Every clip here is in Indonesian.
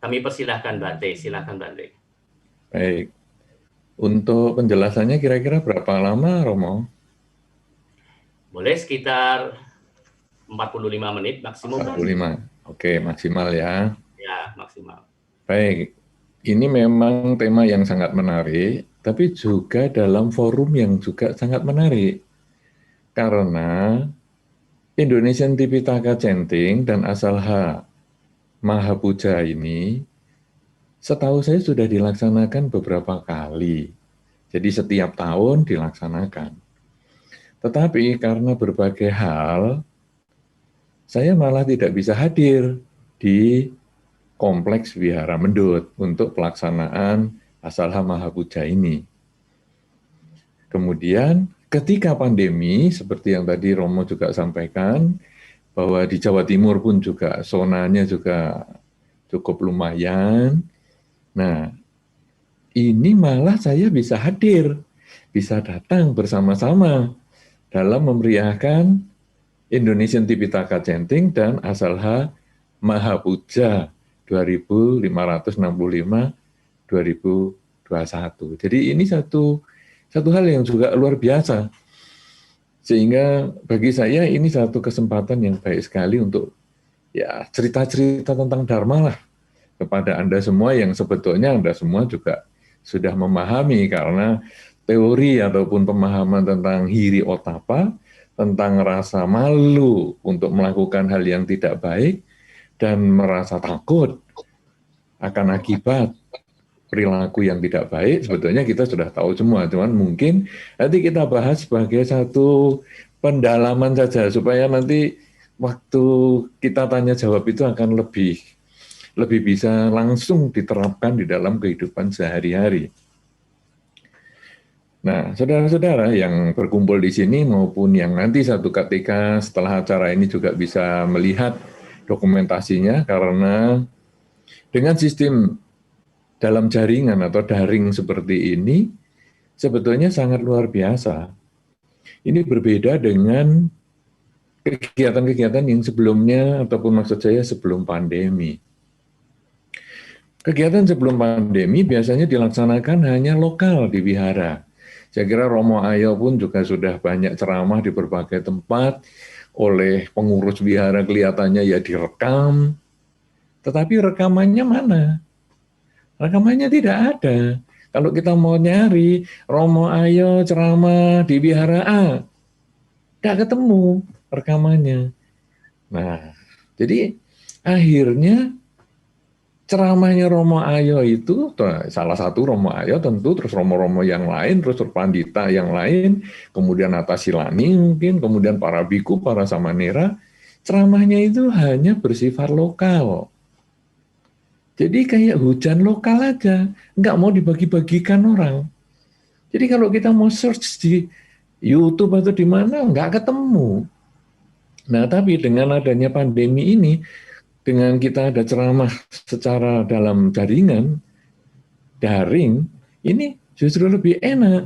Kami persilahkan Bante, silakan Bante. Baik. Untuk penjelasannya kira-kira berapa lama, Romo? Boleh sekitar 45 menit maksimum. 45. Oke, maksimal ya. Ya, maksimal. Baik. Ini memang tema yang sangat menarik, tapi juga dalam forum yang juga sangat menarik. Karena Indonesian Tipitaka Chanting dan Asalha Mahapuja ini setahu saya sudah dilaksanakan beberapa kali. Jadi setiap tahun dilaksanakan. Tetapi karena berbagai hal, saya malah tidak bisa hadir di kompleks Wihara Mendut untuk pelaksanaan Asalha Mahapuja ini. Kemudian ketika pandemi, seperti yang tadi Romo juga sampaikan, bahwa di Jawa Timur pun juga zonanya juga cukup lumayan. Nah, ini malah saya bisa hadir, bisa datang bersama-sama dalam memeriahkan Indonesian Tipitaka Chanting dan Asalha Mahapuja 2565-2021. Jadi ini satu hal yang juga luar biasa. Sehingga bagi saya ini satu kesempatan yang baik sekali untuk ya cerita-cerita tentang Dharma lah kepada Anda semua yang sebetulnya Anda semua juga sudah memahami karena teori ataupun pemahaman tentang hiri otapa, tentang rasa malu untuk melakukan hal yang tidak baik dan merasa takut akan akibat perilaku yang tidak baik, sebetulnya kita sudah tahu semua, cuman mungkin nanti kita bahas sebagai satu pendalaman saja supaya nanti waktu kita tanya jawab itu akan lebih bisa langsung diterapkan di dalam kehidupan sehari-hari. Nah, saudara-saudara yang berkumpul di sini maupun yang nanti satu ketika setelah acara ini juga bisa melihat dokumentasinya, karena dengan sistem dalam jaringan atau daring seperti ini sebetulnya sangat luar biasa. Ini berbeda dengan kegiatan-kegiatan yang sebelumnya ataupun maksud saya sebelum pandemi. Kegiatan sebelum pandemi biasanya dilaksanakan hanya lokal di wihara. Saya kira Romo Ayo pun juga sudah banyak ceramah di berbagai tempat oleh pengurus wihara, kelihatannya ya direkam. Tetapi rekamannya mana? Rekamannya tidak ada. Kalau kita mau nyari Romo Ayo ceramah di wihara A, tidak ketemu rekamannya. Nah, jadi akhirnya ceramahnya Romo Ayo itu, salah satu Romo Ayo tentu, terus Romo-Romo yang lain, terus Pandita yang lain, kemudian Atasilani mungkin, kemudian para biku, para samanera, ceramahnya itu hanya bersifat lokal. Jadi kayak hujan lokal aja, nggak mau dibagi-bagikan orang. Jadi kalau kita mau search di YouTube atau di mana, nggak ketemu. Nah, tapi dengan adanya pandemi ini, dengan kita ada ceramah secara dalam jaringan, daring, ini justru lebih enak.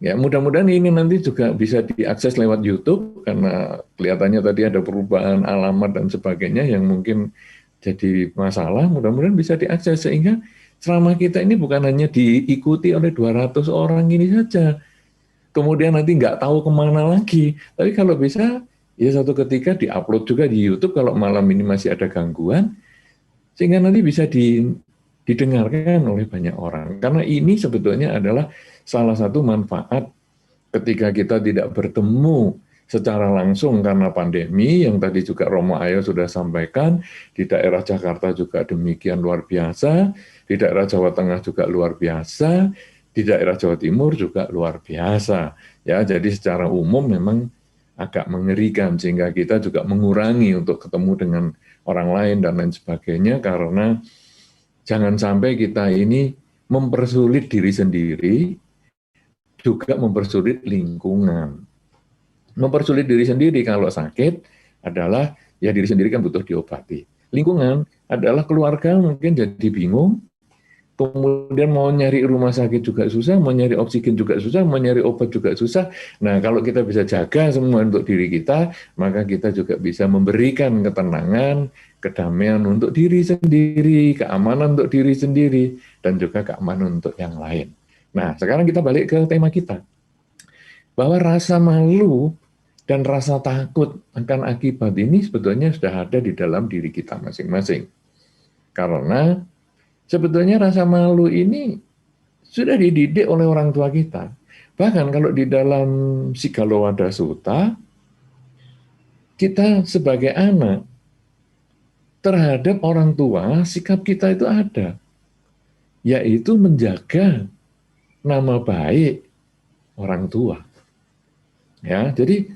Ya, mudah-mudahan ini nanti juga bisa diakses lewat YouTube, karena kelihatannya tadi ada perubahan alamat dan sebagainya yang mungkin jadi masalah, mudah-mudahan bisa diakses sehingga ceramah kita ini bukan hanya diikuti oleh 200 orang ini saja, kemudian nanti nggak tahu kemana lagi, tapi kalau bisa ya satu ketika diupload juga di YouTube kalau malam ini masih ada gangguan, sehingga nanti bisa didengarkan oleh banyak orang. Karena ini sebetulnya adalah salah satu manfaat ketika kita tidak bertemu secara langsung karena pandemi, yang tadi juga Romo Ayo sudah sampaikan, di daerah Jakarta juga demikian luar biasa, di daerah Jawa Tengah juga luar biasa, di daerah Jawa Timur juga luar biasa. Ya, jadi secara umum memang agak mengerikan, sehingga kita juga mengurangi untuk ketemu dengan orang lain dan lain sebagainya, karena jangan sampai kita ini mempersulit diri sendiri, juga mempersulit lingkungan. Mempersulit diri sendiri kalau sakit adalah ya diri sendiri kan butuh diobati. Lingkungan adalah keluarga mungkin jadi bingung, kemudian mau nyari rumah sakit juga susah, mau nyari oksigen juga susah, mau nyari obat juga susah. Nah, kalau kita bisa jaga semua untuk diri kita, maka kita juga bisa memberikan ketenangan, kedamaian untuk diri sendiri, keamanan untuk diri sendiri, dan juga keamanan untuk yang lain. Nah, sekarang kita balik ke tema kita. Bahwa rasa malu dan rasa takut akan akibat ini sebetulnya sudah ada di dalam diri kita masing-masing. Karena sebetulnya rasa malu ini sudah dididik oleh orang tua kita. Bahkan kalau di dalam Sigalowadah Sutta, kita sebagai anak terhadap orang tua, sikap kita itu ada, yaitu menjaga nama baik orang tua. Ya, jadi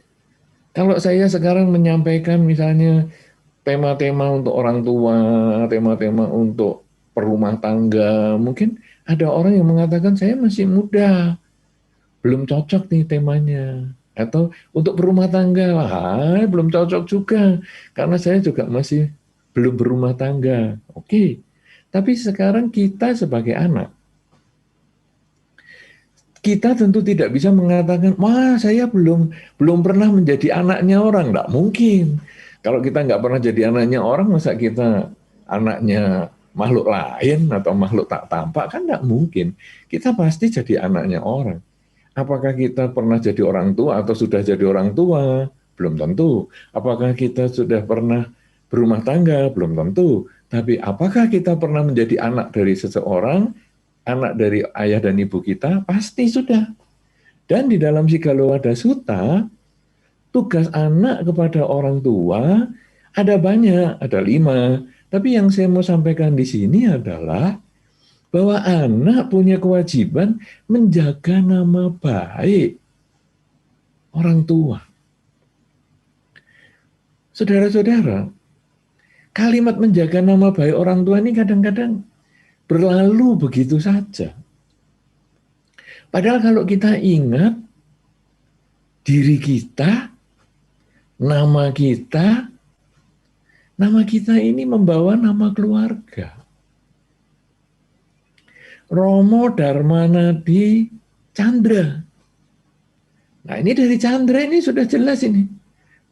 kalau saya sekarang menyampaikan misalnya tema-tema untuk orang tua, tema-tema untuk perumah tangga, mungkin ada orang yang mengatakan saya masih muda, belum cocok nih temanya. Atau untuk berumah tangga, belum cocok juga, karena saya juga masih belum berumah tangga. Oke, tapi sekarang kita sebagai anak, kita tentu tidak bisa mengatakan, wah saya belum pernah menjadi anaknya orang. Nggak mungkin. Kalau kita nggak pernah jadi anaknya orang, masa kita anaknya makhluk lain atau makhluk tak tampak? Kan nggak mungkin. Kita pasti jadi anaknya orang. Apakah kita pernah jadi orang tua atau sudah jadi orang tua? Belum tentu. Apakah kita sudah pernah berumah tangga? Belum tentu. Tapi apakah kita pernah menjadi anak dari seseorang, anak dari ayah dan ibu kita? Pasti sudah. Dan di dalam Sigalowadah Sutta, tugas anak kepada orang tua ada banyak, ada 5. Tapi yang saya mau sampaikan di sini adalah bahwa anak punya kewajiban menjaga nama baik orang tua. Saudara-saudara, kalimat menjaga nama baik orang tua ini kadang-kadang berlalu begitu saja. Padahal kalau kita ingat diri kita, nama kita ini membawa nama keluarga. Romo Darmanadi Chandra. Nah, ini dari Chandra ini sudah jelas ini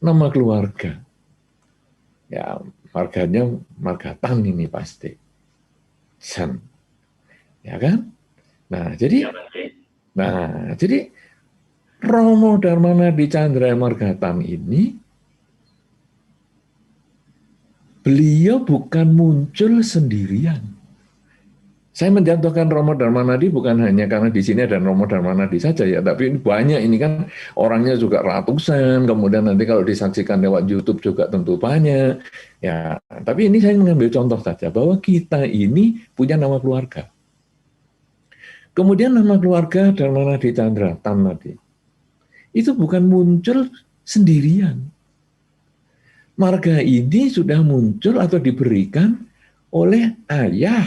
nama keluarga. Ya, marganya margatan ini pasti. San. Ya kan? Nah, jadi Romo Darmanadi Chandra Margatan ini beliau bukan muncul sendirian. Saya menjatuhkan Romo Darmanadi bukan hanya karena di sini ada Romo Darmanadi saja ya, tapi ini banyak, ini kan orangnya juga ratusan, kemudian nanti kalau disaksikan lewat YouTube juga tentu banyak. Ya, tapi ini saya mengambil contoh saja bahwa kita ini punya nama keluarga. Kemudian nama keluarga Darmanadi Chandra Tan tadi itu bukan muncul sendirian. Marga ini sudah muncul atau diberikan oleh ayah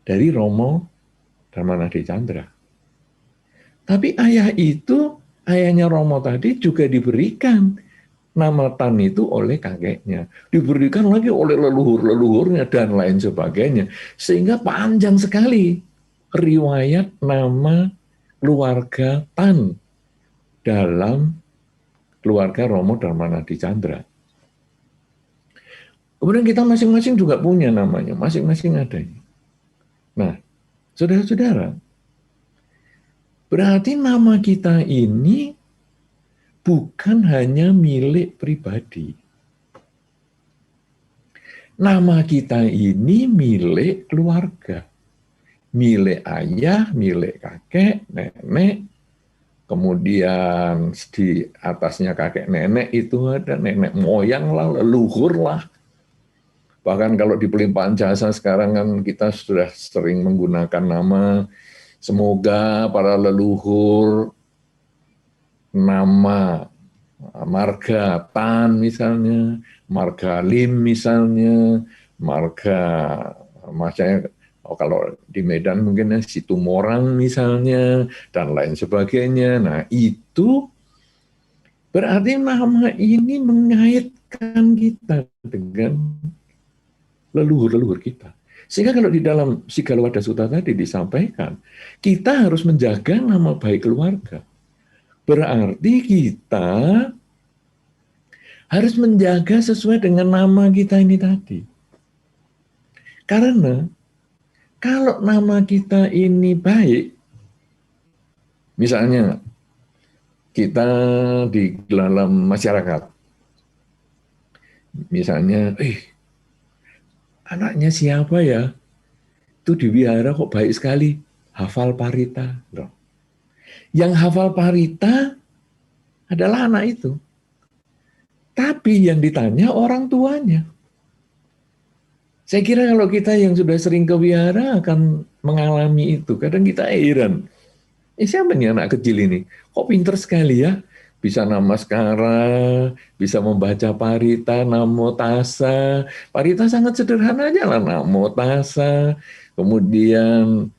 dari Romo Darmanadi Chandra. Tapi ayah itu, ayahnya Romo tadi juga diberikan nama Tan itu oleh kakeknya. Diberikan lagi oleh leluhur-leluhurnya dan lain sebagainya. Sehingga panjang sekali riwayat nama keluarga Tan dalam keluarga Romo Darmanadi Chandra. Kemudian kita masing-masing juga punya namanya, masing-masing ada. Nah, saudara-saudara, berarti nama kita ini bukan hanya milik pribadi. Nama kita ini milik keluarga. Milik ayah, milik kakek, nenek, kemudian di atasnya kakek nenek itu ada nenek moyang lah, leluhur lah. Bahkan kalau di pelimpahan jasa sekarang kan kita sudah sering menggunakan nama, semoga para leluhur, nama marga Tan misalnya, marga Lim misalnya, marga maksudnya kalau di Medan mungkin Situmorang misalnya, dan lain sebagainya. Nah itu berarti nama ini mengaitkan kita dengan leluhur-leluhur kita. Sehingga kalau di dalam Sigalowadah Sutta tadi disampaikan, kita harus menjaga nama baik keluarga. Berarti kita harus menjaga sesuai dengan nama kita ini tadi. Karena kalau nama kita ini baik, misalnya kita di dalam masyarakat, misalnya, anaknya siapa ya? Itu di wihara kok baik sekali, hafal parita. Loh. Yang hafal parita adalah anak itu. Tapi yang ditanya orang tuanya. Saya kira kalau kita yang sudah sering ke wihara akan mengalami itu. Kadang kita heran. Siapa nih anak kecil ini? Kok pinter sekali ya? Bisa namaskara, bisa membaca parita, namo tassa. Parita sangat sederhana aja lah, namo tassa. Kemudian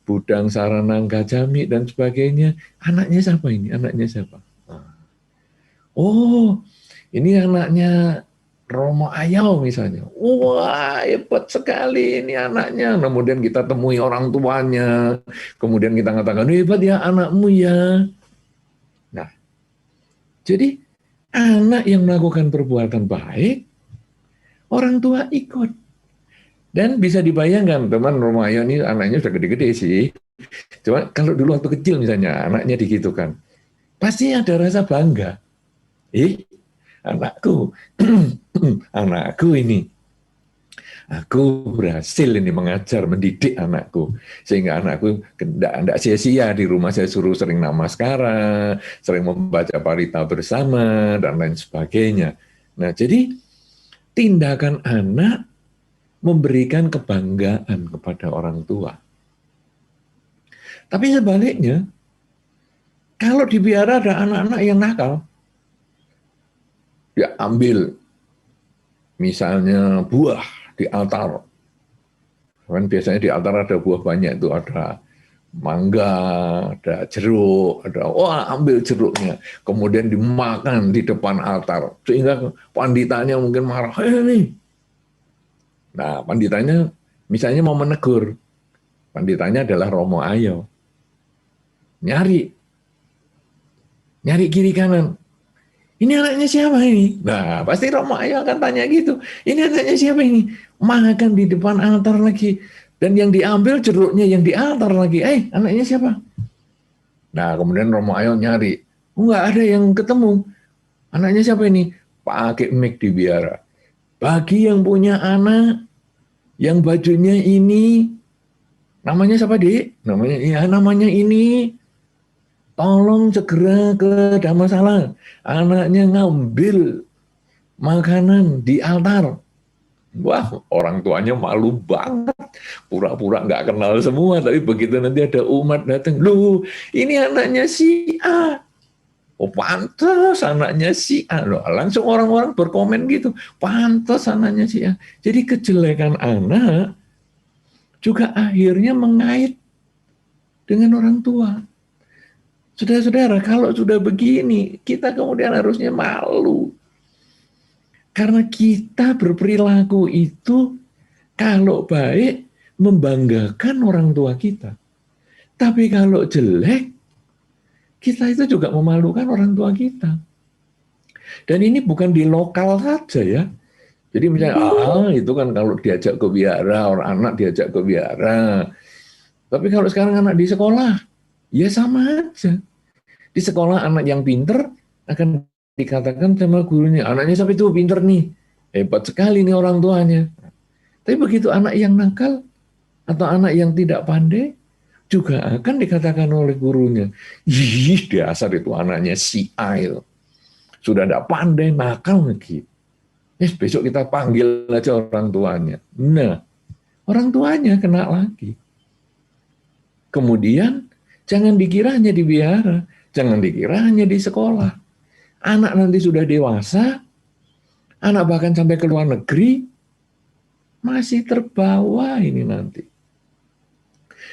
budang saranang gajami dan sebagainya. Anaknya siapa ini? Anaknya siapa? Oh, ini anaknya Romo Ayau misalnya. Wah, hebat sekali ini anaknya. Kemudian kita temui orang tuanya. Kemudian kita katakan, hebat ya anakmu ya. Nah, jadi anak yang melakukan perbuatan baik, orang tua ikut. Dan bisa dibayangkan, teman Romo Ayau ini anaknya sudah gede-gede sih. Cuma kalau dulu waktu kecil misalnya, anaknya digitukan. Pasti ada rasa bangga. Anakku, anakku ini, aku berhasil ini mengajar, mendidik anakku, sehingga anakku tidak sia-sia di rumah saya suruh sering namaskara, sering membaca parita bersama dan lain sebagainya. Nah, jadi tindakan anak memberikan kebanggaan kepada orang tua. Tapi sebaliknya, kalau di biara ada anak-anak yang nakal, dia ambil misalnya buah di altar. Kan biasanya di altar ada buah banyak, itu ada mangga, ada jeruk, ambil jeruknya, kemudian dimakan di depan altar, sehingga panditanya mungkin marah, nih. Nah, panditanya misalnya mau menegur, panditanya adalah Romo Ayau, nyari kiri kanan. Ini anaknya siapa ini? Nah, pasti Romo Ayau akan tanya gitu. Ini anaknya siapa ini? Makan di depan altar lagi. Dan yang diambil jeruknya yang di altar lagi. Anaknya siapa? Nah, kemudian Romo Ayau nyari. Enggak ada yang ketemu. Anaknya siapa ini? Pakai mic di biara. Bagi yang punya anak, yang bajunya ini, namanya siapa, Dik? Namanya ini. Tolong segera ke Dhammasala. Anaknya ngambil makanan di altar. Wah, orang tuanya malu banget. Pura-pura nggak kenal semua. Tapi begitu nanti ada umat datang. Loh, ini anaknya si A. Oh, pantas anaknya si A. Loh, langsung orang-orang berkomen gitu. Pantas anaknya si A. Jadi kejelekan anak juga akhirnya mengait dengan orang tua. Saudara-saudara, kalau sudah begini, kita kemudian harusnya malu. Karena kita berperilaku itu, kalau baik, membanggakan orang tua kita. Tapi kalau jelek, kita itu juga memalukan orang tua kita. Dan ini bukan di lokal saja ya. Jadi misalnya, itu kan kalau diajak ke wihara, orang anak diajak ke wihara. Tapi kalau sekarang anak di sekolah, ya sama aja. Di sekolah anak yang pinter akan dikatakan sama gurunya, anaknya sampai itu pinter nih, hebat sekali nih orang tuanya. Tapi begitu anak yang nakal atau anak yang tidak pandai, juga akan dikatakan oleh gurunya, dasar itu anaknya si A itu. Sudah tidak pandai, nakal lagi. Besok kita panggil aja orang tuanya. Nah, orang tuanya kena lagi. Kemudian, jangan dikira hanya di wihara, jangan dikira hanya di sekolah. Anak nanti sudah dewasa, anak bahkan sampai ke luar negeri, masih terbawa ini nanti.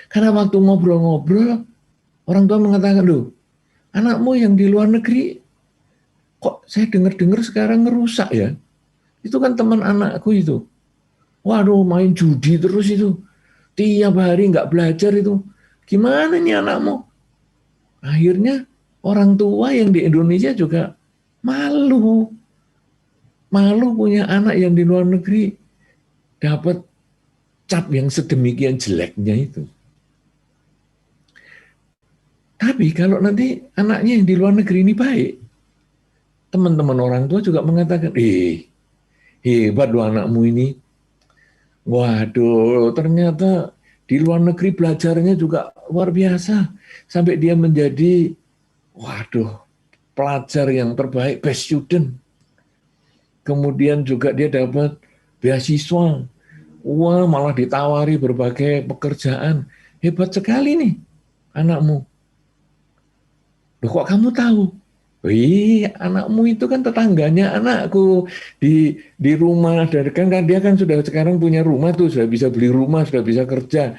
Karena waktu ngobrol-ngobrol, orang tua mengatakan, loh, anakmu yang di luar negeri, kok saya dengar-dengar sekarang ngerusak ya? Itu kan teman anakku itu. Waduh, main judi terus itu. Tiap hari nggak belajar itu. Gimana nih anakmu? Akhirnya orang tua yang di Indonesia juga Malu. Malu punya anak yang di luar negeri dapat cap yang sedemikian jeleknya itu. Tapi kalau nanti anaknya yang di luar negeri ini baik, teman-teman orang tua juga mengatakan, hebat loh anakmu ini. Waduh, ternyata di luar negeri belajarnya juga luar biasa. Sampai dia menjadi, waduh, pelajar yang terbaik, best student. Kemudian juga dia dapat beasiswa. Wah, malah ditawari berbagai pekerjaan. Hebat sekali nih anakmu. Loh, kok kamu tahu? Wih, anakmu itu kan tetangganya anakku di rumah, dari kan dia kan sudah sekarang punya rumah tuh, sudah bisa beli rumah, sudah bisa kerja.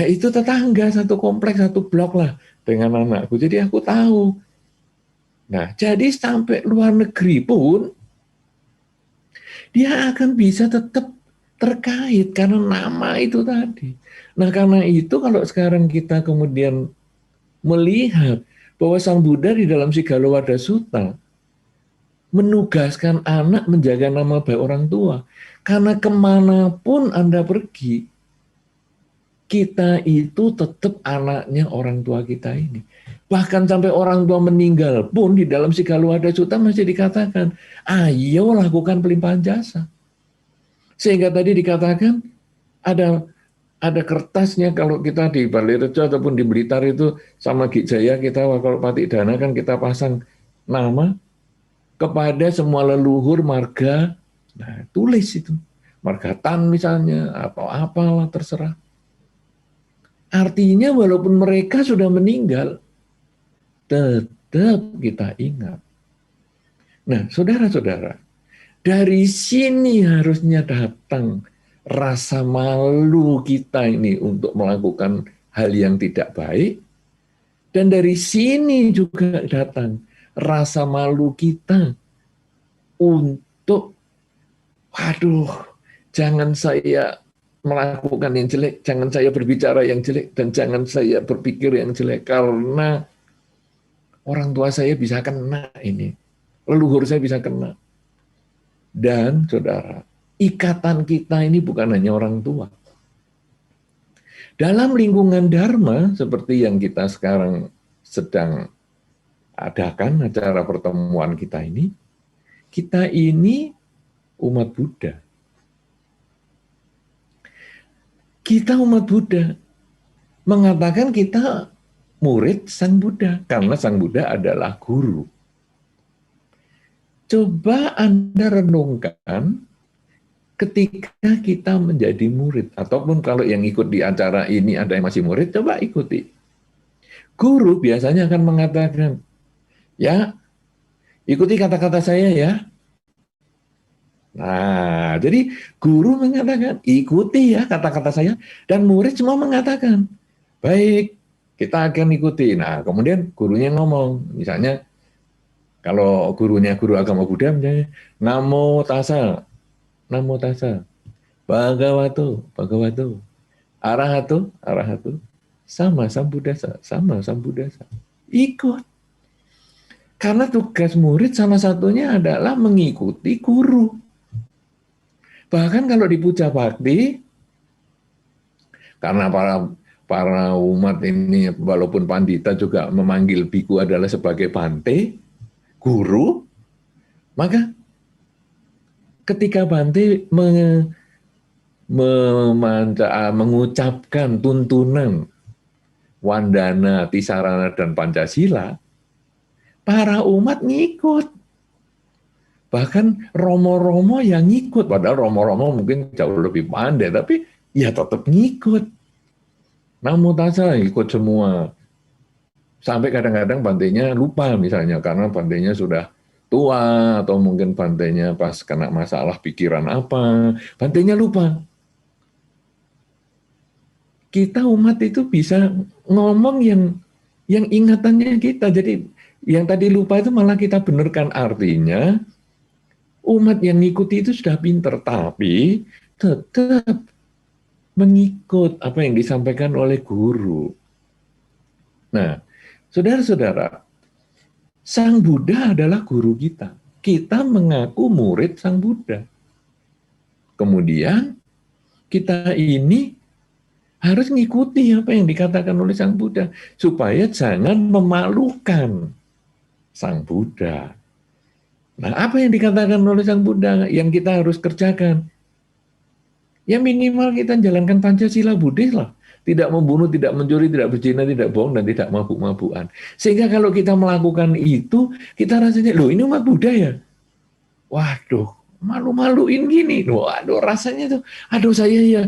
Itu tetangga satu kompleks, satu blok lah dengan anakku. Jadi aku tahu. Nah, jadi sampai luar negeri pun dia akan bisa tetap terkait karena nama itu tadi. Nah, karena itu kalau sekarang kita kemudian melihat bahwa Sang Buddha di dalam Sigalawadah Sutta menugaskan anak menjaga nama baik orang tua. Karena kemanapun Anda pergi, kita itu tetap anaknya orang tua kita ini. Bahkan sampai orang tua meninggal pun di dalam Sigalawadah Sutta masih dikatakan, ayo lakukan pelimpahan jasa. Sehingga tadi dikatakan ada kertasnya kalau kita di Balirejo ataupun di Blitar itu sama Ki Jaya kita kalau Patik Dana kan kita pasang nama kepada semua leluhur marga. Nah, tulis itu. Marga Tan misalnya atau apalah terserah. Artinya walaupun mereka sudah meninggal tetap kita ingat. Nah, saudara-saudara, dari sini harusnya datang rasa malu kita ini untuk melakukan hal yang tidak baik. Dan dari sini juga datang rasa malu kita untuk, waduh, jangan saya melakukan yang jelek, jangan saya berbicara yang jelek, dan jangan saya berpikir yang jelek, karena orang tua saya bisa kena ini, leluhur saya bisa kena. Dan saudara, ikatan kita ini bukan hanya orang tua. Dalam lingkungan Dharma, seperti yang kita sekarang sedang adakan acara pertemuan kita ini umat Buddha. Kita umat Buddha mengatakan kita murid Sang Buddha, karena Sang Buddha adalah guru. Coba Anda renungkan ketika kita menjadi murid, ataupun kalau yang ikut di acara ini ada yang masih murid, coba ikuti. Guru biasanya akan mengatakan, ya, ikuti kata-kata saya ya. Nah, jadi guru mengatakan, ikuti ya kata-kata saya, dan murid semua mengatakan, baik, kita akan ikuti. Nah, kemudian gurunya ngomong, misalnya, kalau gurunya guru agama Buddha, misalnya, Namo Tassa, Namo Tassa, Bhagavato, Bhagavato, Arahato, Arahato, sama Sambuddhasa, sama Sambuddhasa. Ikut. Karena tugas murid salah satunya adalah mengikuti guru. Bahkan kalau di Puja Bhakti, karena para umat ini, walaupun pandita juga memanggil biku adalah sebagai bante, guru, maka ketika bante mengucapkan tuntunan Wandana, Tisarana, dan Pancasila, para umat ngikut. Bahkan romo-romo yang ngikut, padahal romo-romo mungkin jauh lebih pandai, tapi ya tetap ngikut. Namo Tassa ikut semua. Sampai kadang-kadang bantenya lupa misalnya, karena bantenya sudah tua, atau mungkin bantenya pas kena masalah pikiran apa, bantenya lupa. Kita umat itu bisa ngomong yang ingatannya kita. Jadi yang tadi lupa itu malah kita benarkan, artinya umat yang ngikuti itu sudah pinter, tapi tetap mengikut apa yang disampaikan oleh guru. Nah, saudara-saudara, Sang Buddha adalah guru kita. kita mengaku murid Sang Buddha. Kemudian kita ini harus mengikuti apa yang dikatakan oleh Sang Buddha supaya jangan memalukan Sang Buddha. Nah, apa yang dikatakan oleh Sang Buddha yang kita harus kerjakan? Ya minimal kita jalankan Pancasila Buddhis lah. Tidak membunuh, tidak mencuri, tidak berzina, tidak bohong, dan tidak mabuk-mabukan. Sehingga kalau kita melakukan itu, kita rasanya, loh ini umat Buddha ya? Waduh, malu-maluin gini. Waduh, rasanya tuh, aduh saya ya,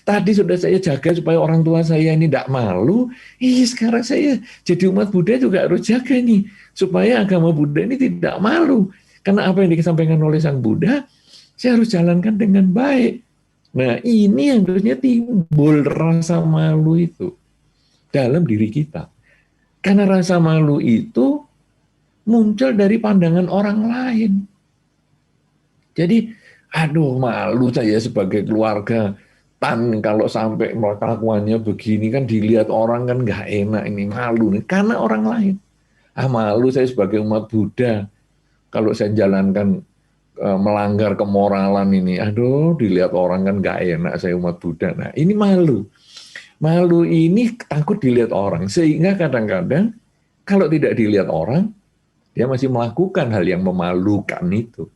tadi sudah saya jaga supaya orang tua saya ini tidak malu, sekarang saya jadi umat Buddha juga harus jaga nih, supaya agama Buddha ini tidak malu. Karena apa yang disampaikan oleh Sang Buddha, saya harus jalankan dengan baik. Nah, ini yang harusnya timbul rasa malu itu dalam diri kita. Karena rasa malu itu muncul dari pandangan orang lain. Jadi, aduh malu saya sebagai keluarga. Kalau sampai kelakuannya begini kan dilihat orang kan nggak enak ini, malu nih. Karena orang lain. Malu saya sebagai umat Buddha. Kalau saya jalankan melanggar kemoralan ini, aduh dilihat orang kan nggak enak saya umat Buddha. Nah ini malu. Malu ini takut dilihat orang. Sehingga kadang-kadang kalau tidak dilihat orang, dia masih melakukan hal yang memalukan itu.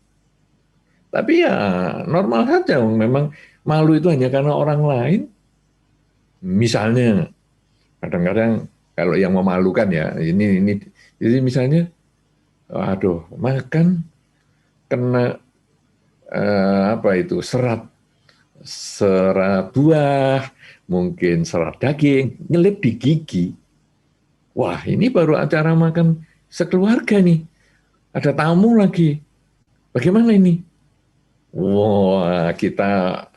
Tapi ya normal saja, memang malu itu hanya karena orang lain. Misalnya, kadang-kadang kalau yang memalukan ya, ini jadi misalnya, aduh makan kena serat buah, mungkin serat daging, nyelip di gigi. Wah, ini baru acara makan sekeluarga nih. Ada tamu lagi. Bagaimana ini? Wah, kita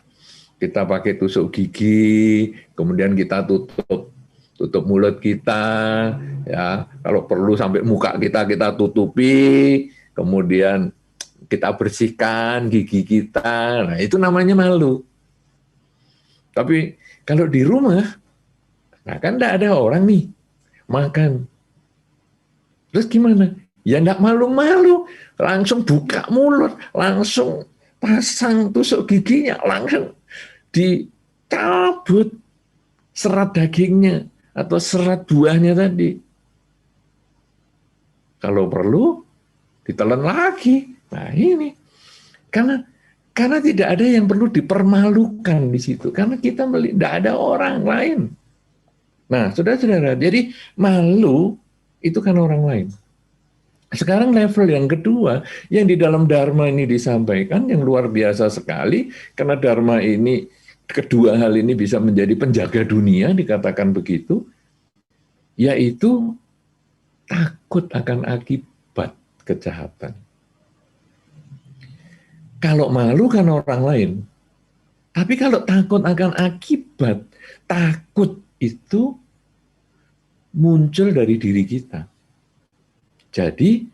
pakai tusuk gigi, kemudian kita tutup mulut kita, ya. Kalau perlu sampai muka kita tutupi, kemudian kita bersihkan gigi kita. Nah, itu namanya malu. Tapi kalau di rumah, nah kan enggak ada orang nih makan. Terus gimana? Ya enggak malu-malu, langsung buka mulut, langsung pasang tusuk giginya, langsung dicabut serat dagingnya atau serat buahnya tadi. Kalau perlu ditelan lagi. Nah ini karena tidak ada yang perlu dipermalukan di situ, karena kita tidak ada orang lain. Nah, saudara-saudara, jadi malu itu kan orang lain. Sekarang level yang kedua yang di dalam Dharma ini disampaikan yang luar biasa sekali, karena Dharma ini kedua hal ini bisa menjadi penjaga dunia, dikatakan begitu, yaitu takut akan akibat kejahatan. Kalau malu kan orang lain, tapi kalau takut akan akibat, takut itu muncul dari diri kita. Jadi,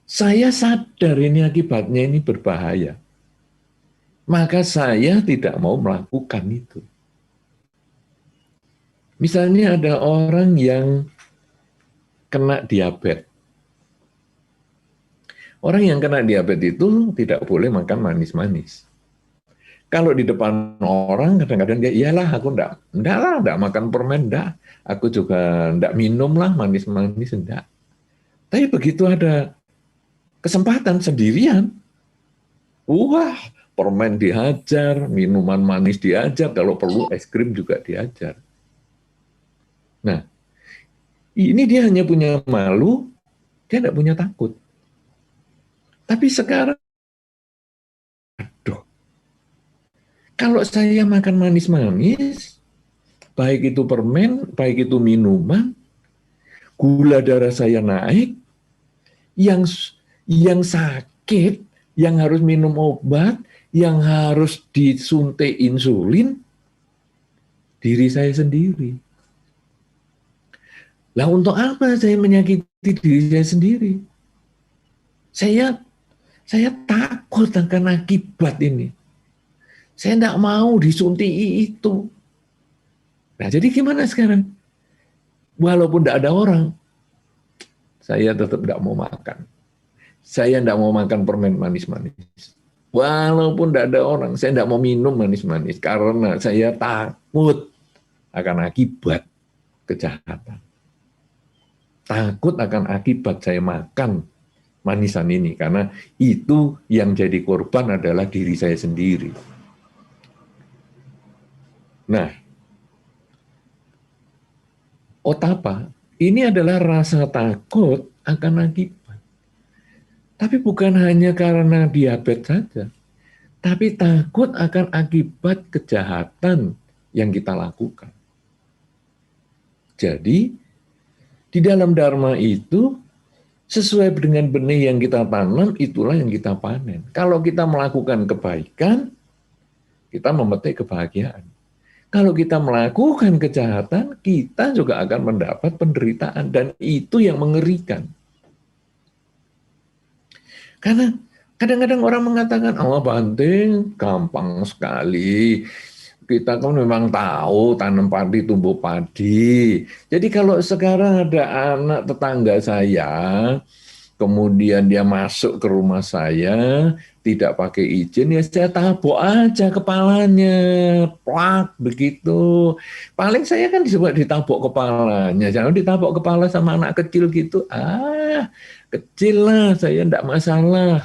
saya sadar ini akibatnya ini berbahaya. Maka saya tidak mau melakukan itu. Misalnya ada orang yang kena diabetes. Orang yang kena diabetes itu tidak boleh makan manis-manis. Kalau di depan orang kadang-kadang dia, iyalah aku enggak makan permen, enggak. Aku juga enggak minum lah manis-manis, enggak. Tapi begitu ada kesempatan sendirian, wah, permen dihajar, minuman manis dihajar, kalau perlu es krim juga dihajar. Nah, ini dia hanya punya malu, dia enggak punya takut. Tapi sekarang, aduh, kalau saya makan manis-manis, baik itu permen, baik itu minuman, gula darah saya naik, yang sakit, yang harus minum obat, yang harus disuntik insulin, diri saya sendiri. Lah untuk apa saya menyakiti diri saya sendiri? Saya takut akan akibat ini. Saya tidak mau disuntik itu. Nah, jadi gimana sekarang? Walaupun tidak ada orang, saya tetap tidak mau makan. saya tidak mau makan permen manis-manis. Walaupun tidak ada orang, saya tidak mau minum manis-manis karena saya takut akan akibat kejahatan. Takut akan akibat saya makan manisan ini, karena itu yang jadi korban adalah diri saya sendiri. Nah, otapa ini adalah rasa takut akan akibat. Tapi bukan hanya karena diabetes saja, tapi takut akan akibat kejahatan yang kita lakukan. Jadi, di dalam Dharma itu, sesuai dengan benih yang kita tanam, itulah yang kita panen. Kalau kita melakukan kebaikan, kita memetik kebahagiaan. Kalau kita melakukan kejahatan, kita juga akan mendapat penderitaan. Dan itu yang mengerikan. Karena kadang-kadang orang mengatakan, oh Bante, gampang sekali. Kita kan memang tahu tanam padi, tumbuh padi. Jadi kalau sekarang ada anak tetangga saya, kemudian dia masuk ke rumah saya, tidak pakai izin, ya saya tabok aja kepalanya, plak begitu. Paling saya kan disebut ditabok kepalanya, jangan ditabok kepala sama anak kecil gitu. Kecil lah, saya enggak masalah.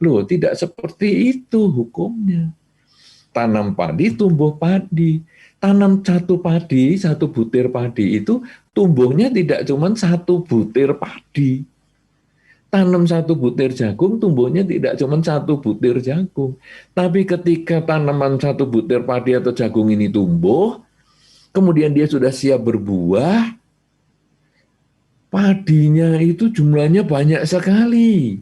Loh, tidak seperti itu hukumnya. Tanam padi, tumbuh padi. Tanam satu padi, satu butir padi itu tumbuhnya tidak cuma satu butir padi. Tanam satu butir jagung, tumbuhnya tidak cuma satu butir jagung. Tapi ketika tanaman satu butir padi atau jagung ini tumbuh, kemudian dia sudah siap berbuah, padinya itu jumlahnya banyak sekali.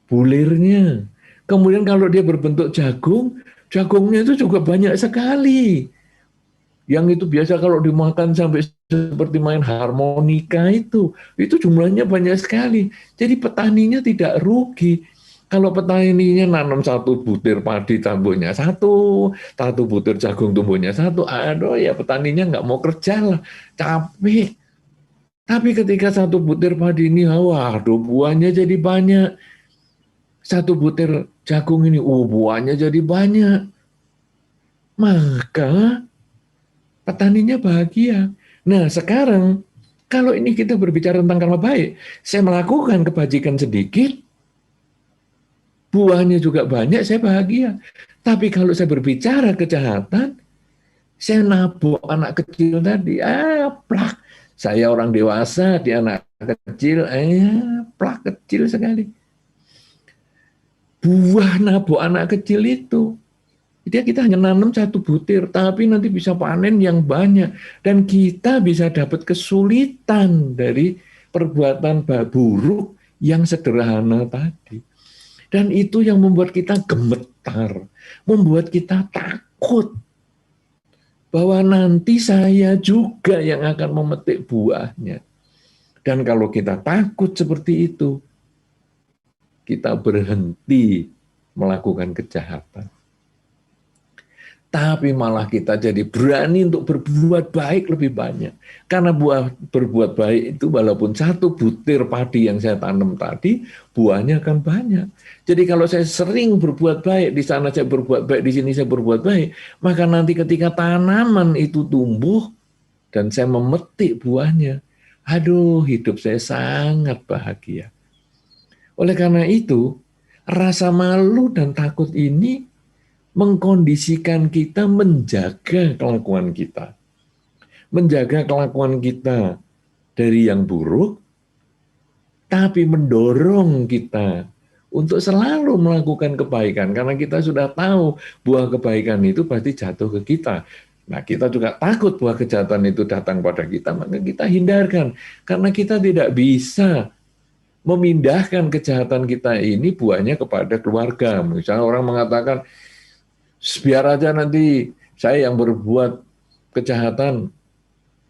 Bulirnya. Kemudian kalau dia berbentuk jagung, jagungnya itu juga banyak sekali. Yang itu biasa kalau dimakan sampai seperti main harmonika itu jumlahnya banyak sekali. Jadi petaninya tidak rugi. Kalau petaninya nanam satu butir padi tumbuhnya satu butir jagung tumbuhnya satu, aduh ya petaninya nggak mau kerja lah, capek. Tapi ketika satu butir padi ini, waduh buahnya jadi banyak. Satu butir jagung ini, buahnya jadi banyak. Maka petaninya bahagia. Nah sekarang, kalau ini kita berbicara tentang karma baik, saya melakukan kebajikan sedikit, buahnya juga banyak, saya bahagia. Tapi kalau saya berbicara kejahatan, saya nabok anak kecil tadi, plak. Saya orang dewasa, dia anak kecil, plak kecil sekali. Buah nabok anak kecil itu, jadi kita hanya nanam satu butir, tapi nanti bisa panen yang banyak. Dan kita bisa dapat kesulitan dari perbuatan buruk yang sederhana tadi. Dan itu yang membuat kita gemetar, membuat kita takut. Bahwa nanti saya juga yang akan memetik buahnya. Dan kalau kita takut seperti itu, kita berhenti melakukan kejahatan. Tapi malah kita jadi berani untuk berbuat baik lebih banyak. Karena berbuat baik itu walaupun satu butir padi yang saya tanam tadi, buahnya akan banyak. Jadi kalau saya sering berbuat baik, di sana saya berbuat baik, di sini saya berbuat baik, maka nanti ketika tanaman itu tumbuh dan saya memetik buahnya, aduh hidup saya sangat bahagia. Oleh karena itu, rasa malu dan takut ini mengkondisikan kita menjaga kelakuan kita. Menjaga kelakuan kita dari yang buruk, tapi mendorong kita untuk selalu melakukan kebaikan. Karena kita sudah tahu buah kebaikan itu pasti jatuh ke kita. Nah, kita juga takut buah kejahatan itu datang pada kita, maka kita hindarkan. Karena kita tidak bisa memindahkan kejahatan kita ini buahnya kepada keluarga. Misalnya orang mengatakan, biar aja nanti saya yang berbuat kejahatan,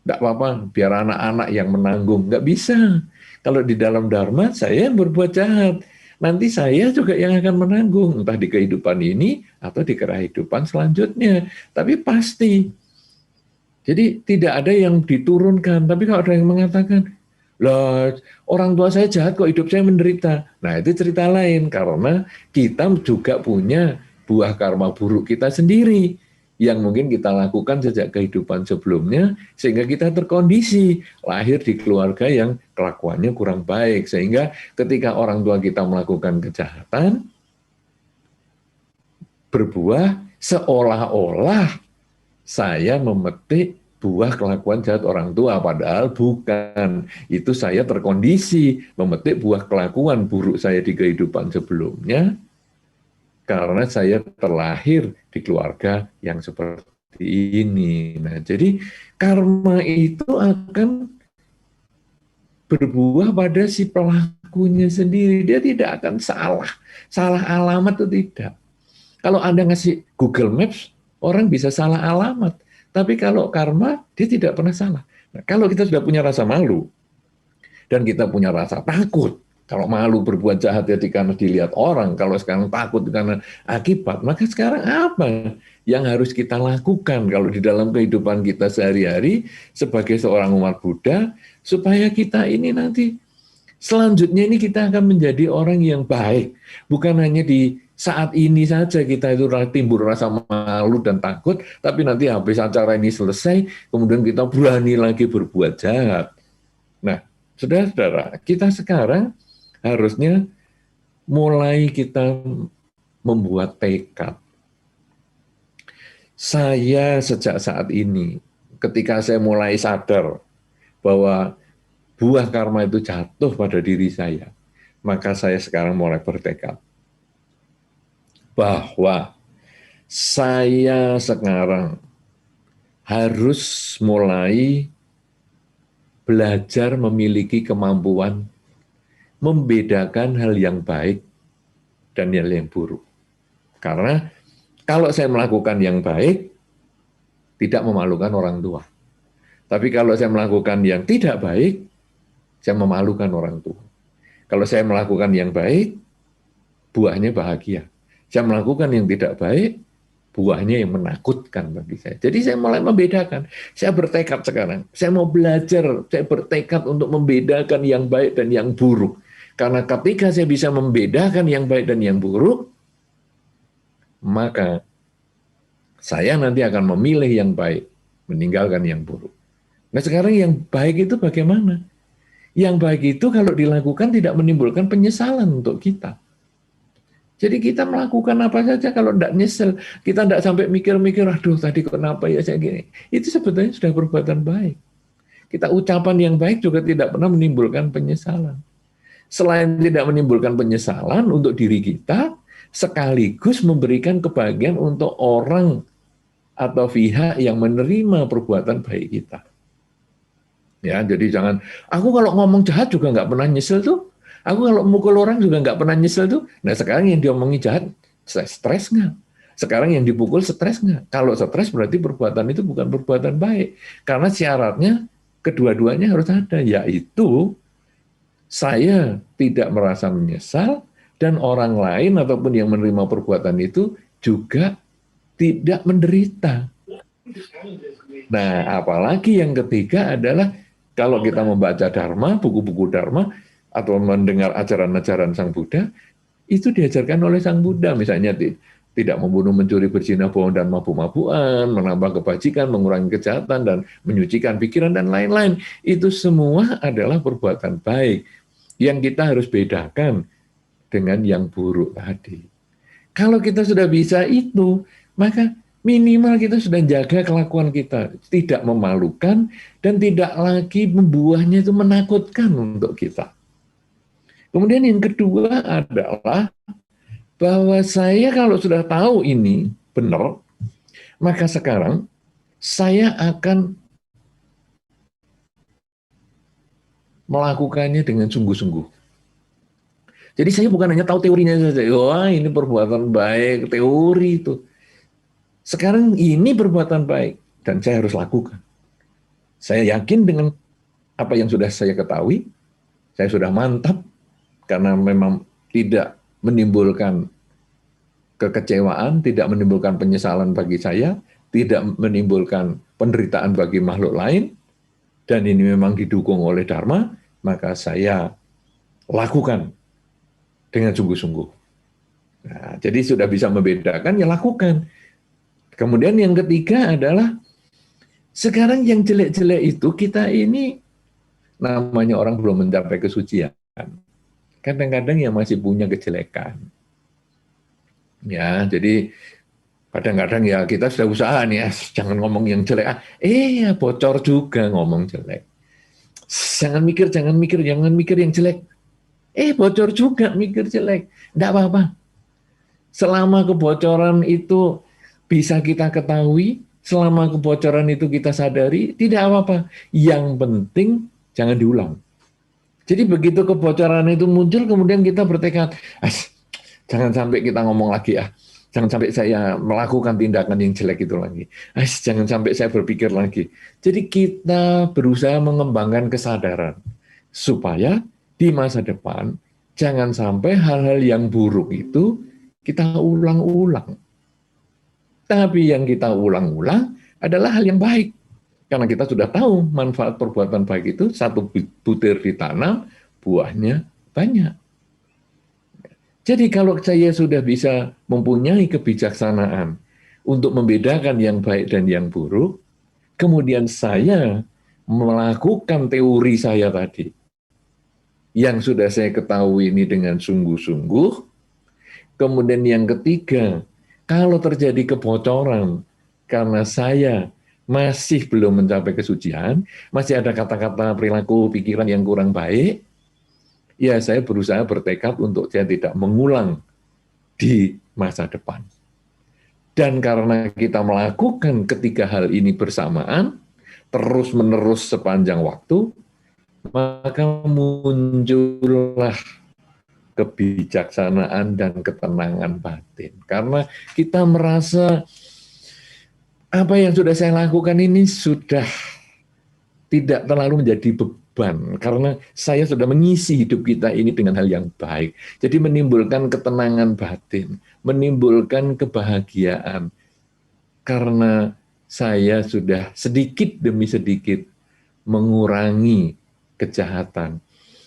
enggak apa-apa, biar anak-anak yang menanggung. Enggak bisa. Kalau di dalam Dharma, saya yang berbuat jahat. Nanti saya juga yang akan menanggung, entah di kehidupan ini atau di kehidupan selanjutnya. Tapi pasti. Jadi tidak ada yang diturunkan. Tapi kalau ada yang mengatakan, Lah, orang tua saya jahat kok hidup saya menderita. Nah, itu cerita lain karena kita juga punya buah karma buruk kita sendiri yang mungkin kita lakukan sejak kehidupan sebelumnya sehingga kita terkondisi lahir di keluarga yang kelakuannya kurang baik sehingga ketika orang tua kita melakukan kejahatan berbuah seolah-olah saya memetik buah kelakuan jahat orang tua, padahal bukan. Itu saya terkondisi memetik buah kelakuan buruk saya di kehidupan sebelumnya, karena saya terlahir di keluarga yang seperti ini. Nah, jadi karma itu akan berbuah pada si pelakunya sendiri. Dia tidak akan salah alamat itu tidak. Kalau Anda ngasih Google Maps, orang bisa salah alamat. Tapi kalau karma, dia tidak pernah salah. Nah, kalau kita sudah punya rasa malu, dan kita punya rasa takut, kalau malu berbuat jahat jadi karena dilihat orang, kalau sekarang takut karena akibat, maka sekarang apa yang harus kita lakukan kalau di dalam kehidupan kita sehari-hari sebagai seorang umat Buddha, supaya kita ini nanti selanjutnya ini kita akan menjadi orang yang baik, bukan hanya di saat ini saja kita itu timbul rasa malu dan takut, tapi nanti habis acara ini selesai, kemudian kita berani lagi berbuat jahat. Nah, saudara-saudara, kita sekarang harusnya mulai kita membuat tekad. Saya sejak saat ini, ketika saya mulai sadar bahwa buah karma itu jatuh pada diri saya, maka saya sekarang mulai bertekad bahwa saya sekarang harus mulai belajar memiliki kemampuan membedakan hal yang baik dan hal yang buruk. Karena kalau saya melakukan yang baik, tidak memalukan orang tua. Tapi kalau saya melakukan yang tidak baik, saya memalukan orang tua. Kalau saya melakukan yang baik, buahnya bahagia. Saya melakukan yang tidak baik, buahnya yang menakutkan bagi saya. Jadi saya mulai membedakan. Saya bertekad sekarang. Saya mau belajar. Saya bertekad untuk membedakan yang baik dan yang buruk. Karena ketika saya bisa membedakan yang baik dan yang buruk, maka saya nanti akan memilih yang baik, meninggalkan yang buruk. Nah sekarang yang baik itu bagaimana? Yang baik itu kalau dilakukan tidak menimbulkan penyesalan untuk kita. Jadi kita melakukan apa saja kalau tidak nyesel, kita tidak sampai mikir-mikir, aduh tadi kenapa ya saya gini. Itu sebetulnya sudah perbuatan baik. Kita ucapan yang baik juga tidak pernah menimbulkan penyesalan. Selain tidak menimbulkan penyesalan untuk diri kita, sekaligus memberikan kebahagiaan untuk orang atau pihak yang menerima perbuatan baik kita. Ya, jadi jangan, aku kalau ngomong jahat juga nggak pernah nyesel tuh. Aku kalau mukul orang juga nggak pernah nyesel tuh. Nah sekarang yang diomongi jahat, stres nggak? Sekarang yang dipukul stres nggak? Kalau stres berarti perbuatan itu bukan perbuatan baik. Karena syaratnya kedua-duanya harus ada, yaitu saya tidak merasa menyesal dan orang lain ataupun yang menerima perbuatan itu juga tidak menderita. Nah, apalagi yang ketiga adalah kalau kita membaca Dharma, buku-buku Dharma, atau mendengar ajaran-ajaran Sang Buddha, itu diajarkan oleh Sang Buddha, misalnya tidak membunuh, mencuri, berzina, bohong, dan mabuk-mabukan, menambah kebajikan, mengurangi kejahatan, dan menyucikan pikiran, dan lain-lain. Itu semua adalah perbuatan baik yang kita harus bedakan dengan yang buruk tadi. Kalau kita sudah bisa itu, maka minimal kita sudah jaga kelakuan kita, tidak memalukan, dan tidak lagi membuahnya itu menakutkan untuk kita. Kemudian yang kedua adalah bahwa saya kalau sudah tahu ini benar, maka sekarang saya akan melakukannya dengan sungguh-sungguh. Jadi saya bukan hanya tahu teorinya saja, wah ini perbuatan baik, teori itu. Sekarang ini perbuatan baik, dan saya harus lakukan. Saya yakin dengan apa yang sudah saya ketahui, saya sudah mantap, karena memang tidak menimbulkan kekecewaan, tidak menimbulkan penyesalan bagi saya, tidak menimbulkan penderitaan bagi makhluk lain, dan ini memang didukung oleh Dharma, maka saya lakukan dengan sungguh-sungguh. Nah, jadi sudah bisa membedakan, ya lakukan. Kemudian yang ketiga adalah, sekarang yang jelek-jelek itu kita ini, namanya orang belum mencapai kesucian. Kadang-kadang yang masih punya kejelekan. Ya, jadi kadang-kadang ya kita sudah usaha nih, jangan ngomong yang jelek. Ya bocor juga ngomong jelek. Jangan mikir yang jelek. Bocor juga mikir jelek. Enggak apa-apa. Selama kebocoran itu bisa kita ketahui, selama kebocoran itu kita sadari, tidak apa-apa. Yang penting jangan diulang. Jadi begitu kebocoran itu muncul, kemudian kita bertekad, jangan sampai kita ngomong lagi ya. Jangan sampai saya melakukan tindakan yang jelek itu lagi. Jangan sampai saya berpikir lagi. Jadi kita berusaha mengembangkan kesadaran. Supaya di masa depan, jangan sampai hal-hal yang buruk itu kita ulang-ulang. Tapi yang kita ulang-ulang adalah hal yang baik. Karena kita sudah tahu manfaat perbuatan baik itu, satu butir ditanam, buahnya banyak. Jadi kalau saya sudah bisa mempunyai kebijaksanaan untuk membedakan yang baik dan yang buruk, kemudian saya melakukan teori saya tadi, yang sudah saya ketahui ini dengan sungguh-sungguh. Kemudian yang ketiga, kalau terjadi kebocoran karena saya masih belum mencapai kesucian, masih ada kata-kata, perilaku, pikiran yang kurang baik, ya saya berusaha bertekad untuk saya tidak mengulang di masa depan. Dan karena kita melakukan ketiga hal ini bersamaan, terus-menerus sepanjang waktu, maka muncullah kebijaksanaan dan ketenangan batin. Karena kita merasa apa yang sudah saya lakukan ini sudah tidak terlalu menjadi beban, karena saya sudah mengisi hidup kita ini dengan hal yang baik. Jadi menimbulkan ketenangan batin, menimbulkan kebahagiaan, karena saya sudah sedikit demi sedikit mengurangi kejahatan.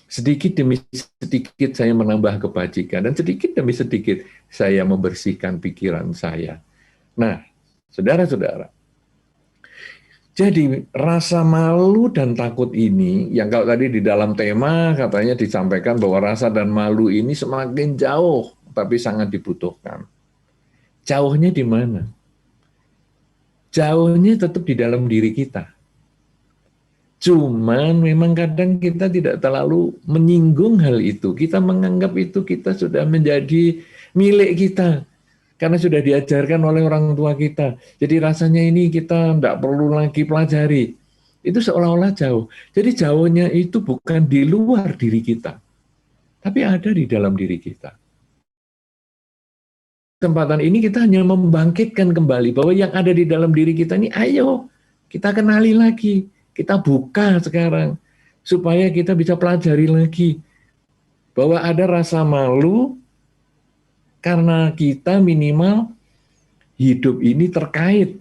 Sedikit demi sedikit saya menambah kebajikan, dan sedikit demi sedikit saya membersihkan pikiran saya. Nah, saudara-saudara, jadi rasa malu dan takut ini, yang kalau tadi di dalam tema katanya disampaikan bahwa rasa dan malu ini semakin jauh, tapi sangat dibutuhkan. Jauhnya di mana? Jauhnya tetap di dalam diri kita. Cuman memang kadang kita tidak terlalu menyinggung hal itu. Kita menganggap itu kita sudah menjadi milik kita. Karena sudah diajarkan oleh orang tua kita. Jadi rasanya ini kita tidak perlu lagi pelajari. Itu seolah-olah jauh. Jadi jauhnya itu bukan di luar diri kita. Tapi ada di dalam diri kita. Kesempatan ini kita hanya membangkitkan kembali bahwa yang ada di dalam diri kita ini, ayo kita kenali lagi. Kita buka sekarang. Supaya kita bisa pelajari lagi. Bahwa ada rasa malu, karena kita minimal hidup ini terkait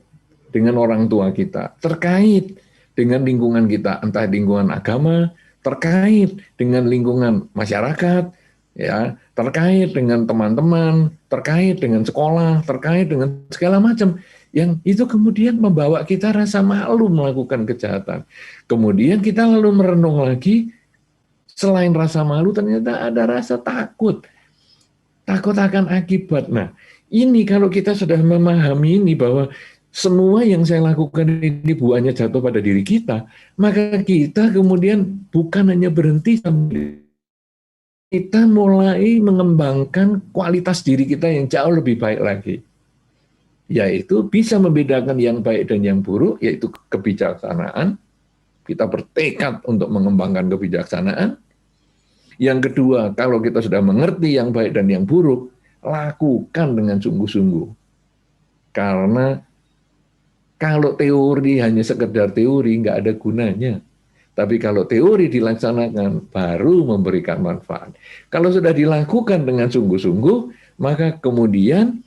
dengan orang tua kita, terkait dengan lingkungan kita, entah lingkungan agama, terkait dengan lingkungan masyarakat, ya, terkait dengan teman-teman, terkait dengan sekolah, terkait dengan segala macam, yang itu kemudian membawa kita rasa malu melakukan kejahatan. Kemudian kita lalu merenung lagi, selain rasa malu ternyata ada rasa takut. Takut akan akibat. Nah, ini kalau kita sudah memahami ini bahwa semua yang saya lakukan ini buahnya jatuh pada diri kita, maka kita kemudian bukan hanya berhenti, kita mulai mengembangkan kualitas diri kita yang jauh lebih baik lagi. Yaitu bisa membedakan yang baik dan yang buruk, yaitu kebijaksanaan. Kita bertekad untuk mengembangkan kebijaksanaan. Yang kedua, kalau kita sudah mengerti yang baik dan yang buruk, lakukan dengan sungguh-sungguh. Karena kalau teori hanya sekedar teori, nggak ada gunanya. Tapi kalau teori dilaksanakan, baru memberikan manfaat. Kalau sudah dilakukan dengan sungguh-sungguh, maka kemudian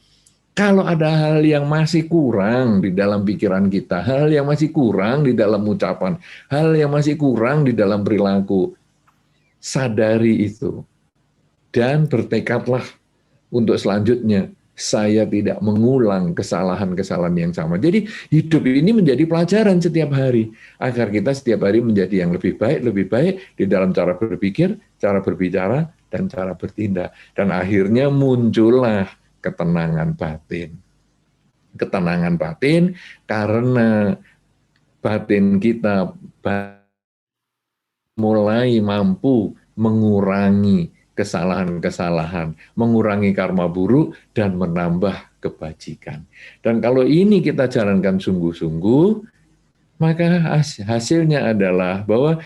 kalau ada hal yang masih kurang di dalam pikiran kita, hal yang masih kurang di dalam ucapan, hal yang masih kurang di dalam perilaku, sadari itu dan bertekadlah untuk selanjutnya saya tidak mengulang kesalahan-kesalahan yang sama. Jadi hidup ini menjadi pelajaran setiap hari agar kita setiap hari menjadi yang lebih baik di dalam cara berpikir, cara berbicara, dan cara bertindak. Dan akhirnya muncullah ketenangan batin. Ketenangan batin karena batin kita mulai mampu mengurangi kesalahan-kesalahan, mengurangi karma buruk, dan menambah kebajikan. Dan kalau ini kita jalankan sungguh-sungguh, maka hasilnya adalah bahwa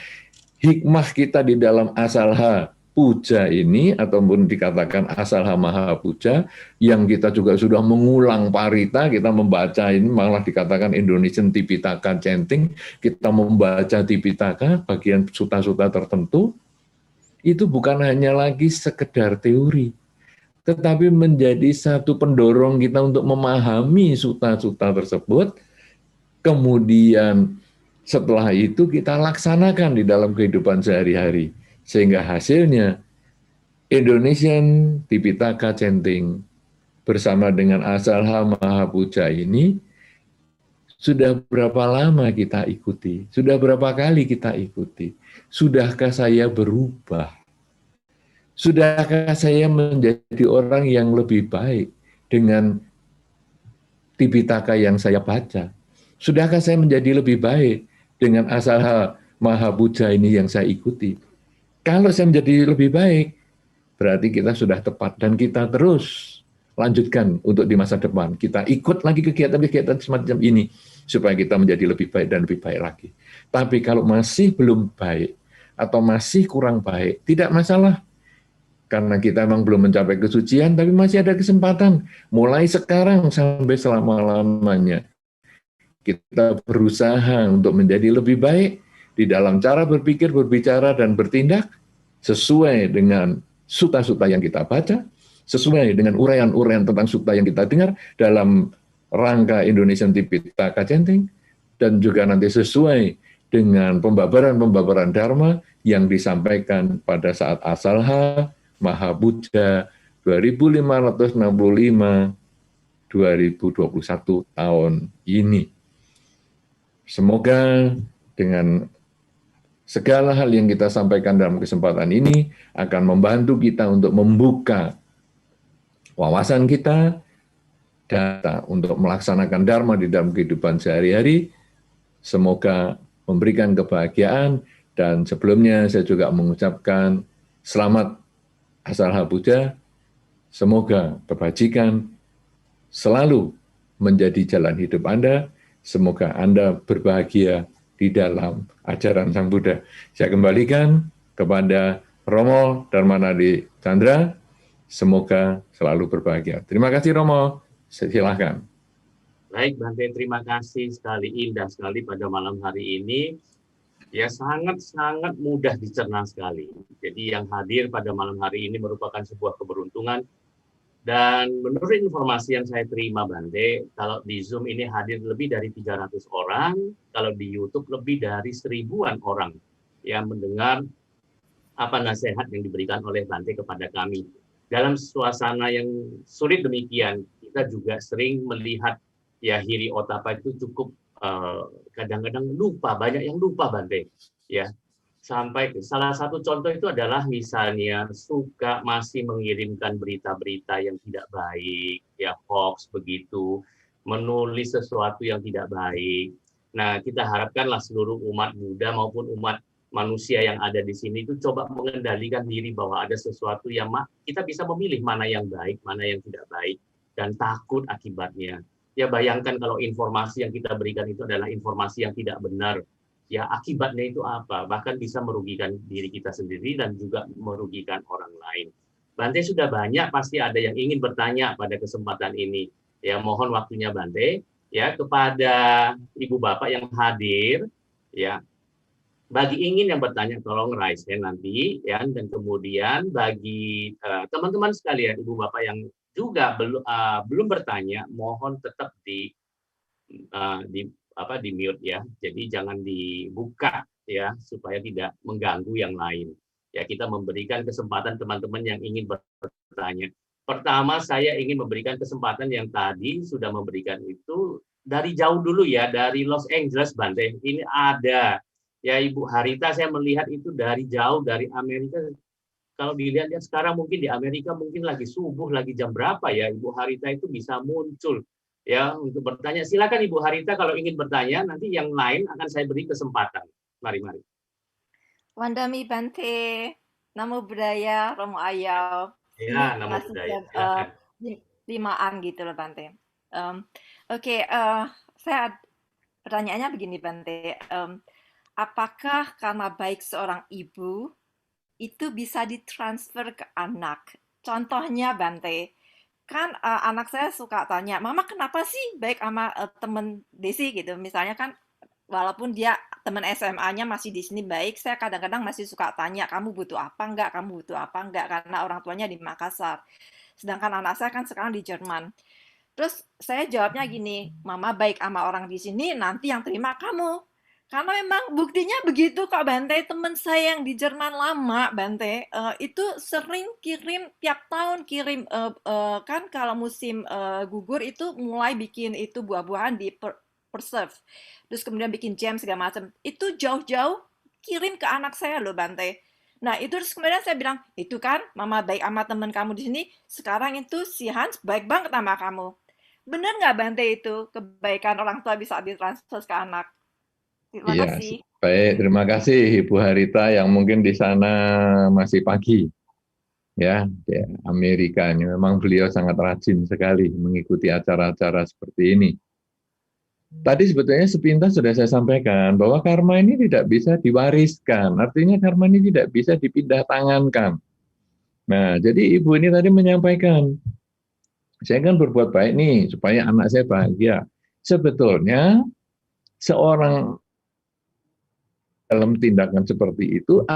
hikmah kita di dalam asalha puja ini, ataupun dikatakan asalha maha puja, yang kita juga sudah mengulang parita, kita membaca ini, malah dikatakan Indonesian Tipitaka Chanting, kita membaca Tipitaka, bagian suta-suta tertentu, itu bukan hanya lagi sekedar teori, tetapi menjadi satu pendorong kita untuk memahami suta-suta tersebut, kemudian setelah itu kita laksanakan di dalam kehidupan sehari-hari, sehingga hasilnya Indonesian Tipitaka Chanting bersama dengan Asalha Maha Puja ini sudah berapa lama kita ikuti? Sudah berapa kali kita ikuti? Sudahkah saya berubah? Sudahkah saya menjadi orang yang lebih baik dengan Tipitaka yang saya baca? Sudahkah saya menjadi lebih baik dengan Asalha Maha Puja ini yang saya ikuti? Kalau saya menjadi lebih baik, berarti kita sudah tepat dan kita terus lanjutkan untuk di masa depan. Kita ikut lagi kegiatan-kegiatan semacam ini supaya kita menjadi lebih baik dan lebih baik lagi. Tapi kalau masih belum baik atau masih kurang baik, tidak masalah. Karena kita memang belum mencapai kesucian, tapi masih ada kesempatan. Mulai sekarang sampai selama-lamanya. Kita berusaha untuk menjadi lebih baik di dalam cara berpikir, berbicara, dan bertindak sesuai dengan suta-suta yang kita baca, sesuai dengan uraian-uraian tentang suta yang kita dengar dalam rangka Indonesian Tipitaka Chanting, dan juga nanti sesuai dengan pembabaran-pembabaran Dharma yang disampaikan pada saat Asalha Maha Puja 2565 2021 tahun ini. Semoga dengan segala hal yang kita sampaikan dalam kesempatan ini akan membantu kita untuk membuka wawasan kita, data untuk melaksanakan Dharma di dalam kehidupan sehari-hari. Semoga memberikan kebahagiaan, dan sebelumnya saya juga mengucapkan selamat Asalha Puja. Semoga kebajikan selalu menjadi jalan hidup Anda. Semoga Anda berbahagia di dalam ajaran Sang Buddha. Saya kembalikan kepada Romo Dharmanadi Chandra. Semoga selalu berbahagia. Terima kasih Romo. Silahkan. Baik, Bante, terima kasih sekali, indah sekali pada malam hari ini. Ya, sangat-sangat mudah dicerna sekali. Jadi yang hadir pada malam hari ini merupakan sebuah keberuntungan. Dan menurut informasi yang saya terima, Bante, kalau di Zoom ini hadir lebih dari 300 orang, kalau di YouTube lebih dari 1000-an orang yang mendengar apa nasihat yang diberikan oleh Bante kepada kami. Dalam suasana yang sulit demikian, kita juga sering melihat ya hiri otapa itu cukup kadang-kadang lupa, banyak yang lupa, Bante. Ya, sampai salah satu contoh itu adalah misalnya suka masih mengirimkan berita-berita yang tidak baik, ya hoax begitu, menulis sesuatu yang tidak baik. Nah, kita harapkanlah seluruh umat Buddha maupun umat manusia yang ada di sini itu coba mengendalikan diri bahwa ada sesuatu yang kita bisa memilih mana yang baik, mana yang tidak baik, dan takut akibatnya. Ya bayangkan kalau informasi yang kita berikan itu adalah informasi yang tidak benar, ya akibatnya itu apa? Bahkan bisa merugikan diri kita sendiri dan juga merugikan orang lain. Bante sudah banyak, pasti ada yang ingin bertanya pada kesempatan ini. Ya mohon waktunya Bante, ya kepada Ibu Bapak yang hadir, ya bagi ingin yang bertanya tolong raise hand nanti, ya, dan kemudian bagi teman-teman sekalian, Ibu Bapak yang juga belum bertanya, mohon tetap di mute ya. Jadi jangan dibuka ya supaya tidak mengganggu yang lain. Ya, kita memberikan kesempatan teman-teman yang ingin bertanya. Pertama, saya ingin memberikan kesempatan yang tadi sudah memberikan itu dari jauh dulu ya, dari Los Angeles, Bante. Ini ada ya Ibu Harita, saya melihat itu dari jauh, dari Amerika. Kalau dilihat sekarang mungkin di Amerika mungkin lagi subuh, lagi jam berapa ya, Ibu Harita itu bisa muncul ya untuk bertanya. Silakan Ibu Harita kalau ingin bertanya, nanti yang lain akan saya beri kesempatan. Mari. Wandami Bante, Namo Buddhaya, Romo Ayau. Ya, Ini nama masih budaya. jam Silakan. 5-an gitu loh Bante. Oke, saya pertanyaannya begini Bante. Apakah karena baik seorang ibu itu bisa ditransfer ke anak? Contohnya Bante, kan anak saya suka tanya, Mama kenapa sih baik sama temen Desi gitu. Misalnya kan walaupun dia teman SMA-nya masih di sini baik, saya kadang-kadang masih suka tanya, kamu butuh apa enggak, karena orang tuanya di Makassar. Sedangkan anak saya kan sekarang di Jerman. Terus saya jawabnya gini, Mama baik sama orang di sini, nanti yang terima kamu. Karena memang buktinya begitu kok Bante, teman saya yang di Jerman lama Bante, itu sering kirim tiap tahun kirim kan kalau musim gugur itu mulai bikin itu buah-buahan di preserve. Terus kemudian bikin jam segala macam. Itu jauh-jauh kirim ke anak saya loh Bante. Nah itu terus kemudian saya bilang, itu kan mama baik sama temen kamu di sini, sekarang itu si Hans baik banget sama kamu. Bener nggak Bante itu kebaikan orang tua bisa ditransfer ke anak? Terima Iya, kasih. baik. Terima kasih Ibu Harita yang mungkin di sana masih pagi. Ya, di Amerika ini memang beliau sangat rajin sekali mengikuti acara-acara seperti ini. Tadi sebetulnya sepintas sudah saya sampaikan bahwa karma ini tidak bisa diwariskan, artinya karma ini tidak bisa dipindah tangankan. Nah, jadi ibu ini tadi menyampaikan, saya kan berbuat baik nih supaya anak saya bahagia. Sebetulnya seorang dalam tindakan seperti itu,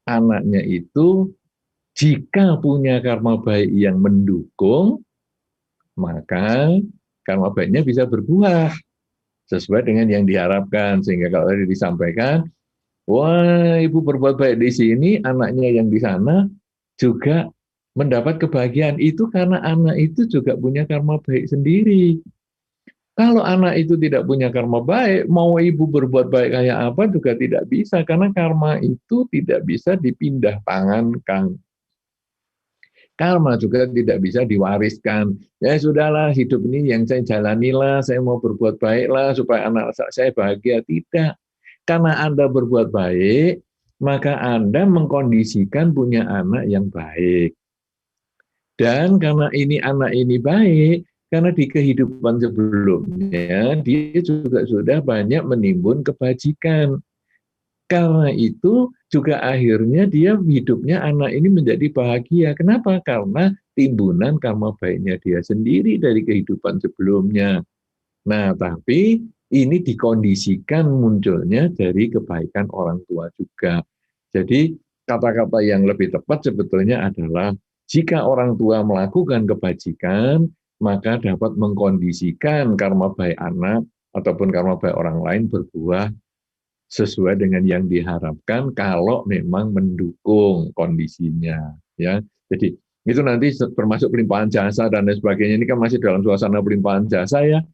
anaknya itu jika punya karma baik yang mendukung, maka karma baiknya bisa berbuah sesuai dengan yang diharapkan. Sehingga kalau tadi disampaikan, wah ibu berbuat baik di sini, anaknya yang di sana juga mendapat kebahagiaan. Itu karena anak itu juga punya karma baik sendiri. Kalau anak itu tidak punya karma baik, mau ibu berbuat baik kayak apa juga tidak bisa, karena karma itu tidak bisa dipindah tangankan. Karma juga tidak bisa diwariskan. Ya sudahlah, hidup ini yang saya jalanilah, saya mau berbuat baiklah supaya anak saya bahagia. Tidak. Karena Anda berbuat baik, maka Anda mengkondisikan punya anak yang baik. Dan karena ini anak ini baik, karena di kehidupan sebelumnya, dia juga sudah banyak menimbun kebajikan. Karena itu juga akhirnya dia hidupnya anak ini menjadi bahagia. Kenapa? Karena timbunan karma baiknya dia sendiri dari kehidupan sebelumnya. Nah, tapi ini dikondisikan munculnya dari kebaikan orang tua juga. Jadi kata-kata yang lebih tepat sebetulnya adalah jika orang tua melakukan kebajikan, maka dapat mengkondisikan karma baik anak ataupun karma baik orang lain berbuah sesuai dengan yang diharapkan kalau memang mendukung kondisinya, ya. Jadi itu nanti termasuk pelimpahan jasa dan lain sebagainya. Ini kan masih dalam suasana pelimpahan jasa ya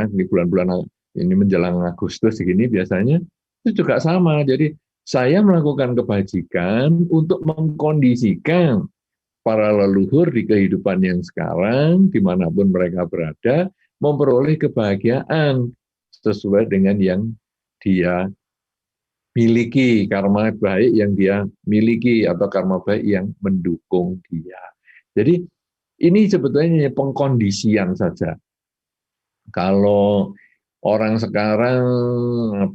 di bulan-bulan ini menjelang Agustus segini biasanya itu juga sama. Jadi saya melakukan kebajikan untuk mengkondisikan para leluhur di kehidupan yang sekarang dimanapun mereka berada memperoleh kebahagiaan sesuai dengan yang dia miliki, karma baik yang dia miliki atau karma baik yang mendukung dia. Jadi ini sebetulnya pengkondisian saja. Kalau orang sekarang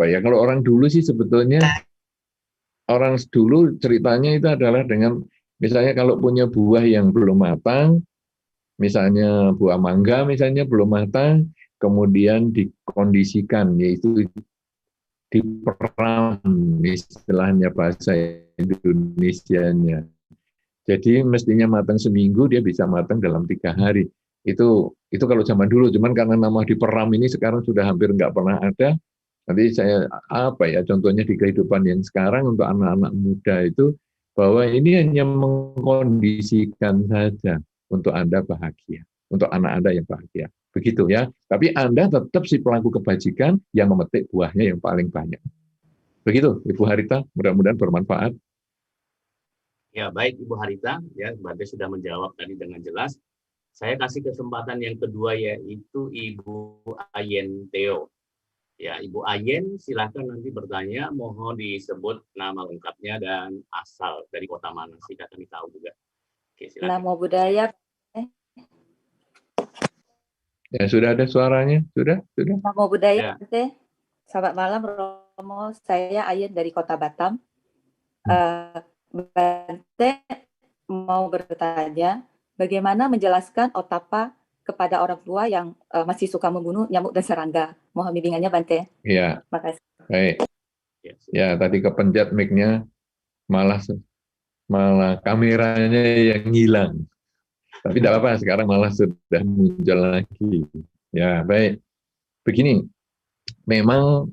kalau orang dulu sih sebetulnya orang dulu ceritanya itu adalah dengan misalnya kalau punya buah yang belum matang, misalnya buah mangga misalnya belum matang, kemudian dikondisikan yaitu diperam istilahnya bahasa Indonesianya. Jadi mestinya matang seminggu, dia bisa matang dalam 3 hari. Itu kalau zaman dulu, cuman karena nama diperam ini sekarang sudah hampir nggak pernah ada. Nanti saya contohnya di kehidupan yang sekarang untuk anak-anak muda itu bahwa ini hanya mengkondisikan saja untuk Anda bahagia, untuk anak Anda yang bahagia. Begitu ya. Tapi Anda tetap si pelaku kebajikan yang memetik buahnya yang paling banyak. Begitu, Ibu Harita, mudah-mudahan bermanfaat. Ya, baik Ibu Harita, ya Bante sudah menjawab tadi dengan jelas. Saya kasih kesempatan yang kedua yaitu Ibu Ayen Theo. Ya, Ibu Ayen, silakan nanti bertanya. Mohon disebut nama lengkapnya dan asal dari kota mana sih, kami tahu juga. Oke, silakan. Namo Buddhaya. Ya, sudah ada suaranya? Sudah? Namo Buddhaya, Ya. Bante. Selamat malam, Romo. Saya Ayen dari Kota Batam. Bante mau bertanya, bagaimana menjelaskan otapa kepada orang tua yang masih suka membunuh nyamuk dan serangga? Mohon bimbingannya, Bante. Iya. Makasih. Baik. Ya, tadi kepencet mic-nya, malah kameranya yang hilang. Tapi tidak apa-apa, sekarang malah sudah muncul lagi. Ya, baik. Begini, memang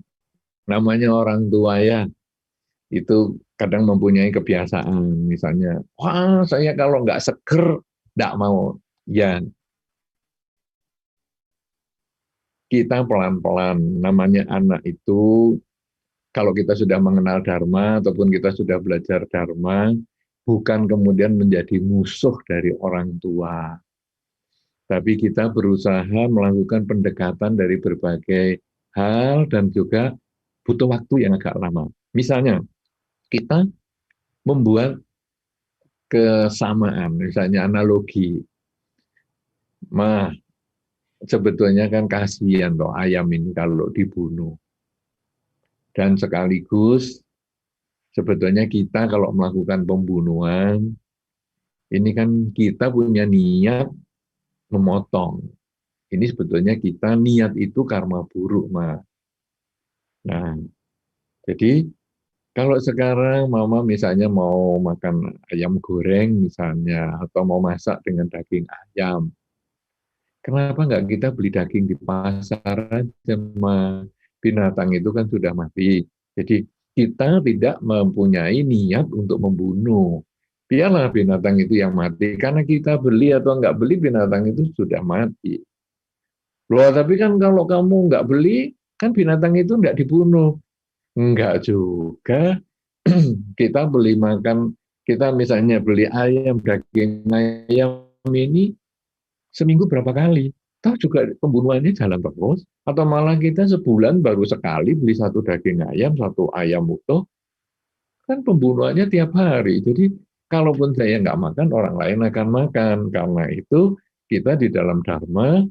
namanya orang tua ya, itu kadang mempunyai kebiasaan. Misalnya, wah saya kalau nggak seger, nggak mau. Ya, kita pelan-pelan, namanya anak itu, kalau kita sudah mengenal Dharma, ataupun kita sudah belajar Dharma, bukan kemudian menjadi musuh dari orang tua. Tapi kita berusaha melakukan pendekatan dari berbagai hal dan juga butuh waktu yang agak lama. Misalnya, kita membuat kesamaan, misalnya analogi. Sebetulnya kan kasihan loh ayam ini kalau dibunuh. Dan sekaligus sebetulnya kita kalau melakukan pembunuhan, ini kan kita punya niat memotong. Ini sebetulnya kita niat itu karma buruk, Ma. Nah, jadi kalau sekarang Mama misalnya mau makan ayam goreng misalnya, atau mau masak dengan daging ayam, kenapa nggak kita beli daging di pasar aja, Ma? Binatang itu kan sudah mati. Jadi kita tidak mempunyai niat untuk membunuh. Biarlah binatang itu yang mati, karena kita beli atau nggak beli binatang itu sudah mati. Loh, tapi kan kalau kamu nggak beli, kan binatang itu nggak dibunuh. Enggak juga. Kita beli makan, kita misalnya beli ayam, daging ayam ini seminggu berapa kali? Tahu juga pembunuhannya jalan terus. Atau malah kita sebulan baru sekali beli satu daging ayam, satu ayam utuh. Kan pembunuhannya tiap hari. Jadi kalaupun saya nggak makan, orang lain akan makan. Karena itu kita di dalam Dharma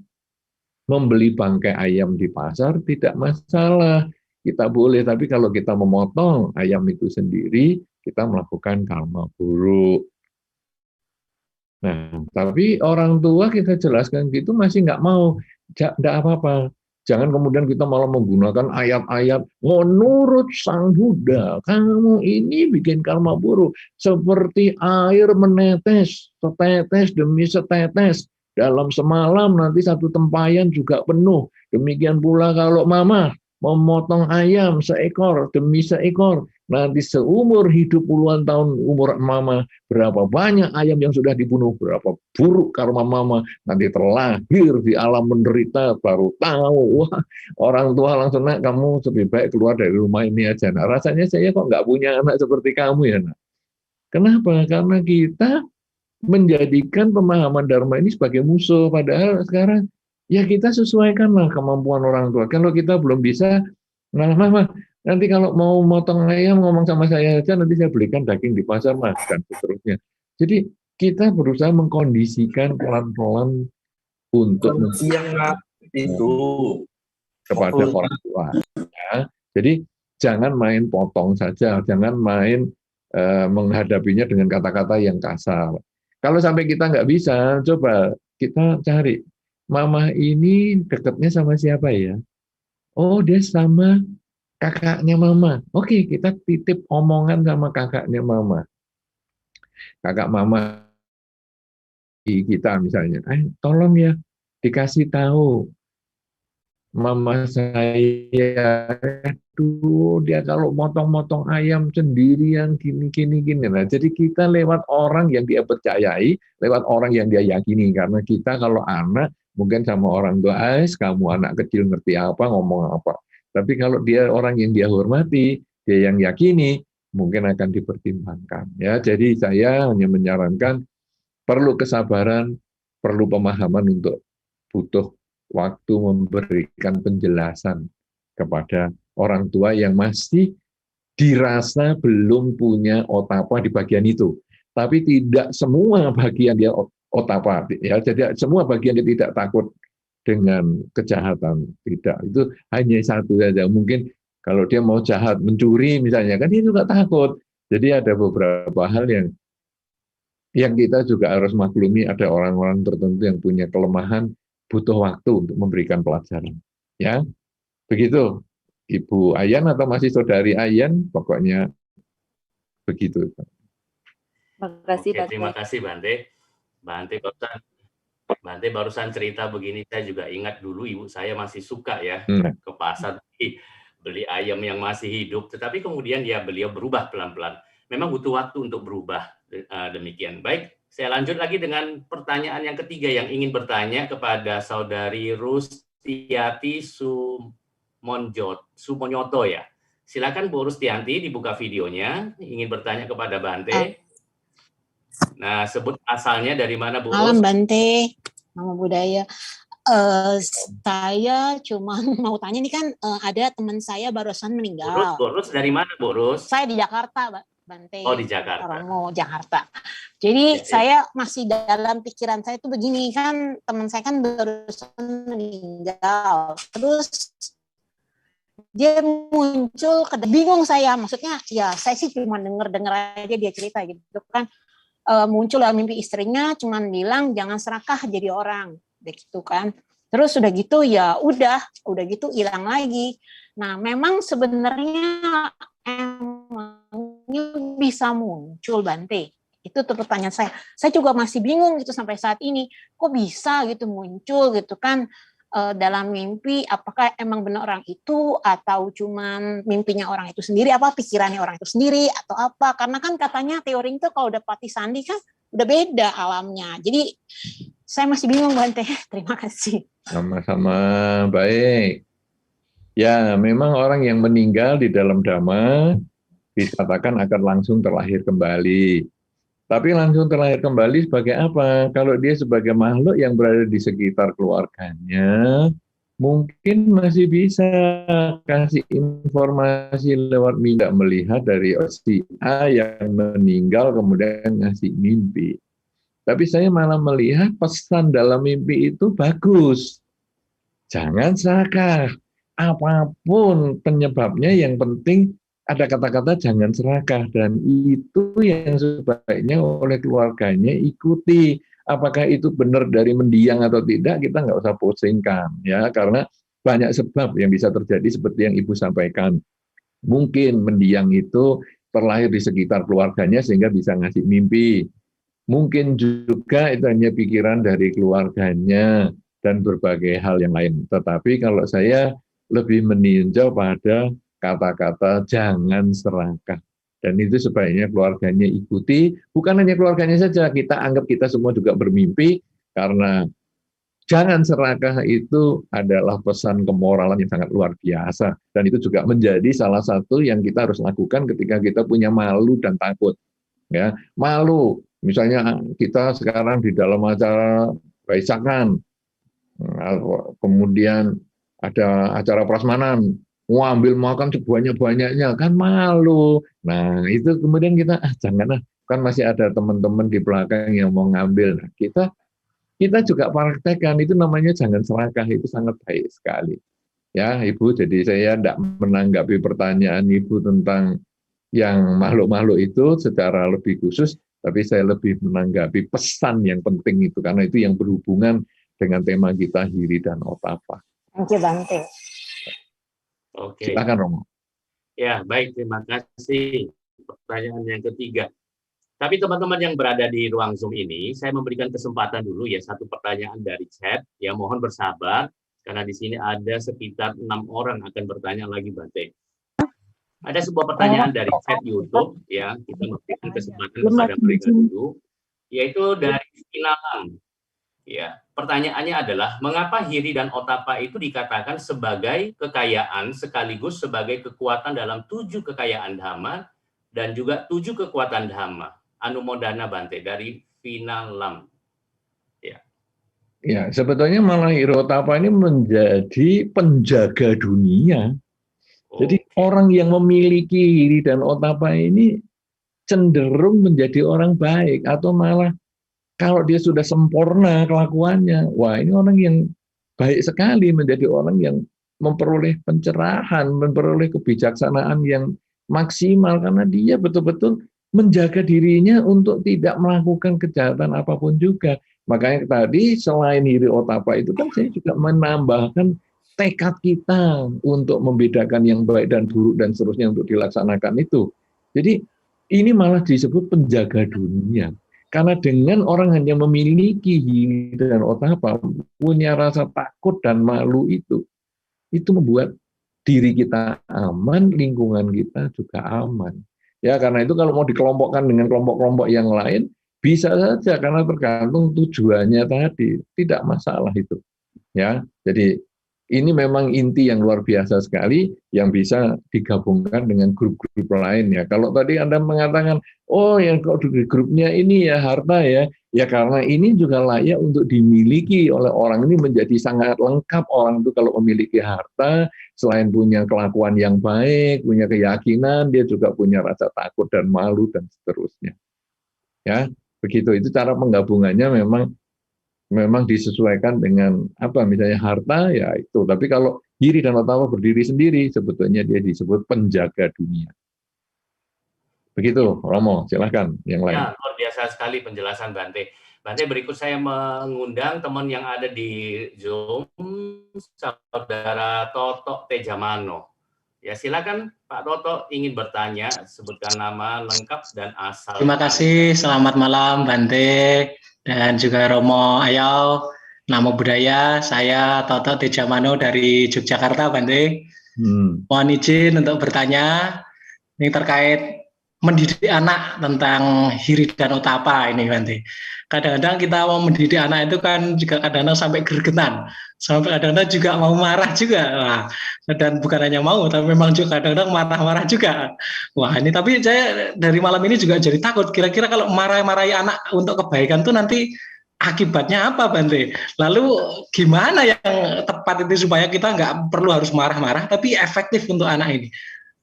membeli bangkai ayam di pasar tidak masalah. Kita boleh, tapi kalau kita memotong ayam itu sendiri, kita melakukan karma buruk. Nah, tapi orang tua kita jelaskan gitu masih nggak mau. Nggak apa-apa. Jangan kemudian kita malah menggunakan ayat-ayat, menurut Sang Buddha, kamu ini bikin karma buruk. Seperti air menetes, setetes demi setetes. Dalam semalam nanti satu tempayan juga penuh. Demikian pula kalau mama memotong ayam seekor demi seekor. Nanti seumur hidup puluhan tahun umur mama, berapa banyak ayam yang sudah dibunuh, berapa buruk karma mama. Nanti terlahir di alam menderita, baru tahu. Wah, orang tua langsung, nak kamu lebih baik keluar dari rumah ini aja. Nah, rasanya saya kok nggak punya anak seperti kamu ya, nak. Kenapa? Karena kita menjadikan pemahaman Dharma ini sebagai musuh. Padahal sekarang ya kita sesuaikanlah kemampuan orang tua. Kalau kita belum bisa, nah mama, nanti kalau mau motong ayam ngomong sama saya aja, nanti saya belikan daging di pasar, Mas, dan seterusnya. Jadi kita berusaha mengkondisikan pelan-pelan untuk itu kepada orang tua. Ya. Jadi jangan main potong saja, jangan main menghadapinya dengan kata-kata yang kasar. Kalau sampai kita nggak bisa, coba kita cari, mama ini dekatnya sama siapa ya? Oh, dia sama kakaknya mama. Oke, kita titip omongan sama kakaknya mama. Kakak mama kita misalnya, tolong ya dikasih tahu mama saya, aduh dia kalau motong-motong ayam sendirian gini. Nah, jadi kita lewat orang yang dia percayai, lewat orang yang dia yakini. Karena kita kalau anak mungkin sama orang tua, kamu anak kecil ngerti apa, ngomong apa. Tapi kalau dia orang yang dia hormati, dia yang yakini, mungkin akan dipertimbangkan. Ya, jadi saya hanya menyarankan perlu kesabaran, perlu pemahaman untuk butuh waktu memberikan penjelasan kepada orang tua yang masih dirasa belum punya otapa di bagian itu. Tapi tidak semua bagian dia otapa, ya. Jadi semua bagian dia tidak takut dengan kejahatan, tidak. Itu hanya satu saja. Mungkin kalau dia mau jahat, mencuri misalnya, kan dia juga takut. Jadi ada beberapa hal yang kita juga harus maklumi, ada orang-orang tertentu yang punya kelemahan, butuh waktu untuk memberikan pelajaran. Ya, begitu. Ibu Ayan atau masih saudari Ayan, pokoknya begitu. Makasih, Oke, Bante. terima kasih Bante barusan cerita begini, saya juga ingat dulu ibu saya masih suka ya ke pasar beli ayam yang masih hidup, tetapi kemudian beliau berubah pelan-pelan. Memang butuh waktu untuk berubah, demikian. Baik, saya lanjut lagi dengan pertanyaan yang ketiga yang ingin bertanya kepada saudari Rustiati Sumonyoto ya. Silakan Bu Rustianti dibuka videonya, ingin bertanya kepada Bante. Nah, sebut asalnya dari mana Bu? Malam Bante, nama budaya. Saya cuma mau tanya, ini kan ada teman saya barusan meninggal. Bu Rus dari mana Bu Rus? Saya di Jakarta, Bante. Oh, di Jakarta. Romo, Jakarta. Jadi saya masih dalam pikiran saya itu begini, kan teman saya kan barusan meninggal. Terus dia muncul, bingung saya, maksudnya ya saya sih cuma dengar aja dia cerita gitu kan. Muncul dalam mimpi istrinya, cuman bilang jangan serakah jadi orang, gitu kan. Terus udah gitu ya udah gitu hilang lagi. Nah memang sebenarnya emangnya bisa muncul Bante. Itu tuh pertanyaan saya. Saya juga masih bingung gitu sampai saat ini. Kok bisa gitu muncul gitu kan dalam mimpi? Apakah emang benar orang itu atau cuman mimpinya orang itu sendiri? Apa pikirannya orang itu sendiri atau apa? Karena kan katanya teori itu kalau udah pati sandi kan udah beda alamnya. Jadi saya masih bingung Bante. Terima kasih. Sama-sama, baik. Ya, memang orang yang meninggal di dalam Dhamma dikatakan akan langsung terlahir kembali. Tapi langsung terlahir kembali sebagai apa? Kalau dia sebagai makhluk yang berada di sekitar keluarganya, mungkin masih bisa kasih informasi lewat minta melihat dari si A yang meninggal kemudian ngasih mimpi. Tapi saya malah melihat pesan dalam mimpi itu bagus. Jangan serakah. Apapun penyebabnya, yang penting ada kata-kata jangan serakah, dan itu yang sebaiknya oleh keluarganya ikuti. Apakah itu benar dari mendiang atau tidak, kita nggak usah pusingkan ya, karena banyak sebab yang bisa terjadi seperti yang Ibu sampaikan. Mungkin mendiang itu terlahir di sekitar keluarganya sehingga bisa ngasih mimpi. Mungkin juga itu hanya pikiran dari keluarganya dan berbagai hal yang lain. Tetapi kalau saya lebih meninjau pada kata-kata jangan serakah. Dan itu sebaiknya keluarganya ikuti, bukan hanya keluarganya saja, kita anggap kita semua juga bermimpi, karena jangan serakah itu adalah pesan kemoralan yang sangat luar biasa. Dan itu juga menjadi salah satu yang kita harus lakukan ketika kita punya malu dan takut. Ya, malu, misalnya kita sekarang di dalam acara Waisakan, kemudian ada acara prasmanan, ambil makan sebanyak-banyaknya, kan malu. Nah, itu kemudian kita, janganlah, kan masih ada teman-teman di belakang yang mau ngambil. Nah, kita juga praktekkan, itu namanya jangan serakah, itu sangat baik sekali. Ya, Ibu, jadi saya tidak menanggapi pertanyaan Ibu tentang yang makhluk-makhluk itu secara lebih khusus, tapi saya lebih menanggapi pesan yang penting itu, karena itu yang berhubungan dengan tema kita Hiri dan Otapa. Thank you, Bante. Oke. Silakan Romo. Ya, baik, terima kasih. Pertanyaan yang ketiga. Tapi teman-teman yang berada di ruang Zoom ini, saya memberikan kesempatan dulu ya, satu pertanyaan dari chat, ya mohon bersabar. Karena di sini ada sekitar 6 orang akan bertanya lagi, Bante. Ada sebuah pertanyaan dari chat YouTube, ya, kita memberikan kesempatan kepada mereka dulu, yaitu dari Sinalam. Ya, pertanyaannya adalah, mengapa hiri dan otapa itu dikatakan sebagai kekayaan sekaligus sebagai kekuatan dalam 7 kekayaan dhamma dan juga 7 kekuatan dhamma? Anumodana Bante dari Finalam. Ya, sebetulnya malah Hirotapa ini menjadi penjaga dunia. Jadi orang yang memiliki hiri dan otapa ini cenderung menjadi orang baik, atau malah kalau dia sudah sempurna kelakuannya, wah ini orang yang baik sekali, menjadi orang yang memperoleh pencerahan, memperoleh kebijaksanaan yang maksimal, karena dia betul-betul menjaga dirinya untuk tidak melakukan kejahatan apapun juga. Makanya tadi selain hiri otapa itu kan saya juga menambahkan tekad kita untuk membedakan yang baik dan buruk dan seterusnya untuk dilaksanakan itu. Jadi ini malah disebut penjaga dunia. Karena dengan orang hanya memiliki hiri dan otapa, punya rasa takut dan malu itu membuat diri kita aman, lingkungan kita juga aman. Ya, karena itu kalau mau dikelompokkan dengan kelompok-kelompok yang lain, bisa saja karena tergantung tujuannya tadi, tidak masalah itu. Ya, jadi ini memang inti yang luar biasa sekali yang bisa digabungkan dengan grup-grup lain ya. Kalau tadi Anda mengatakan, oh yang kok di grupnya ini ya harta ya, ya karena ini juga layak untuk dimiliki oleh orang. Ini menjadi sangat lengkap orang itu kalau memiliki harta, selain punya kelakuan yang baik, punya keyakinan, dia juga punya rasa takut dan malu dan seterusnya. Ya, begitu. Itu cara penggabungannya memang disesuaikan dengan apa, misalnya harta ya itu. Tapi kalau hiri dan otapa berdiri sendiri, sebetulnya dia disebut penjaga dunia. Begitu, Romo, silahkan yang lain. Ya, luar biasa sekali penjelasan Bante. Bante, berikut saya mengundang teman yang ada di Zoom, Saudara Toto Tejamano. Ya, silakan Pak Toto, ingin bertanya, sebutkan nama lengkap dan asal. Terima kasih, selamat malam Bante dan juga Romo Ayau. Namo Buddhaya, saya Toto Tejamano dari Yogyakarta, Bante. Mohon izin untuk bertanya, ini terkait mendidik anak tentang hiri dan otapa ini, Bante. Kadang-kadang kita mau mendidik anak itu kan juga kadang-kadang sampai gregetan, sampai kadang-kadang juga mau marah juga. Wah, dan bukan hanya mau, tapi memang juga kadang-kadang marah-marah juga. Wah, ini tapi saya dari malam ini juga jadi takut, kira-kira kalau marah-marahi anak untuk kebaikan tuh nanti akibatnya apa, Bante? Lalu gimana yang tepat itu supaya kita nggak perlu harus marah-marah, tapi efektif untuk anak ini?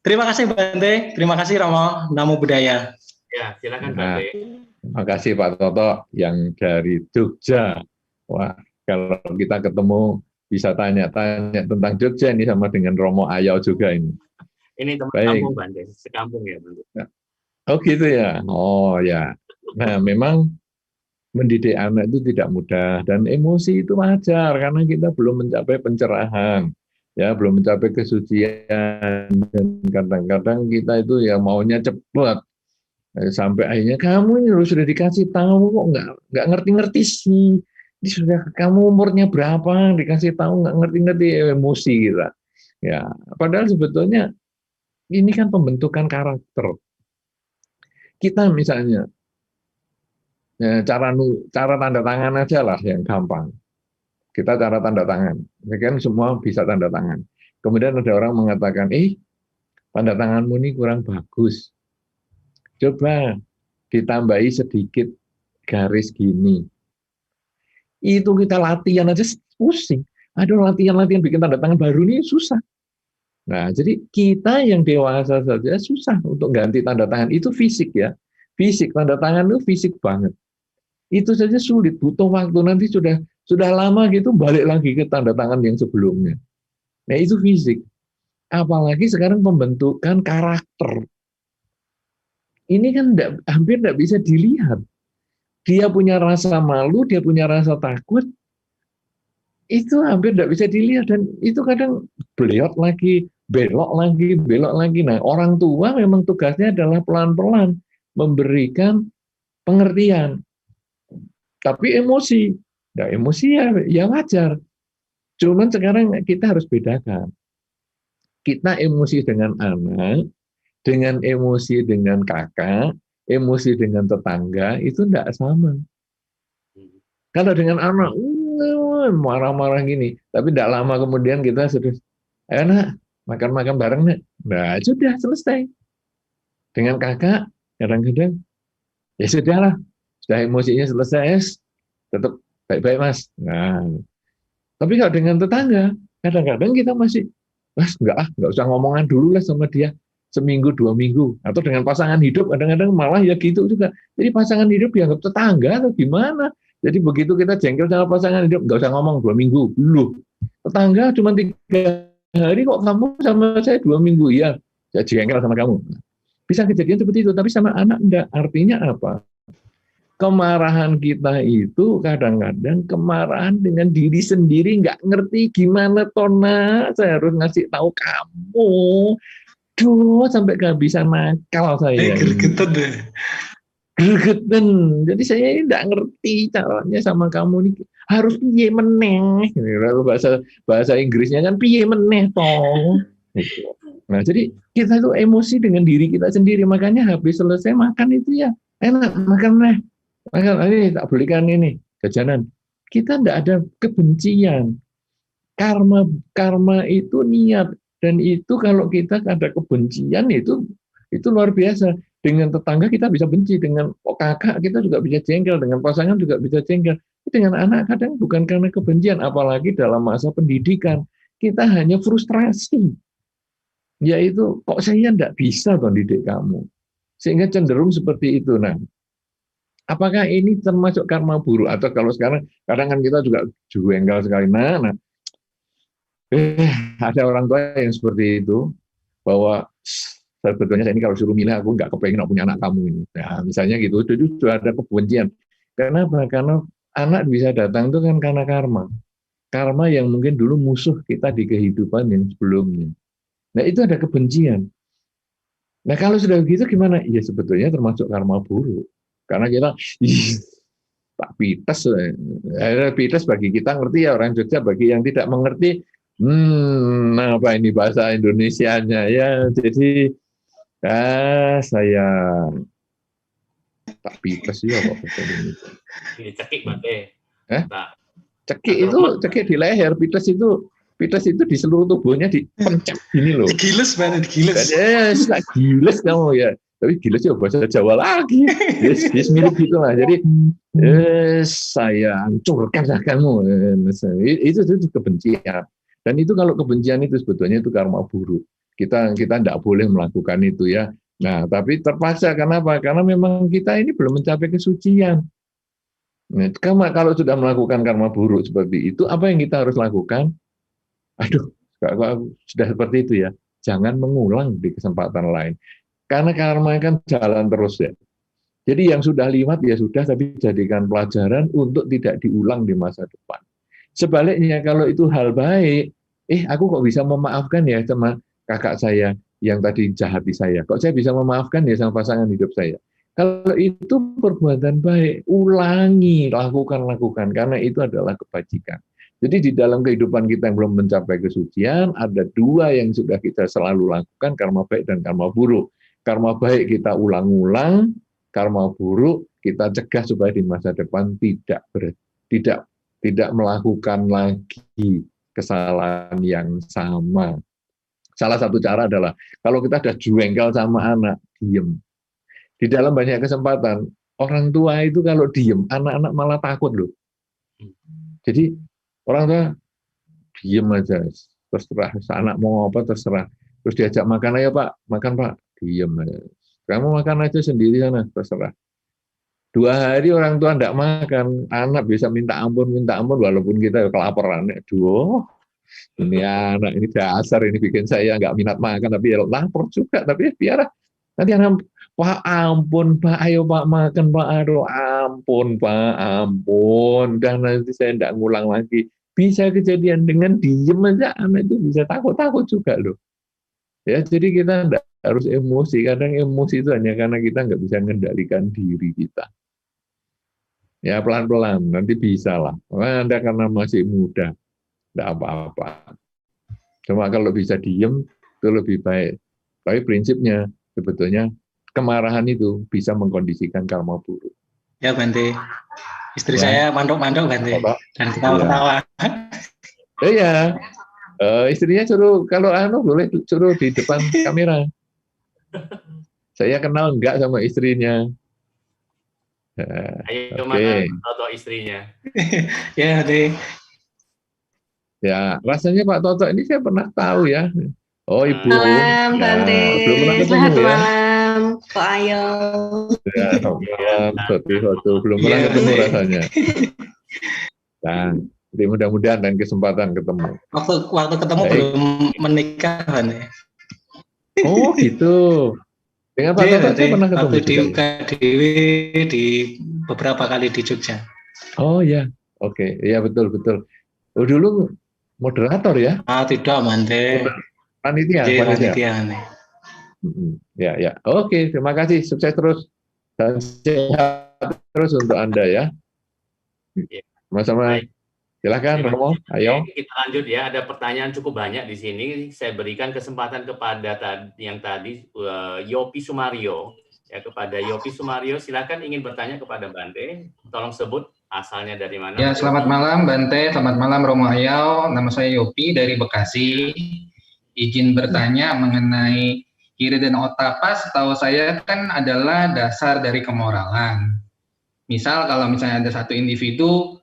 Terima kasih Bante, terima kasih Romo, Namo Buddhaya. Ya, silakan Bante. Terima kasih Pak Toto yang dari Jogja. Wah, kalau kita ketemu bisa tanya-tanya tentang Jogja ini sama dengan Romo Ayau juga ini. Ini teman kampung Bante, sekampung ya Bante. Oh gitu ya. Oh ya. Nah, memang mendidik anak itu tidak mudah dan emosi itu wajar karena kita belum mencapai pencerahan. Ya, belum mencapai kesucian, dan kadang-kadang kita itu ya maunya cepat sampai akhirnya kamu ini sudah dikasih tahu kok nggak ngerti-ngerti sih, ini sudah kamu umurnya berapa dikasih tahu nggak ngerti-ngerti, emosi kita ya, padahal sebetulnya ini kan pembentukan karakter kita. Misalnya ya, cara tanda tangan aja lah yang gampang. Kita cara tanda tangan, ya kan semua bisa tanda tangan. Kemudian ada orang mengatakan, tanda tanganmu ini kurang bagus. Coba ditambahi sedikit garis gini. Itu kita latihan aja pusing. Aduh, latihan bikin tanda tangan baru ini susah. Nah, jadi kita yang dewasa saja susah untuk ganti tanda tangan. Itu fisik ya. Fisik, tanda tangan itu fisik banget. Itu saja sulit, butuh waktu, nanti sudah lama gitu balik lagi ke tanda tangan yang sebelumnya. Nah itu fisik. Apalagi sekarang pembentukan karakter. Ini kan hampir tidak bisa dilihat. Dia punya rasa malu, dia punya rasa takut. Itu hampir tidak bisa dilihat dan itu kadang belok lagi. Nah orang tua memang tugasnya adalah pelan-pelan memberikan pengertian. Tapi emosi, ya wajar. Cuman sekarang kita harus bedakan. Kita emosi dengan anak, dengan emosi dengan kakak, emosi dengan tetangga, itu tidak sama. Kalau dengan anak, marah-marah gini, tapi tidak lama kemudian kita sudah, ayo nak, makan-makan bareng nak. Nah, sudah selesai. Dengan kakak, kadang-kadang, ya sudahlah, sudah emosinya selesai, tetap baik-baik mas. Nah, tapi kalau dengan tetangga, kadang-kadang kita masih, mas nggak usah ngomongan dulu lah sama dia, seminggu 2 minggu. Atau dengan pasangan hidup, kadang-kadang malah ya gitu juga. Jadi pasangan hidup dianggap tetangga atau gimana? Jadi begitu kita jengkel sama pasangan hidup, nggak usah ngomong 2 minggu. Loh, tetangga cuma 3 hari kok kamu sama saya 2 minggu. Ya, saya jengkel sama kamu. Bisa kejadian seperti itu, tapi sama anak enggak. Artinya apa? Kemarahan kita itu kadang-kadang kemarahan dengan diri sendiri, nggak ngerti gimana Tona, saya harus ngasih tahu kamu. Duh, sampai kehabisan nakal saya. Gregetan deh. Gregetan. Jadi saya ini nggak ngerti caranya sama kamu nih. Harus piye meneh. Lalu bahasa Inggrisnya kan piye meneh toh. Nah, jadi kita itu emosi dengan diri kita sendiri. Makanya habis selesai makan itu ya enak makan meneh. Maka ini tak belikan ini jajanan. Kita tidak ada kebencian. Karma itu niat, dan itu kalau kita ada kebencian itu luar biasa. Dengan tetangga kita bisa benci, dengan kakak kita juga bisa jengkel, dengan pasangan juga bisa jengkel. Dengan anak kadang bukan karena kebencian, apalagi dalam masa pendidikan kita hanya frustrasi. Yaitu kok saya tidak bisa mendidik kamu, sehingga cenderung seperti itu. Nah, apakah ini termasuk karma buruk? Atau kalau sekarang, kadang kan kita juga jengkel sekali. Nah, ada orang tua yang seperti itu, bahwa sebetulnya saya ini kalau suruh milih, aku nggak kepengen punya anak kamu ini. Nah, misalnya gitu, itu sudah ada kebencian. Kenapa? Karena anak bisa datang itu kan karena karma. Karma yang mungkin dulu musuh kita di kehidupan yang sebelumnya. Nah, itu ada kebencian. Nah, kalau sudah begitu gimana? Ya sebetulnya termasuk karma buruk. Karena kita tak pites, pites bagi kita ngerti ya orang Jogja, bagi yang tidak mengerti, apa ini bahasa Indonesianya ya. Jadi saya tak pites ya kok. Ini cekik Bante. Cekik di leher, pites itu di seluruh tubuhnya dipencet gini loh. Giles banget, giles. Giles kamu ya. Tapi giles ya bahasa Jawa lagi. Yes, mirip gitu lah. Jadi saya hancurkan kamu. Itu kebencian. Dan itu kalau kebencian itu sebetulnya itu karma buruk. Kita tidak boleh melakukan itu ya. Nah, tapi terpaksa. Kenapa? Karena memang kita ini belum mencapai kesucian. Nah, kalau sudah melakukan karma buruk seperti itu, apa yang kita harus lakukan? Aduh, sudah seperti itu ya. Jangan mengulang di kesempatan lain. Karena karma kan jalan terus ya. Jadi yang sudah lewat ya sudah, tapi jadikan pelajaran untuk tidak diulang di masa depan. Sebaliknya kalau itu hal baik, aku kok bisa memaafkan ya sama kakak saya yang tadi jahati saya. Kok saya bisa memaafkan ya sama pasangan hidup saya. Kalau itu perbuatan baik, ulangi, lakukan, karena itu adalah kebajikan. Jadi di dalam kehidupan kita yang belum mencapai kesucian, ada 2 yang sudah kita selalu lakukan, karma baik dan karma buruk. Karma baik kita ulang-ulang, karma buruk kita cegah supaya di masa depan tidak melakukan lagi kesalahan yang sama. Salah satu cara adalah kalau kita ada jengkel sama anak, diem. Di dalam banyak kesempatan orang tua itu kalau diem, anak-anak malah takut loh. Jadi orang tua diem aja, terserah. Anak mau apa terserah. Terus diajak makan, ayo Pak, makan Pak. Diem aja. Kamu makan aja sendiri sana, terserah. 2 hari orang tua tidak makan, anak bisa minta ampun walaupun kita kelaparan. Aduh, ini anak ini dasar, ini bikin saya nggak minat makan, tapi ya lapar juga. Tapi biarlah. Nanti anak, Pak ampun Pak, ayo Pak makan Pak, aduh ampun Pak, ampun. Dan nanti saya tidak ngulang lagi. Bisa kejadian dengan diem aja, anak itu bisa takut juga loh. Ya, jadi kita tidak harus emosi. Kadang emosi itu hanya karena kita nggak bisa mengendalikan diri kita. Ya pelan-pelan, nanti bisa lah. Anda karena masih muda. tidak apa-apa. Cuma kalau bisa diem, itu lebih baik. Tapi prinsipnya, sebetulnya kemarahan itu bisa mengkondisikan karma buruk. Ya, Bante. Istri Ya. saya mandok-mandok, Bante. Dan ketawa-ketawa. Iya. Istrinya suruh, kalau boleh suruh di depan kamera. Saya kenal enggak sama istrinya. Ayo, Oke. mana Toto istrinya? Ya, Bante. Ya, rasanya Pak Toto ini saya pernah tahu ya. Oh, Ibu. Malam, Bante. Belum pernah ketemu Selamat ya. malam, Pak Ayo. Ya, selamat malam, Soto. Belum pernah Iya, ketemu Bante. rasanya. Nah, jadi mudah-mudahan dan kesempatan ketemu. Waktu ketemu Baik. belum menikah, Bante. Oh, gitu. Dengan Pak Iya, Toto saya pernah ketemu waktu di juga. UKDW di beberapa kali di Jogja. Oh ya, oke. Iya, betul. Oh, dulu moderator ya? Tidak, Bante. Panitia. Iya, panitia, Bante. Ya. Oke, terima kasih. Sukses terus. Dan sehat terus untuk Anda ya. Sama-sama. Baik. Silakan, Terima Romo. Ayo. Oke, kita lanjut ya. Ada pertanyaan cukup banyak di sini. Saya berikan kesempatan kepada yang tadi Yopi Sumario. Ya, kepada Yopi Sumario, silakan ingin bertanya kepada Bante. Tolong sebut asalnya dari mana. Ya, selamat malam Bante, selamat malam Romo Ayau. Nama saya Yopi dari Bekasi. Izin bertanya mengenai Hiri dan Otapa, setahu saya kan adalah dasar dari kemoralan. Misal kalau misalnya ada satu individu,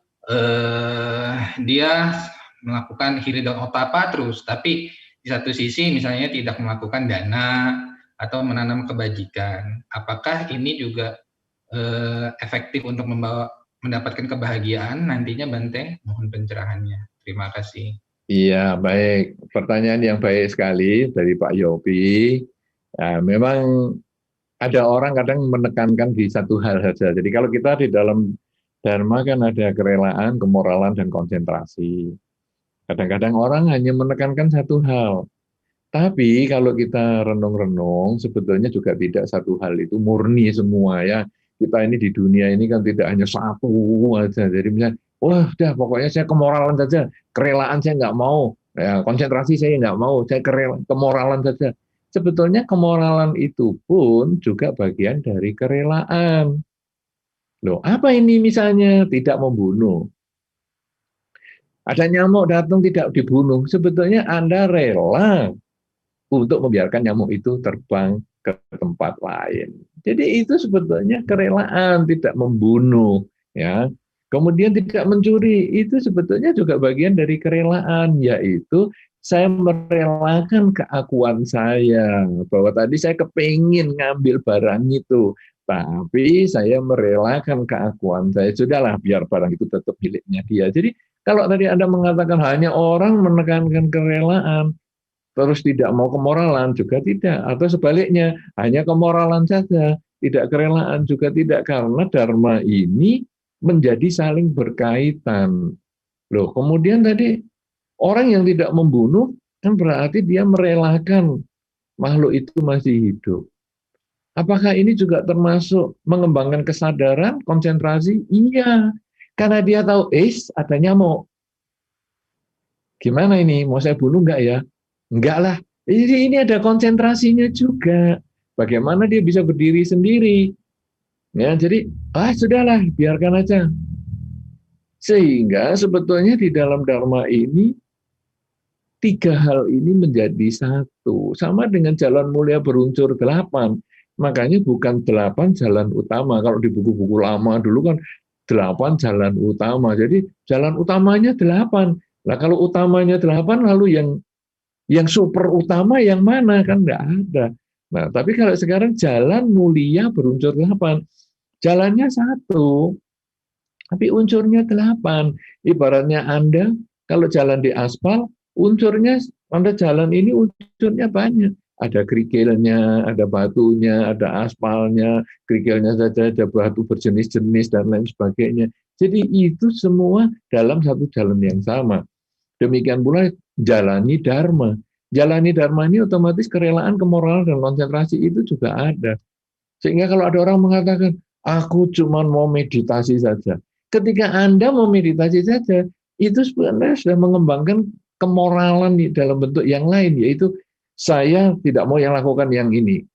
dia melakukan Hiri dan Otapa terus, tapi di satu sisi misalnya tidak melakukan dana atau menanam kebajikan. Apakah ini juga efektif untuk mendapatkan kebahagiaan nantinya, Bante? Mohon pencerahannya. Terima kasih. Iya, baik. Pertanyaan yang baik sekali dari Pak Yopi. Ya, memang ada orang kadang menekankan di satu hal saja. Jadi kalau kita di dalam Dharma kan ada kerelaan, kemoralan, dan konsentrasi. Kadang-kadang orang hanya menekankan satu hal. Tapi kalau kita renung-renung, sebetulnya juga tidak satu hal itu murni semua ya. Kita ini di dunia ini kan tidak hanya satu aja. Jadi misalnya, wah udah pokoknya saya kemoralan saja, kerelaan saya nggak mau, ya, konsentrasi saya nggak mau, saya kemoralan saja. Sebetulnya kemoralan itu pun juga bagian dari kerelaan. Loh, apa ini misalnya tidak membunuh? Ada nyamuk datang tidak dibunuh, sebetulnya Anda rela untuk membiarkan nyamuk itu terbang ke tempat lain. Jadi itu sebetulnya kerelaan, tidak membunuh, ya. Kemudian tidak mencuri, itu sebetulnya juga bagian dari kerelaan, yaitu saya merelakan keakuan saya bahwa tadi saya kepingin ngambil barang itu, tapi saya merelakan keakuan saya, sudahlah biar barang itu tetap miliknya dia. Jadi kalau tadi Anda mengatakan hanya orang menekankan kerelaan, terus tidak mau kemoralan juga tidak, atau sebaliknya hanya kemoralan saja, tidak kerelaan juga tidak, karena Dharma ini menjadi saling berkaitan. Loh, kemudian tadi orang yang tidak membunuh kan berarti dia merelakan makhluk itu masih hidup. Apakah ini juga termasuk mengembangkan kesadaran, konsentrasi? Iya, karena dia tahu, ada nyamuk. Gimana ini, mau saya bunuh enggak ya? Enggak lah, ini ada konsentrasinya juga. Bagaimana dia bisa berdiri sendiri? Ya, jadi, sudahlah, biarkan aja. Sehingga sebetulnya di dalam Dharma ini, tiga hal ini menjadi satu. Sama dengan jalan mulia berunsur 8. Makanya bukan 8 jalan utama. Kalau di buku-buku lama dulu kan 8 jalan utama. Jadi jalan utamanya 8. Nah kalau utamanya 8, lalu yang super utama yang mana? Kan enggak ada. Nah tapi kalau sekarang jalan mulia berunsur 8. Jalannya satu, tapi unsurnya 8. Ibaratnya Anda kalau jalan di aspal, unsurnya Anda jalan ini unsurnya banyak. Ada kerikilnya, ada batunya, ada aspalnya, kerikilnya saja ada batu berjenis-jenis dan lain sebagainya. Jadi itu semua dalam satu jalan yang sama. Demikian pula jalani Dharma. Jalani Dharma ini otomatis kerelaan, kemoralan, dan konsentrasi itu juga ada. Sehingga kalau ada orang mengatakan, aku cuma mau meditasi saja. Ketika Anda mau meditasi saja, itu sebenarnya sudah mengembangkan kemoralan di dalam bentuk yang lain, yaitu saya tidak mau yang lakukan yang ini.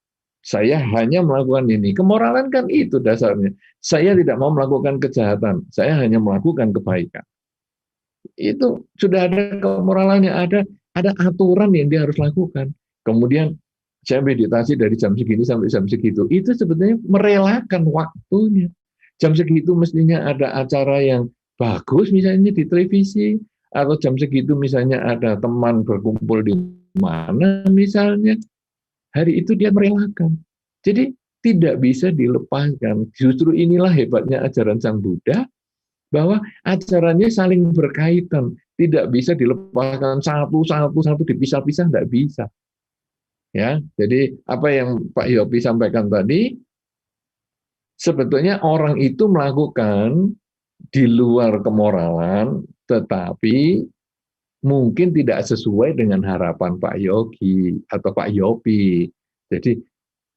Saya hanya melakukan ini. Kemoralan kan itu dasarnya. Saya tidak mau melakukan kejahatan. Saya hanya melakukan kebaikan. Itu sudah ada kemoralannya, ada aturan yang dia harus lakukan. Kemudian saya meditasi dari jam segini sampai jam segitu. Itu sebetulnya merelakan waktunya. Jam segitu mestinya ada acara yang bagus misalnya di televisi, atau jam segitu misalnya ada teman berkumpul di mana misalnya. Hari itu dia merelakan. Jadi tidak bisa dilepaskan. Justru inilah hebatnya ajaran Sang Buddha, bahwa ajarannya saling berkaitan. Tidak bisa dilepaskan satu dipisah-pisah, tidak bisa. Ya, jadi apa yang Pak Yopi sampaikan tadi, sebetulnya orang itu melakukan di luar kemoralan, tetapi mungkin tidak sesuai dengan harapan Pak Yogi atau Pak Yopi. Jadi,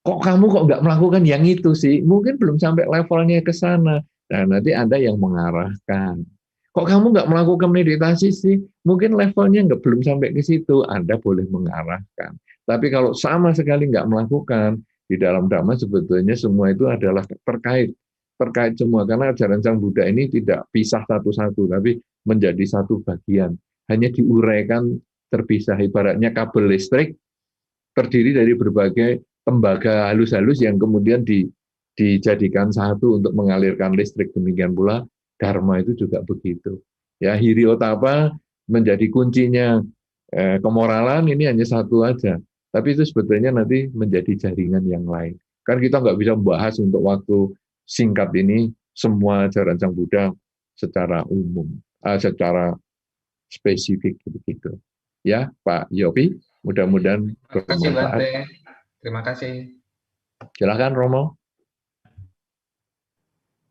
kok kamu nggak melakukan yang itu sih? Mungkin belum sampai levelnya ke sana. Nah, nanti Anda yang mengarahkan. Kok kamu nggak melakukan meditasi sih? Mungkin levelnya belum sampai ke situ. Anda boleh mengarahkan. Tapi kalau sama sekali nggak melakukan, di dalam Dhamma sebetulnya semua itu adalah terkait semua. Karena ajaran Sang Buddha ini tidak pisah satu-satu, tapi menjadi satu bagian. Hanya diuraikan terpisah, ibaratnya kabel listrik terdiri dari berbagai tembaga halus-halus yang kemudian dijadikan satu untuk mengalirkan listrik. Demikian pula Dharma itu juga begitu. Ya, Hiriotapa menjadi kuncinya. Kemoralan ini hanya satu aja, tapi itu sebetulnya nanti menjadi jaringan yang lain. Kan kita nggak bisa membahas untuk waktu singkat ini semua ajaran Sang Buddha secara umum, secara spesifik begitu. Ya, Pak Yopi, mudah-mudahan bermanfaat. Terima kasih. Silakan Romo.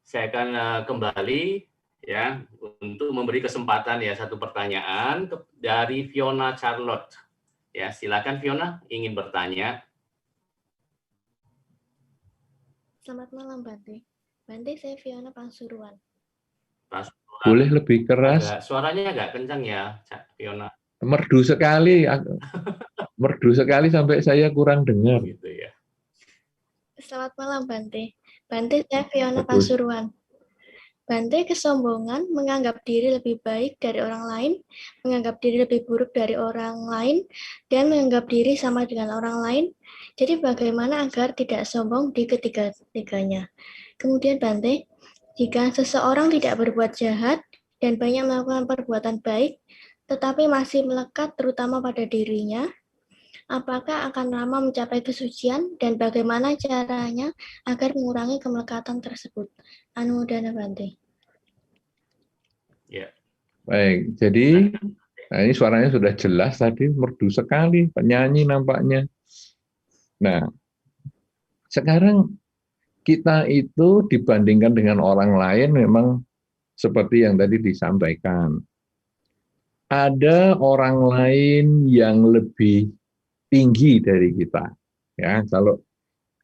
Saya akan kembali ya untuk memberi kesempatan ya satu pertanyaan dari Fiona Charlotte. Ya, silakan Fiona, ingin bertanya. Selamat malam Bante. Bante, saya Fiona Pasuruan. Boleh lebih keras? Suaranya agak kencang ya, Fiona. Merdu sekali sampai saya kurang dengar. Gitu ya. Selamat malam Bante. Bante, saya Fiona Pasuruan. Bante, kesombongan, menganggap diri lebih baik dari orang lain, menganggap diri lebih buruk dari orang lain, dan menganggap diri sama dengan orang lain. Jadi bagaimana agar tidak sombong di ketiga-tiganya? Kemudian Bante, jika seseorang tidak berbuat jahat dan banyak melakukan perbuatan baik, tetapi masih melekat terutama pada dirinya, apakah akan lama mencapai kesucian dan bagaimana caranya agar mengurangi kemelekatan tersebut? Anumodana Bante. Ya. Baik, jadi ini suaranya sudah jelas tadi, merdu sekali, penyanyi nampaknya. Nah, sekarang kita itu dibandingkan dengan orang lain memang seperti yang tadi disampaikan. Ada orang lain yang lebih tinggi dari kita. Ya, kalau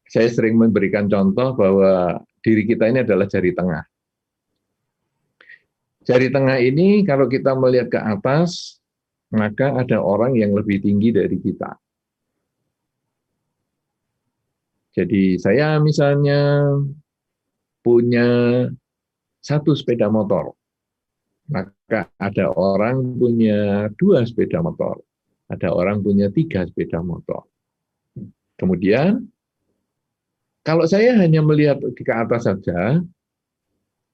saya sering memberikan contoh bahwa diri kita ini adalah jari tengah. Jari tengah ini kalau kita melihat ke atas, maka ada orang yang lebih tinggi dari kita. Jadi saya misalnya punya 1 sepeda motor, maka ada orang punya 2 sepeda motor, ada orang punya 3 sepeda motor. Kemudian, kalau saya hanya melihat ke atas saja,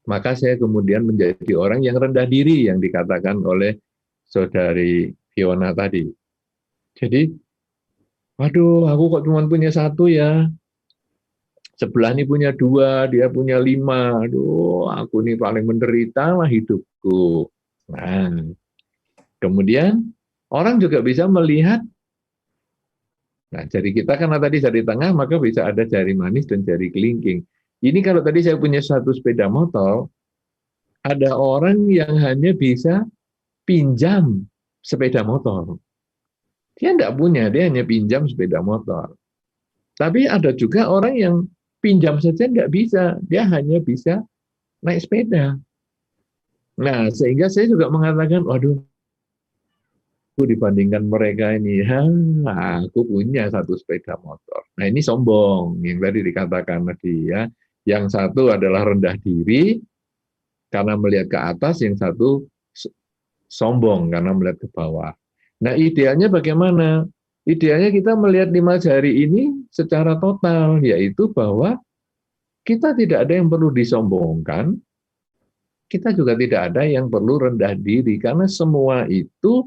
maka saya kemudian menjadi orang yang rendah diri yang dikatakan oleh saudari Fiona tadi. Jadi, waduh, aku kok cuma punya 1 ya. Sebelah ini punya 2, dia punya 5. Aduh, aku ini paling menderita lah hidupku. Nah, kemudian orang juga bisa melihat, nah jari kita karena tadi jari tengah, maka bisa ada jari manis dan jari kelingking. Ini kalau tadi saya punya 1 sepeda motor, ada orang yang hanya bisa pinjam sepeda motor. Dia tidak punya, dia hanya pinjam sepeda motor. Tapi ada juga orang yang pinjam saja nggak bisa, dia hanya bisa naik sepeda. Nah, sehingga saya juga mengatakan, waduh, dibandingkan mereka ini, aku punya 1 sepeda motor. Nah, ini sombong, yang tadi dikatakan tadi ya. Yang satu adalah rendah diri karena melihat ke atas, yang satu sombong karena melihat ke bawah. Nah, idealnya bagaimana? Idealnya kita melihat 5 jari ini secara total, yaitu bahwa kita tidak ada yang perlu disombongkan, kita juga tidak ada yang perlu rendah diri, karena semua itu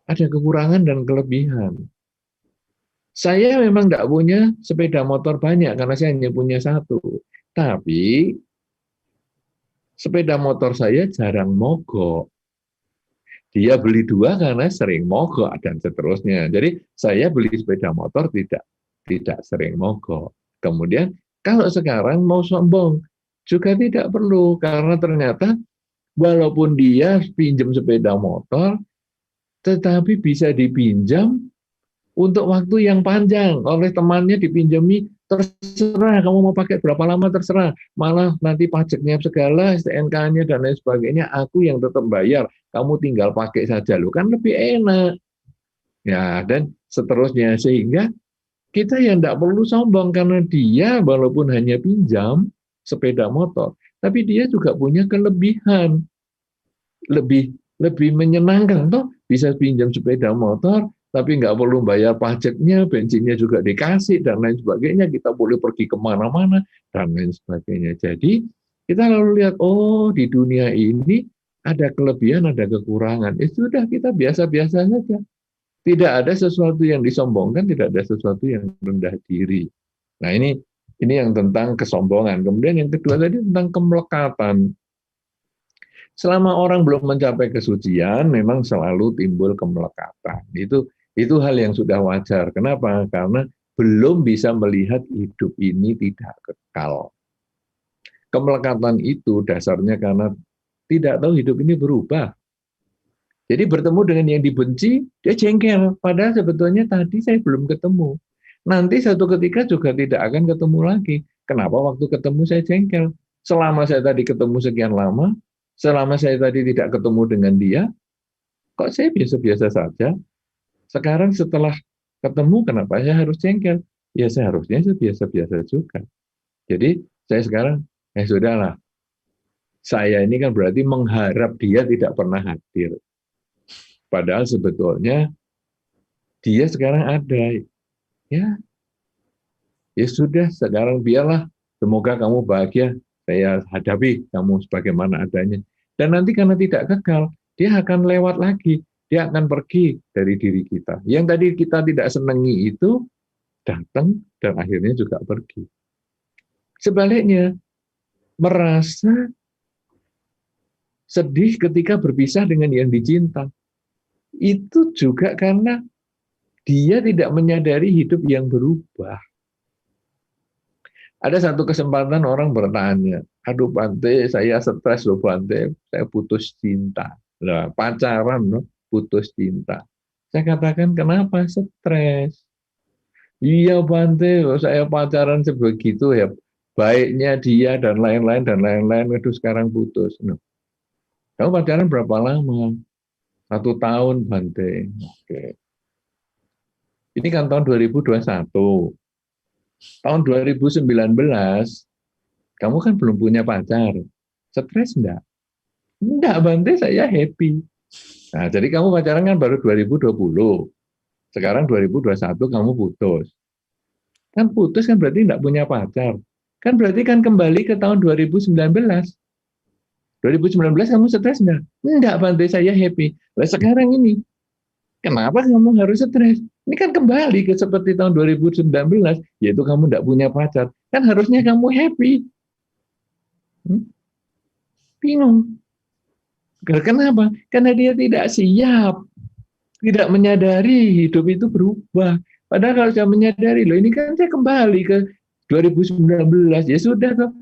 ada kekurangan dan kelebihan. Saya memang tidak punya sepeda motor banyak, karena saya hanya punya 1. Tapi, sepeda motor saya jarang mogok. Dia beli 2 karena sering mogok, dan seterusnya. Jadi, saya beli sepeda motor tidak sering mogok. Kemudian, kalau sekarang mau sombong, juga tidak perlu, karena ternyata walaupun dia pinjam sepeda motor, tetapi bisa dipinjam untuk waktu yang panjang oleh temannya, dipinjami, terserah kamu mau pakai berapa lama, terserah, malah nanti pajaknya segala, STNK-nya dan lain sebagainya, aku yang tetap bayar, kamu tinggal pakai saja, loh kan lebih enak ya, dan seterusnya. Sehingga kita yang tidak perlu sombong, karena dia walaupun hanya pinjam sepeda motor, tapi dia juga punya kelebihan, lebih menyenangkan toh, bisa pinjam sepeda motor tapi nggak perlu bayar pajaknya, bensinnya juga dikasih dan lain sebagainya, kita boleh pergi kemana-mana dan lain sebagainya. Jadi kita lalu lihat, oh di dunia ini ada kelebihan, ada kekurangan. Sudah, kita biasa-biasa saja, tidak ada sesuatu yang disombongkan, tidak ada sesuatu yang rendah diri. Nah, ini yang tentang kesombongan. Kemudian yang kedua tadi tentang kemelekatan. Selama orang belum mencapai kesucian, memang selalu timbul kemelekatan. Itu hal yang sudah wajar. Kenapa? Karena belum bisa melihat hidup ini tidak kekal. Kemelekatan itu dasarnya karena tidak tahu hidup ini berubah. Jadi bertemu dengan yang dibenci, dia jengkel. Padahal sebetulnya tadi saya belum ketemu. Nanti satu ketika juga tidak akan ketemu lagi. Kenapa waktu ketemu saya jengkel? Selama saya tadi ketemu sekian lama, selama saya tadi tidak ketemu dengan dia, kok saya biasa-biasa saja. Sekarang setelah ketemu, kenapa saya harus jengkel? Ya seharusnya saya biasa-biasa juga. Jadi saya sekarang, sudahlah. Saya ini kan berarti mengharap dia tidak pernah hadir. Padahal sebetulnya dia sekarang ada. Ya sudah, sekarang biarlah. Semoga kamu bahagia. Saya hadapi kamu sebagaimana adanya. Dan nanti karena tidak kekal, dia akan lewat lagi. Dia akan pergi dari diri kita. Yang tadi kita tidak senangi itu datang dan akhirnya juga pergi. Sebaliknya, merasa sedih ketika berpisah dengan yang dicinta. Itu juga karena dia tidak menyadari hidup yang berubah. Ada satu kesempatan orang bertanya, aduh Bante, saya stres loh Bante, saya putus cinta. Nah, pacaran loh, putus cinta. Saya katakan, kenapa stres? Iya Bante, saya pacaran sebegitu ya, baiknya dia dan lain-lain, aduh sekarang putus. Nah, kamu pacaran berapa lama? 1 tahun Bante. Oke. Ini kan tahun 2021. Tahun 2019, kamu kan belum punya pacar. Stres enggak? Enggak, Bante, saya happy. Nah, jadi kamu pacaran kan baru 2020. Sekarang 2021 kamu putus. Kan putus kan berarti enggak punya pacar. Kan berarti kan kembali ke tahun 2019. 2019 kamu stres enggak? Enggak, Bante, saya happy. Nah, sekarang ini, kenapa kamu harus stres? Ini kan kembali ke seperti tahun 2019, yaitu kamu tidak punya pacar. Kan harusnya kamu happy. Bingung. Kenapa? Karena dia tidak siap. Tidak menyadari hidup itu berubah. Padahal kalau saya menyadari, loh ini kan saya kembali ke 2019. Ya sudah toh.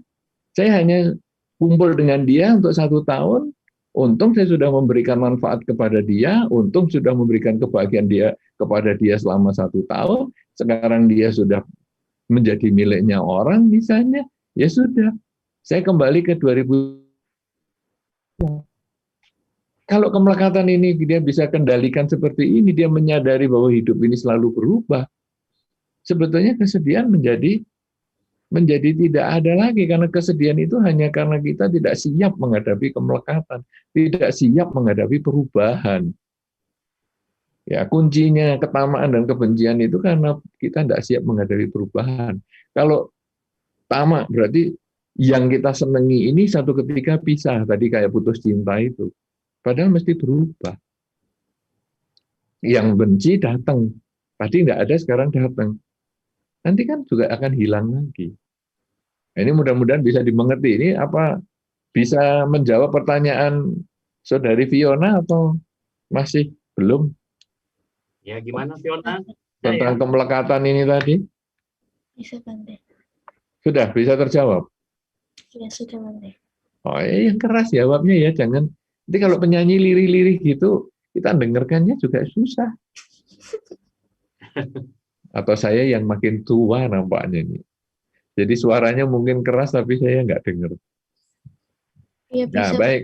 Saya hanya kumpul dengan dia untuk 1 tahun. Untung saya sudah memberikan manfaat kepada dia, untung sudah memberikan kebahagiaan dia kepada dia selama 1 tahun, sekarang dia sudah menjadi miliknya orang misalnya, ya sudah, saya kembali ke 2019 Kalau kemelekatan ini dia bisa kendalikan seperti ini, dia menyadari bahwa hidup ini selalu berubah, sebetulnya kesedihan menjadi tidak ada lagi, karena kesedihan itu hanya karena kita tidak siap menghadapi kemelekatan, tidak siap menghadapi perubahan. Ya, kuncinya ketamaan dan kebencian itu karena kita tidak siap menghadapi perubahan. Kalau tamak berarti yang kita senangi ini satu ketika pisah, tadi kayak putus cinta itu. Padahal mesti berubah. Yang benci datang, tadi tidak ada, sekarang datang. Nanti kan juga akan hilang lagi. Nah, ini mudah-mudahan bisa dimengerti. Ini apa bisa menjawab pertanyaan Saudari Fiona atau masih belum? Ya, gimana Fiona? Tentang kemelekatan ini tadi? Bisa, Bante. Sudah bisa terjawab? Ya, sudah, Bante. Oh, yang keras jawabnya ya, jangan. Nanti kalau penyanyi lirih-lirih gitu, kita dengarkannya juga susah. Atau saya yang makin tua nampaknya nih. Jadi suaranya mungkin keras, tapi saya nggak dengar. Iya, Nah, bisa. baik.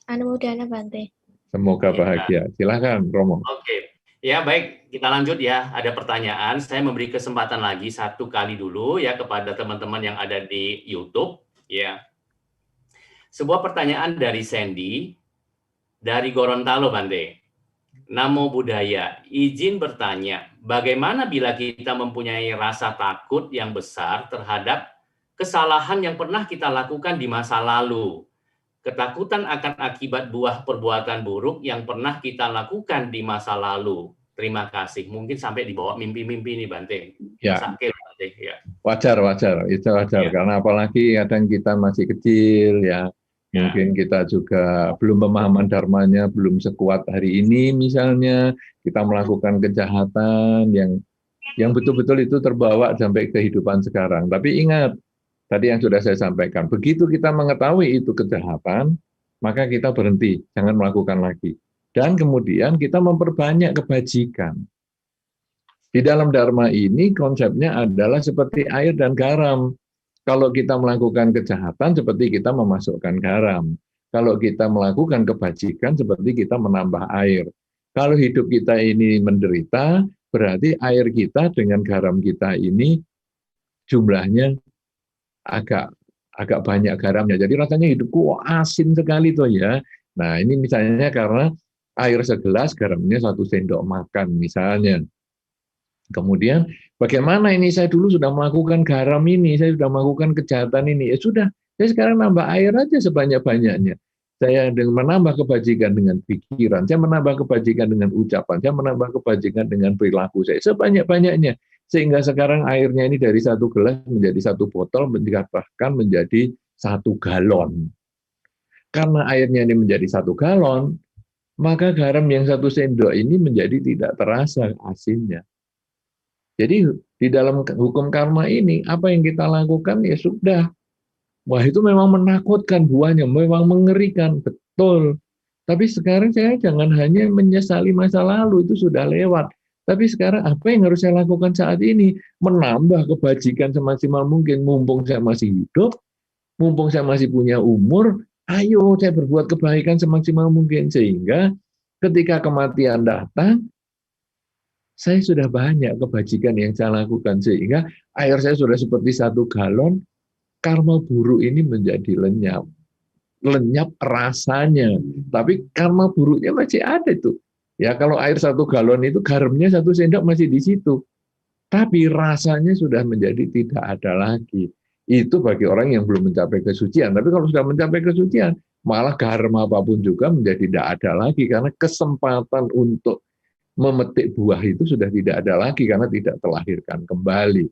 Anu mudahnya, Bante. Semoga bahagia. Silakan, Romo. Oke. Ya, baik. Kita lanjut ya. Ada pertanyaan. Saya memberi kesempatan lagi satu kali dulu ya kepada teman-teman yang ada di YouTube. Ya. Sebuah pertanyaan dari Sandy, dari Gorontalo, Bante. Namo Buddhaya, izin bertanya, bagaimana bila kita mempunyai rasa takut yang besar terhadap kesalahan yang pernah kita lakukan di masa lalu? Ketakutan akan akibat buah perbuatan buruk yang pernah kita lakukan di masa lalu. Terima kasih. Mungkin sampai dibawa mimpi-mimpi nih, Bante. Ya. Sakit, Bante. Ya. Wajar. Itu wajar. Ya. Karena apalagi kadang kita masih kecil, ya. Mungkin kita juga belum pemahaman dharmanya, belum sekuat hari ini misalnya, kita melakukan kejahatan yang betul-betul itu terbawa sampai kehidupan sekarang. Tapi ingat, tadi yang sudah saya sampaikan, begitu kita mengetahui itu kejahatan, maka kita berhenti, jangan melakukan lagi. Dan kemudian kita memperbanyak kebajikan. Di dalam dharma ini konsepnya adalah seperti air dan garam. Kalau kita melakukan kejahatan, seperti kita memasukkan garam. Kalau kita melakukan kebajikan, seperti kita menambah air. Kalau hidup kita ini menderita, berarti air kita dengan garam kita ini jumlahnya agak banyak garamnya. Jadi rasanya hidupku asin sekali tuh ya. Nah ini misalnya karena air segelas, garamnya 1 sendok makan misalnya. Kemudian bagaimana ini, saya dulu sudah melakukan garam ini, saya sudah melakukan kejahatan ini, ya sudah, saya sekarang nambah air aja sebanyak-banyaknya. Saya menambah kebajikan dengan pikiran, saya menambah kebajikan dengan ucapan, saya menambah kebajikan dengan perilaku saya sebanyak-banyaknya. Sehingga sekarang airnya ini dari 1 gelas menjadi 1 botol, bahkan menjadi 1 galon. Karena airnya ini menjadi 1 galon, maka garam yang 1 sendok ini menjadi tidak terasa asinnya. Jadi di dalam hukum karma ini, apa yang kita lakukan ya sudah. Wah itu memang menakutkan buahnya, memang mengerikan, betul. Tapi sekarang saya jangan hanya menyesali masa lalu, itu sudah lewat. Tapi sekarang apa yang harus saya lakukan saat ini? Menambah kebajikan semaksimal mungkin, mumpung saya masih hidup, mumpung saya masih punya umur, ayo saya berbuat kebaikan semaksimal mungkin. Sehingga ketika kematian datang, saya sudah banyak kebajikan yang saya lakukan, sehingga air saya sudah seperti 1 galon, karma buruk ini menjadi lenyap rasanya, tapi karma buruknya masih ada tuh. Ya kalau air 1 galon itu garamnya 1 sendok masih di situ, tapi rasanya sudah menjadi tidak ada lagi. Itu bagi orang yang belum mencapai kesucian. Tapi kalau sudah mencapai kesucian, malah garam apapun juga menjadi tidak ada lagi, karena kesempatan untuk memetik buah itu sudah tidak ada lagi karena tidak terlahirkan kembali.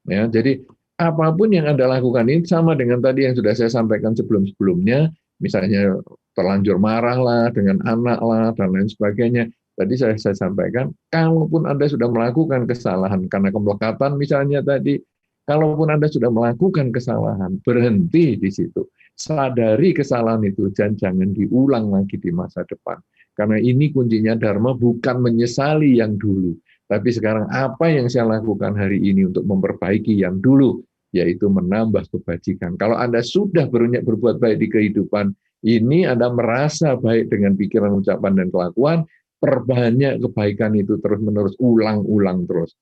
Ya, jadi apapun yang Anda lakukan ini sama dengan tadi yang sudah saya sampaikan sebelum-sebelumnya, misalnya terlanjur marah lah dengan anak lah dan lain sebagainya. Tadi saya sampaikan, kalaupun Anda sudah melakukan kesalahan karena kemelekatan misalnya tadi, kalaupun Anda sudah melakukan kesalahan, berhenti di situ. Sadari kesalahan itu dan jangan diulang lagi di masa depan. Karena ini kuncinya Dharma, bukan menyesali yang dulu. Tapi sekarang apa yang saya lakukan hari ini untuk memperbaiki yang dulu, yaitu menambah kebajikan. Kalau Anda sudah berbuat baik di kehidupan Ini Anda merasa baik dengan pikiran, ucapan, dan kelakuan, perbanyak kebaikan itu terus-menerus, ulang-ulang terus.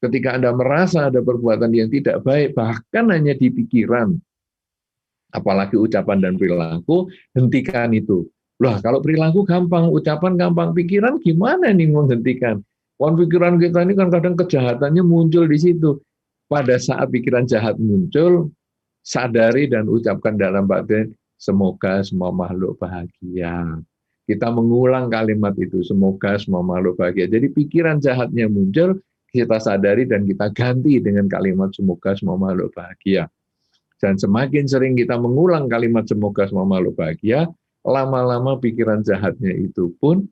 Ketika Anda merasa ada perbuatan yang tidak baik, bahkan hanya di pikiran, apalagi ucapan dan perilaku, hentikan itu. Lah, kalau perilaku gampang, ucapan gampang, pikiran gimana nih menghentikan? Pikiran kita ini kan kadang kejahatannya muncul di situ. Pada saat pikiran jahat muncul, sadari dan ucapkan dalam batin, semoga semua makhluk bahagia. Kita mengulang kalimat itu, semoga semua makhluk bahagia. Jadi pikiran jahatnya muncul, kita sadari dan kita ganti dengan kalimat semoga semua makhluk bahagia. Dan semakin sering kita mengulang kalimat semoga semua makhluk bahagia, lama-lama pikiran jahatnya itu pun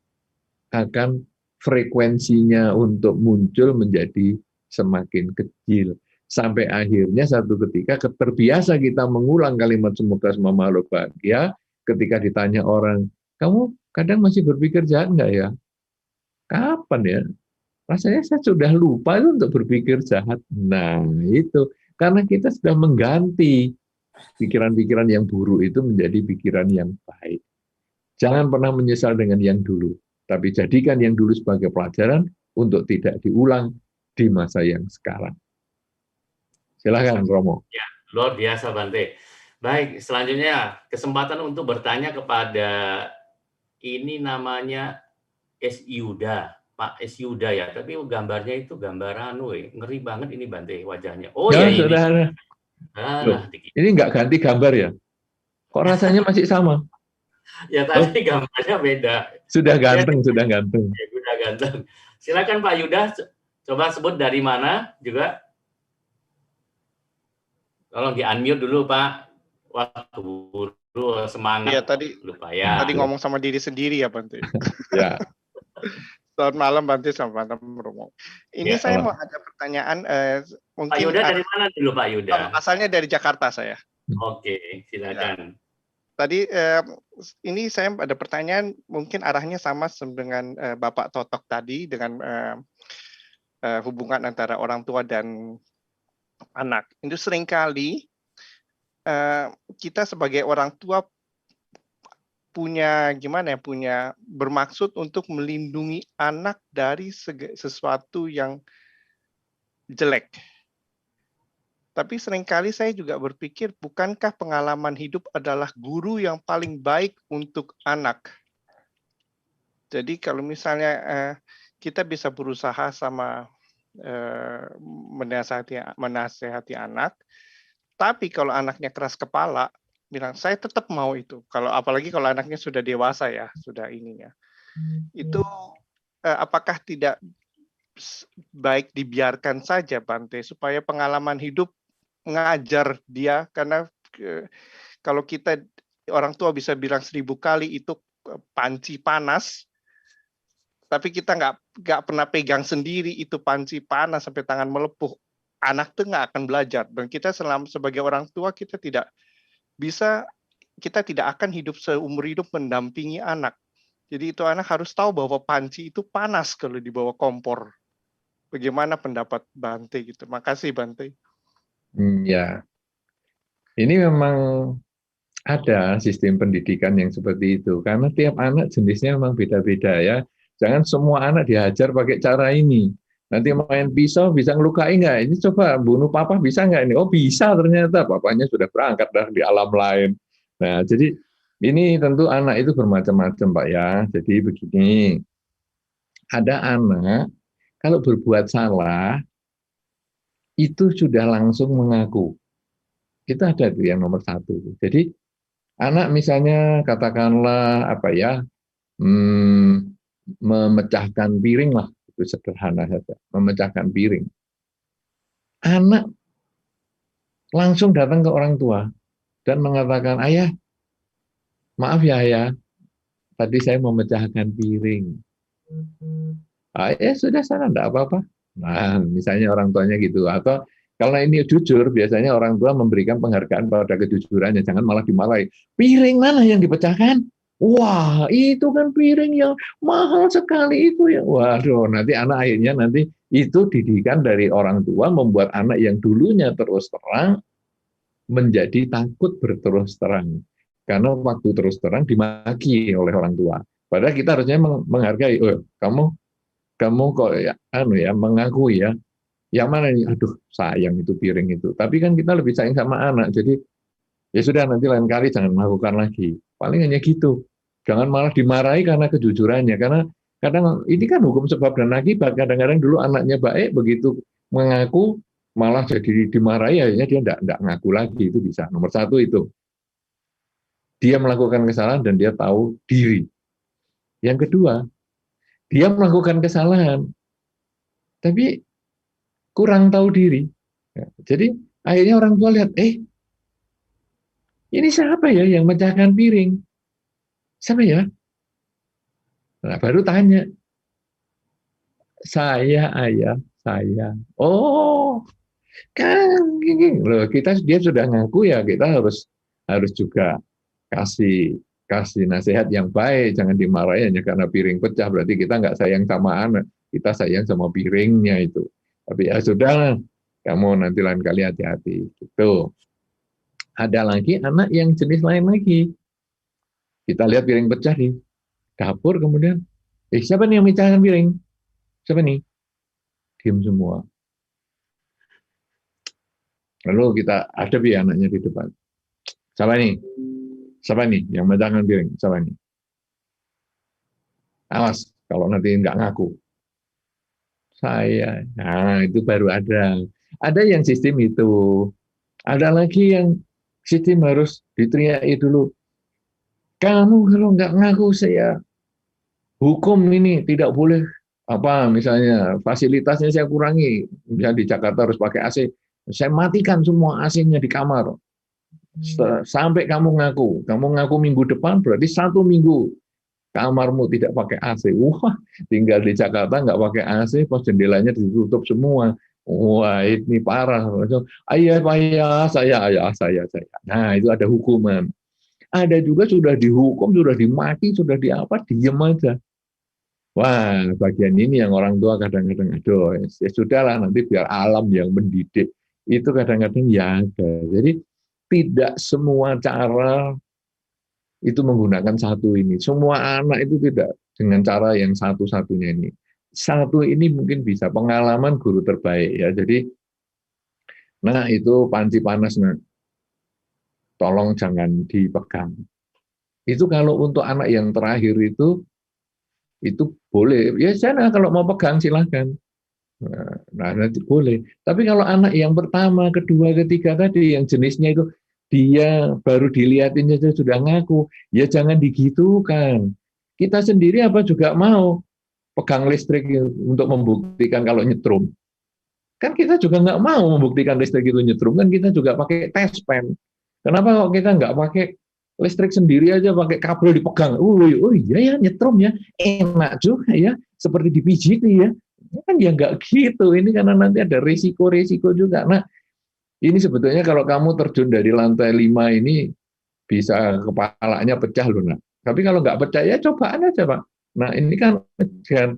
akan frekuensinya untuk muncul menjadi semakin kecil. Sampai akhirnya satu ketika terbiasa kita mengulang kalimat semoga semua makhluk bahagia, ketika ditanya orang, kamu kadang masih berpikir jahat nggak ya? Kapan ya? Rasanya saya sudah lupa itu untuk berpikir jahat. Nah, itu. Karena kita sudah mengganti pikiran-pikiran yang buruk itu menjadi pikiran yang baik. Jangan pernah menyesal dengan yang dulu, tapi jadikan yang dulu sebagai pelajaran untuk tidak diulang di masa yang sekarang. Silakan, Romo. Ya, luar biasa, Bante. Baik, selanjutnya kesempatan untuk bertanya kepada ini namanya S. Yuda, Pak S. Yuda ya, tapi gambarnya itu gambar ngeri banget ini Bante wajahnya. Oh ya, ini. Saudara. Ini nggak ganti gambar ya? Kok rasanya masih sama? Ya tadi gambarnya beda. Sudah ganteng, sudah ganteng. Ya, sudah ganteng. Silakan Pak Yuda, coba sebut dari mana juga. Tolong di-unmute dulu, Pak. Wah, keburu semangat. Iya, tadi lupa ya. Tadi ngomong sama diri sendiri ya, Bante. Ya. Selamat malam, Bante, selamat malam, Romo. Ini ya, saya mau ada pertanyaan. Mungkin Pak Yuda dari mana dulu, Pak Yuda? Asalnya dari Jakarta saya. Oke, silakan. Ya. Tadi ini saya ada pertanyaan, mungkin arahnya sama dengan Bapak Totok tadi, dengan hubungan antara orang tua dan anak. Itu seringkali kita sebagai orang tua punya bermaksud untuk melindungi anak dari sesuatu yang jelek. Tapi seringkali saya juga berpikir, bukankah pengalaman hidup adalah guru yang paling baik untuk anak? Jadi kalau misalnya kita bisa berusaha sama menasehati anak, tapi kalau anaknya keras kepala, bilang saya tetap mau itu. Apalagi kalau anaknya sudah dewasa ya, sudah ininya. Itu apakah tidak baik dibiarkan saja, Bante, supaya pengalaman hidup mengajar dia, karena kalau kita orang tua bisa bilang 1000 kali itu panci panas, tapi kita nggak pernah pegang sendiri itu panci panas sampai tangan melepuh, anak tuh nggak akan belajar. Dan kita sebagai orang tua kita tidak akan hidup seumur hidup mendampingi anak. Jadi itu anak harus tahu bahwa panci itu panas kalau dibawa kompor. Bagaimana pendapat Bante gitu? Makasih Bante. Ya, ini memang ada sistem pendidikan yang seperti itu, karena tiap anak jenisnya memang beda-beda ya. Jangan semua anak dihajar pakai cara ini. Nanti main pisau bisa ngelukai nggak? Ini coba bunuh papa bisa nggak ini? Oh bisa, ternyata papanya sudah berangkat dah di alam lain. Nah, jadi ini tentu anak itu bermacam-macam, Pak ya. Jadi begini, ada anak kalau berbuat salah itu sudah langsung mengaku. Itu ada tuh yang nomor 1. Jadi anak misalnya katakanlah memecahkan piring lah, itu sederhana saja, memecahkan piring. Anak langsung datang ke orang tua dan mengatakan, ayah, maaf ya ayah, tadi saya memecahkan piring. Ya sudah sana, enggak apa-apa. Nah, misalnya orang tuanya gitu. Atau kalau ini jujur, biasanya orang tua memberikan penghargaan pada kejujurannya, jangan malah dimarahi. Piring mana yang dipecahkan? Wah, itu kan piring yang mahal sekali itu ya. Waduh, nanti anak akhirnya nanti itu didikan dari orang tua membuat anak yang dulunya terus terang menjadi takut berterus terang. karena waktu terus terang dimaki oleh orang tua. Padahal kita harusnya menghargai, oh kamu kok ya mengakui ya, yang mana nih, aduh sayang itu piring itu. Tapi kan kita lebih sayang sama anak, jadi ya sudah nanti lain kali jangan melakukan lagi. Paling hanya gitu. Jangan malah dimarahi karena kejujurannya, karena kadang ini kan hukum sebab dan akibat. Kadang-kadang dulu anaknya baik, begitu mengaku malah jadi dimarahi, akhirnya dia enggak ngaku lagi. Itu bisa. Nomor satu itu, dia melakukan kesalahan dan dia tahu diri. Yang kedua, dia melakukan kesalahan, tapi kurang tahu diri. Jadi akhirnya orang tua lihat, ini siapa ya yang mecahkan piring? Siapa ya? Nah, baru tanya. Saya, ayah, saya. Oh, kan loh, dia sudah ngaku ya, kita harus juga kasih nasihat yang baik, jangan dimarahi hanya karena piring pecah, berarti kita nggak sayang sama anak, kita sayang sama piringnya itu. Tapi ya sudah, kamu nanti lain kali hati-hati. Gitu. Ada lagi anak yang jenis lain lagi. Kita lihat piring pecah di dapur, kemudian, siapa nih yang mecahkan piring? Siapa nih? Diam semua. Lalu kita hadapi anaknya di depan. Siapa nih? Siapa nih yang mecahkan piring? Siapa nih? Awas, kalau nanti nggak ngaku. Saya. Nah, itu baru ada. Ada yang sistem itu. Ada lagi yang sistem harus diteriaki dulu. Kamu kalau nggak ngaku saya hukum ini, tidak boleh misalnya fasilitasnya saya kurangi. Misalnya di Jakarta harus pakai AC. Saya matikan semua AC-nya di kamar. Sampai kamu ngaku minggu depan berarti 1 minggu kamarmu tidak pakai AC. Wah, tinggal di Jakarta nggak pakai AC, pas jendelanya ditutup semua. Wah, ini parah. Ayah, saya. Nah, itu ada hukuman. Ada juga sudah dihukum, sudah dimaki, sudah diem aja. Wah, bagian ini yang orang tua kadang-kadang, aduh, ya sudahlah, nanti biar alam yang mendidik. Itu kadang-kadang ya ada. Jadi, tidak semua cara itu menggunakan satu ini. Semua anak itu tidak dengan cara yang satu-satunya ini. Satu ini mungkin bisa pengalaman guru terbaik ya. Jadi, nah itu panci panas, nah, tolong jangan dipegang. Itu kalau untuk anak yang terakhir itu boleh. Ya sana kalau mau pegang silahkan. Nah, nanti boleh. Tapi kalau anak yang pertama, kedua, ketiga tadi yang jenisnya itu dia baru dilihatin saja sudah ngaku, ya jangan digitukan. Kita sendiri apa juga mau pegang listrik untuk membuktikan kalau nyetrum. Kan kita juga nggak mau membuktikan listrik itu nyetrum, kan kita juga pakai test pen. Kenapa kok kita nggak pakai listrik sendiri aja, pakai kabel dipegang? Oh iya ya nyetrum ya, enak juga ya, seperti dipijiti ya. Kan ya nggak gitu, ini karena nanti ada risiko-risiko juga. Nah, ini sebetulnya kalau kamu terjun dari lantai 5 ini bisa kepalanya pecah loh, nak. Tapi kalau nggak pecah ya cobaan aja, Pak. Nah, ini kan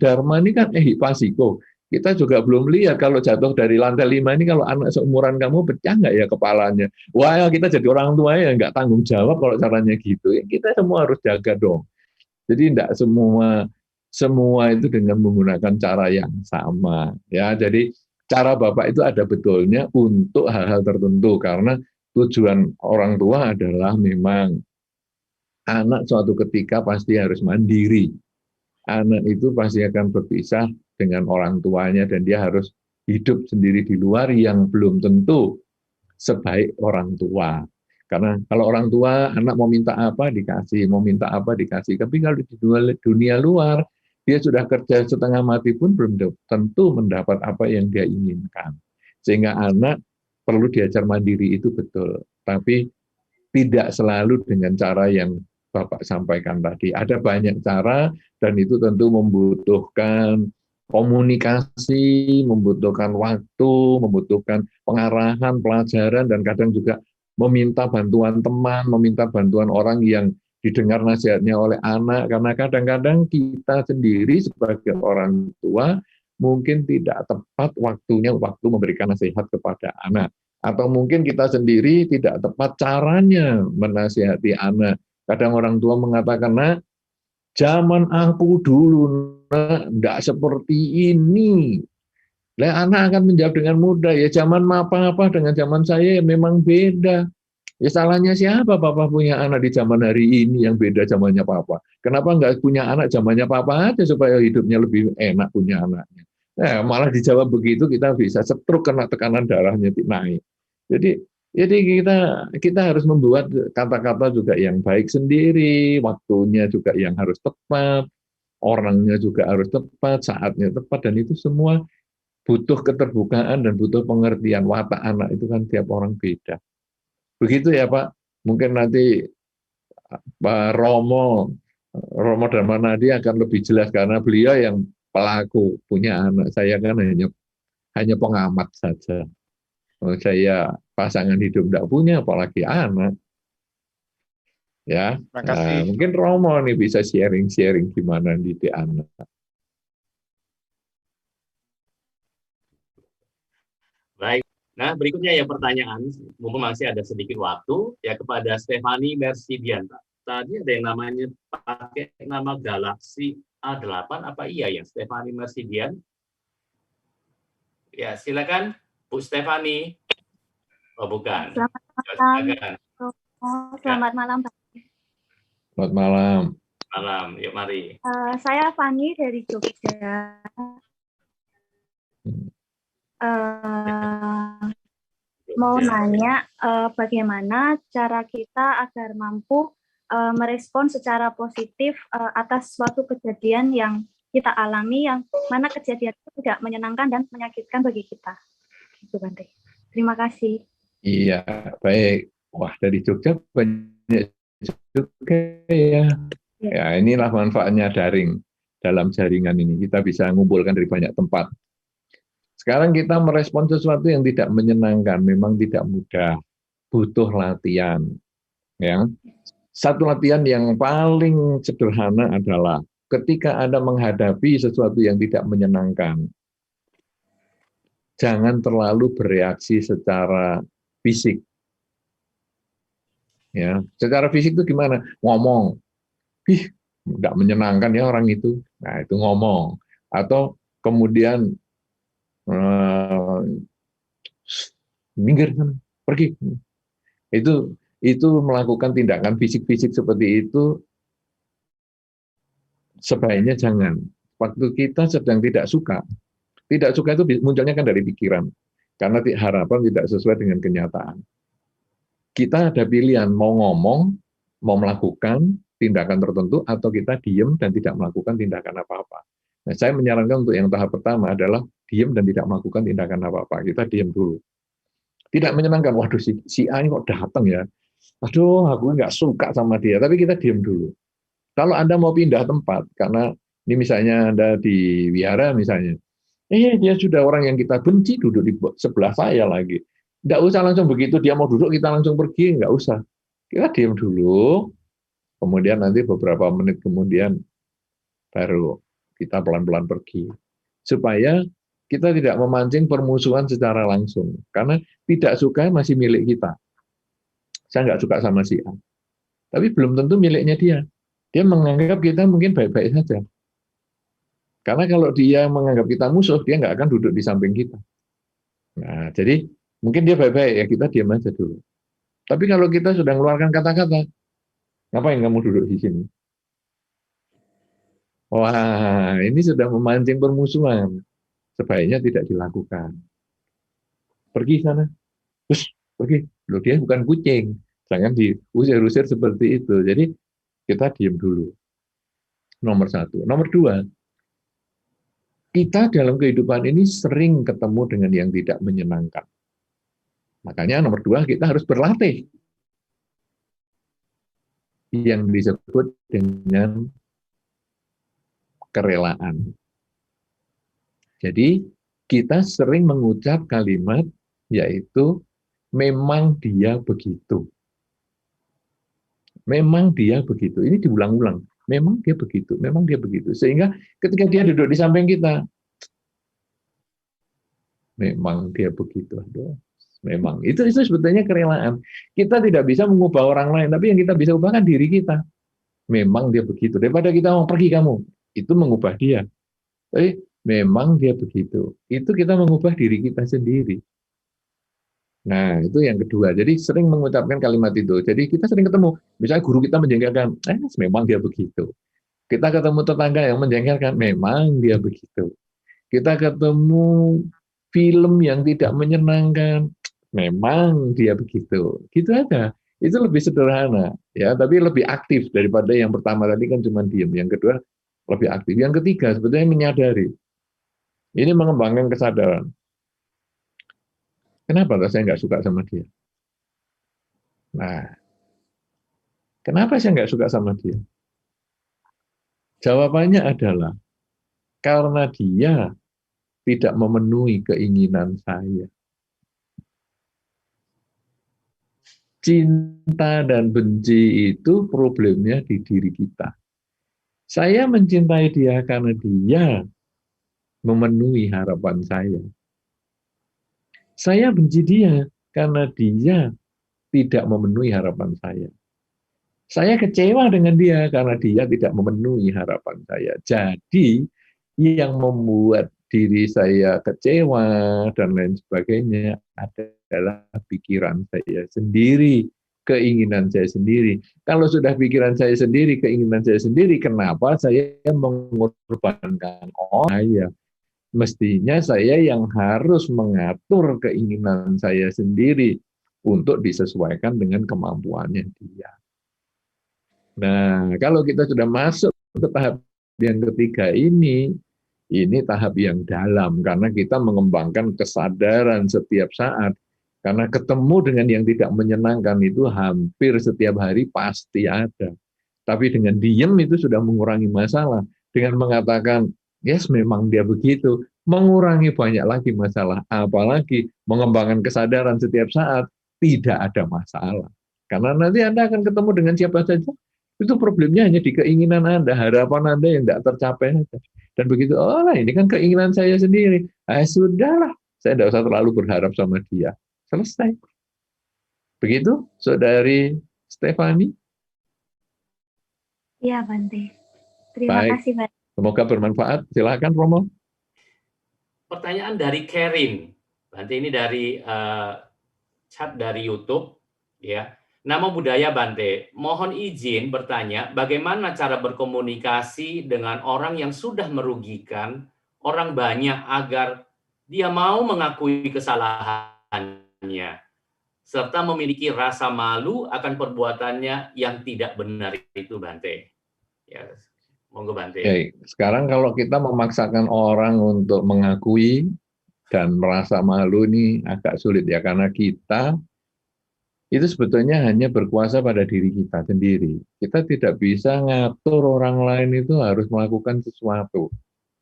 Dharma ini kan pasiko. Kita juga belum lihat kalau jatuh dari lantai 5 ini kalau anak seumuran kamu pecah nggak ya kepalanya. Wah, kita jadi orang tua ya nggak tanggung jawab kalau caranya gitu. Ya, kita semua harus jaga dong. Jadi nggak semua itu dengan menggunakan cara yang sama ya. Jadi cara Bapak itu ada betulnya untuk hal-hal tertentu karena tujuan orang tua adalah memang anak suatu ketika pasti harus mandiri. Anak itu pasti akan berpisah dengan orang tuanya dan dia harus hidup sendiri di luar yang belum tentu sebaik orang tua. Karena kalau orang tua, anak mau minta apa dikasih, mau minta apa dikasih. Tapi kalau di dunia luar, dia sudah kerja setengah mati pun belum tentu mendapat apa yang dia inginkan. Sehingga anak perlu diajar mandiri itu betul. Tapi tidak selalu dengan cara yang Bapak sampaikan tadi. Ada banyak cara dan itu tentu membutuhkan komunikasi, membutuhkan waktu, membutuhkan pengarahan, pelajaran, dan kadang juga meminta bantuan teman, meminta bantuan orang yang didengar nasihatnya oleh anak, karena kadang-kadang kita sendiri sebagai orang tua mungkin tidak tepat waktu memberikan nasihat kepada anak. Atau mungkin kita sendiri tidak tepat caranya menasihati anak. Kadang orang tua mengatakan, nak, zaman aku dulu, nak, enggak seperti ini. Lah anak akan menjawab dengan mudah, ya zaman apa-apa dengan zaman saya memang beda. Ya salahnya siapa papa punya anak di zaman hari ini yang beda zamannya papa? Kenapa enggak punya anak zamannya papa aja supaya hidupnya lebih enak punya anaknya? Nah, malah dijawab begitu kita bisa stroke, kena tekanan darahnya naik. Jadi kita harus membuat kata-kata juga yang baik sendiri, waktunya juga yang harus tepat, orangnya juga harus tepat, saatnya tepat, dan itu semua butuh keterbukaan dan butuh pengertian. Watak anak itu kan tiap orang beda. Begitu ya Pak. Mungkin nanti Pak Romo Darmanadi akan lebih jelas karena beliau yang pelaku punya anak. Saya kan hanya pengamat saja. Saya pasangan hidup tidak punya, apalagi anak. Ya, nah, mungkin Romo nih bisa sharing-sharing gimana didik anak. Baik. Nah, berikutnya ya pertanyaan, mumpung masih ada sedikit waktu, ya kepada Stefani Mersidianta. Tadi ada yang namanya pakai nama Galaxy A8, apa iya ya Stefani Mersidian? Ya, silakan Bu Stefani. Oh, bukan. Selamat malam. Selamat malam, Pak. Selamat malam. Malam, yuk mari. Saya Fani dari Jogja. Mau nanya bagaimana cara kita agar mampu merespon secara positif atas suatu kejadian yang kita alami, yang mana kejadian itu tidak menyenangkan dan menyakitkan bagi kita. Gitu, Bante. Terima kasih. Iya, baik. Wah, dari Jogja banyak juga ya. Ya, inilah manfaatnya daring dalam jaringan ini. Kita bisa mengumpulkan dari banyak tempat. Sekarang kita merespon sesuatu yang tidak menyenangkan, memang tidak mudah, butuh latihan. Ya. Satu latihan yang paling sederhana adalah ketika Anda menghadapi sesuatu yang tidak menyenangkan, jangan terlalu bereaksi secara fisik. Ya, secara fisik itu gimana? Ngomong, ih, nggak menyenangkan ya orang itu. Nah, itu ngomong. Atau kemudian minggir sana, pergi. Itu melakukan tindakan fisik-fisik seperti itu sebaiknya jangan. Waktu kita sedang tidak suka itu munculnya kan dari pikiran, karena harapan tidak sesuai dengan kenyataan. Kita ada pilihan mau ngomong, mau melakukan tindakan tertentu, atau kita diem dan tidak melakukan tindakan apa-apa. Nah, saya menyarankan untuk yang tahap pertama adalah diem dan tidak melakukan tindakan apa-apa. Kita diem dulu. Tidak menyenangkan, waduh si A ini kok datang ya. Aduh, aku nggak suka sama dia. Tapi kita diem dulu. Kalau Anda mau pindah tempat, karena ini misalnya Anda di wihara misalnya, dia sudah orang yang kita benci duduk di sebelah saya lagi. Nggak usah langsung begitu, dia mau duduk, kita langsung pergi, nggak usah. Kita diem dulu, kemudian nanti beberapa menit kemudian baru kita pelan-pelan pergi. Supaya kita tidak memancing permusuhan secara langsung. Karena tidak suka masih milik kita. Saya nggak suka sama si A. Tapi belum tentu miliknya dia. Dia menganggap kita mungkin baik-baik saja. Karena kalau dia menganggap kita musuh, dia nggak akan duduk di samping kita. Nah, jadi mungkin dia baik-baik, ya kita diam aja dulu. Tapi kalau kita sudah mengeluarkan kata-kata, ngapain kamu duduk di sini? Wah, ini sudah memancing permusuhan. Sebaiknya tidak dilakukan. Pergi sana. Terus pergi. Loh, dia bukan kucing. Jangan diusir-usir seperti itu. Jadi kita diam dulu. Nomor satu. Nomor dua, kita dalam kehidupan ini sering ketemu dengan yang tidak menyenangkan. Makanya nomor dua, kita harus berlatih. Yang disebut dengan kerelaan. Jadi kita sering mengucap kalimat yaitu memang dia begitu. Memang dia begitu. Ini diulang-ulang. Memang dia begitu, memang dia begitu. Sehingga ketika dia duduk di samping kita, memang dia begitu. Aduh, Memang itu sebetulnya kerelaan. Kita tidak bisa mengubah orang lain, tapi yang kita bisa ubahkan diri kita. Memang dia begitu. Daripada kita mau pergi kamu, itu mengubah dia. Tapi memang dia begitu. Itu kita mengubah diri kita sendiri. Nah, itu yang kedua. Jadi sering mengucapkan kalimat itu. Jadi kita sering ketemu, misalnya guru kita menjengkelkan, memang dia begitu. Kita ketemu tetangga yang menjengkelkan, memang dia begitu. Kita ketemu film yang tidak menyenangkan, memang dia begitu. Gitu aja. Itu lebih sederhana, ya, tapi lebih aktif daripada yang pertama tadi kan cuma diam. Yang kedua lebih aktif. Yang ketiga sebetulnya menyadari. Ini mengembangkan kesadaran. Kenapa saya nggak suka sama dia? Nah, kenapa saya nggak suka sama dia? Jawabannya adalah karena dia tidak memenuhi keinginan saya. Cinta dan benci itu problemnya di diri kita. Saya mencintai dia karena dia memenuhi harapan saya. Saya benci dia karena dia tidak memenuhi harapan saya. Saya kecewa dengan dia karena dia tidak memenuhi harapan saya. Jadi yang membuat diri saya kecewa dan lain sebagainya adalah pikiran saya sendiri, keinginan saya sendiri. Kalau sudah pikiran saya sendiri, keinginan saya sendiri, kenapa saya mengorbankan orang saya? Mestinya saya yang harus mengatur keinginan saya sendiri untuk disesuaikan dengan kemampuannya dia. Nah, kalau kita sudah masuk ke tahap yang ketiga ini tahap yang dalam, karena kita mengembangkan kesadaran setiap saat. Karena ketemu dengan yang tidak menyenangkan itu hampir setiap hari pasti ada. Tapi dengan diam itu sudah mengurangi masalah. Dengan mengatakan, yes memang dia begitu, mengurangi banyak lagi masalah. Apalagi mengembangkan kesadaran setiap saat, tidak ada masalah. Karena nanti Anda akan ketemu dengan siapa saja. Itu problemnya hanya di keinginan Anda, harapan Anda yang tidak tercapai. Dan begitu, ini kan keinginan saya sendiri. Sudahlah, saya tidak usah terlalu berharap sama dia. Selesai. Begitu, Saudari Stefani? Iya, Bante. Terima kasih, Bante. Semoga bermanfaat. Silakan, Romo. Pertanyaan dari Kerin. Bante, ini dari chat dari YouTube, ya. Namo Buddhaya Bante, mohon izin bertanya bagaimana cara berkomunikasi dengan orang yang sudah merugikan orang banyak agar dia mau mengakui kesalahannya serta memiliki rasa malu akan perbuatannya yang tidak benar itu, Bante. Ya, monggo Bante. Oke, sekarang kalau kita memaksakan orang untuk mengakui dan merasa malu ini agak sulit ya, karena kita itu sebetulnya hanya berkuasa pada diri kita sendiri. Kita tidak bisa ngatur orang lain itu harus melakukan sesuatu.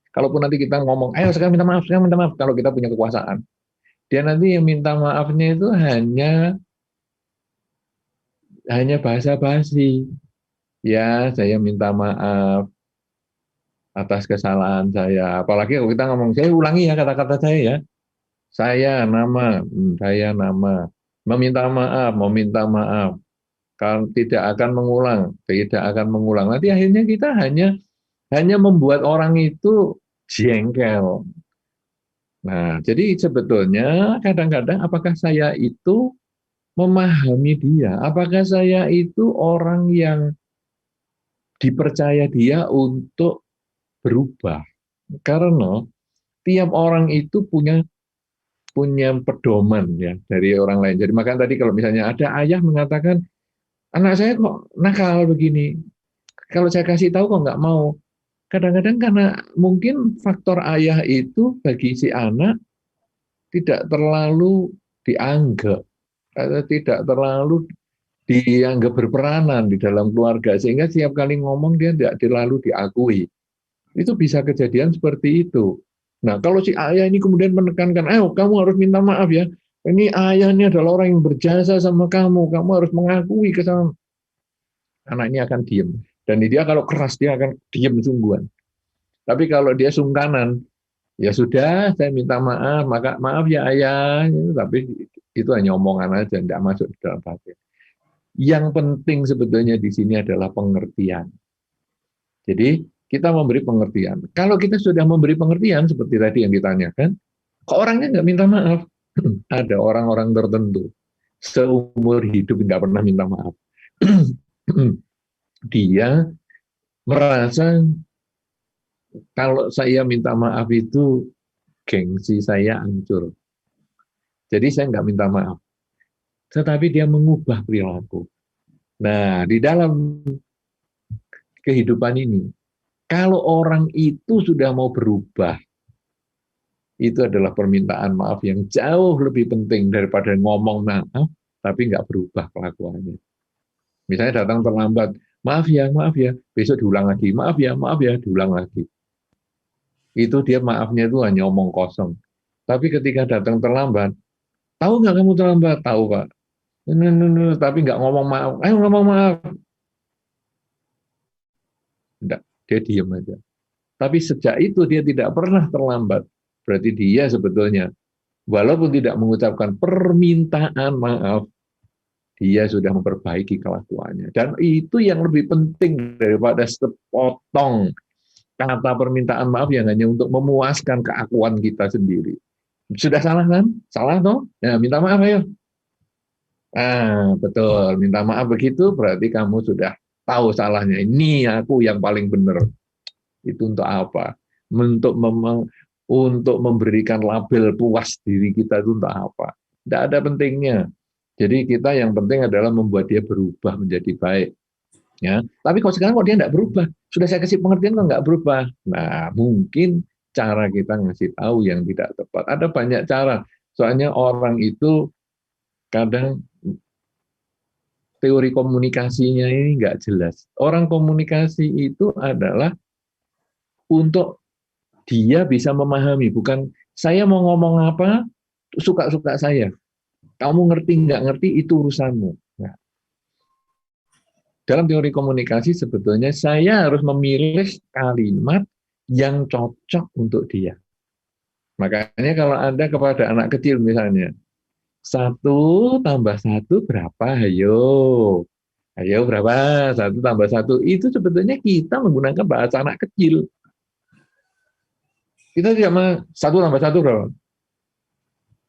Kalaupun nanti kita ngomong, ayo sekarang minta maaf, kalau kita punya kekuasaan. Dia nanti yang minta maafnya itu hanya basa-basi. Ya, saya minta maaf atas kesalahan saya. Apalagi kalau kita ngomong, saya ulangi ya kata-kata saya ya. Saya nama. Meminta maaf, kalau tidak akan mengulang. Nanti akhirnya kita hanya membuat orang itu jengkel. Nah, jadi sebetulnya kadang-kadang apakah saya itu memahami dia? Apakah saya itu orang yang dipercaya dia untuk berubah? Karena tiap orang itu punya pedoman ya dari orang lain. Jadi makanya tadi kalau misalnya ada ayah mengatakan anak saya kok nakal begini, kalau saya kasih tahu kok nggak mau. Kadang-kadang karena mungkin faktor ayah itu bagi si anak tidak terlalu dianggap atau tidak terlalu dianggap berperanan di dalam keluarga, sehingga setiap kali ngomong dia tidak terlalu diakui. Itu bisa kejadian seperti itu. Nah, kalau si ayah ini kemudian menekankan, kamu harus minta maaf ya. Ini ayah ini adalah orang yang berjasa sama kamu harus mengakui kesalahan. Anak ini akan diam. Dan dia kalau keras, dia akan diam sungguhan. Tapi kalau dia sungkanan, ya sudah, saya minta maaf, maaf ya ayah. Tapi Itu hanya omongan aja, tidak masuk di dalam batin. Yang penting sebetulnya di sini adalah pengertian. Jadi kita memberi pengertian. Kalau kita sudah memberi pengertian seperti tadi yang ditanyakan, kok orangnya nggak minta maaf? Ada orang-orang tertentu seumur hidup nggak pernah minta maaf. Dia merasa kalau saya minta maaf itu gengsi saya hancur. Jadi saya nggak minta maaf. Tetapi dia mengubah perilaku. Nah, di dalam kehidupan ini, kalau orang itu sudah mau berubah, itu adalah permintaan maaf yang jauh lebih penting daripada ngomong maaf, tapi nggak berubah kelakuannya. Misalnya datang terlambat, maaf ya, besok diulang lagi, maaf ya, diulang lagi. Itu dia maafnya itu hanya omong kosong. Tapi ketika datang terlambat, tahu nggak kamu terlambat? Tahu Pak. Tapi nggak ngomong maaf, ayo ngomong maaf. Enggak, dia diam aja. Tapi sejak itu dia tidak pernah terlambat. Berarti dia sebetulnya, walaupun tidak mengucapkan permintaan maaf, dia sudah memperbaiki kelakuannya. Dan itu yang lebih penting daripada sepotong kata permintaan maaf yang hanya untuk memuaskan keakuan kita sendiri. Sudah salah kan? Salah toh? Ya, minta maaf ayo. Betul, minta maaf begitu berarti kamu sudah tahu salahnya. Ini aku yang paling benar. Itu untuk apa? Untuk memberikan label puas diri kita itu untuk apa? Tidak ada pentingnya. Jadi kita yang penting adalah membuat dia berubah menjadi baik. Ya, tapi kalau sekarang kok dia tidak berubah, sudah saya kasih pengertian kok nggak berubah. Nah, mungkin cara kita ngasih tahu yang tidak tepat. Ada banyak cara. Soalnya orang itu kadang teori komunikasinya ini nggak jelas. Orang komunikasi itu adalah untuk dia bisa memahami, bukan saya mau ngomong apa, suka-suka saya. Kamu ngerti nggak ngerti, itu urusanmu. Nah, dalam teori komunikasi sebetulnya saya harus memilih kalimat yang cocok untuk dia. Makanya kalau Anda kepada anak kecil misalnya, 1 tambah 1 berapa? Ayo berapa? 1 tambah 1. Itu sebetulnya kita menggunakan bahasa anak kecil. Kita tidak mau 1 tambah 1 berapa?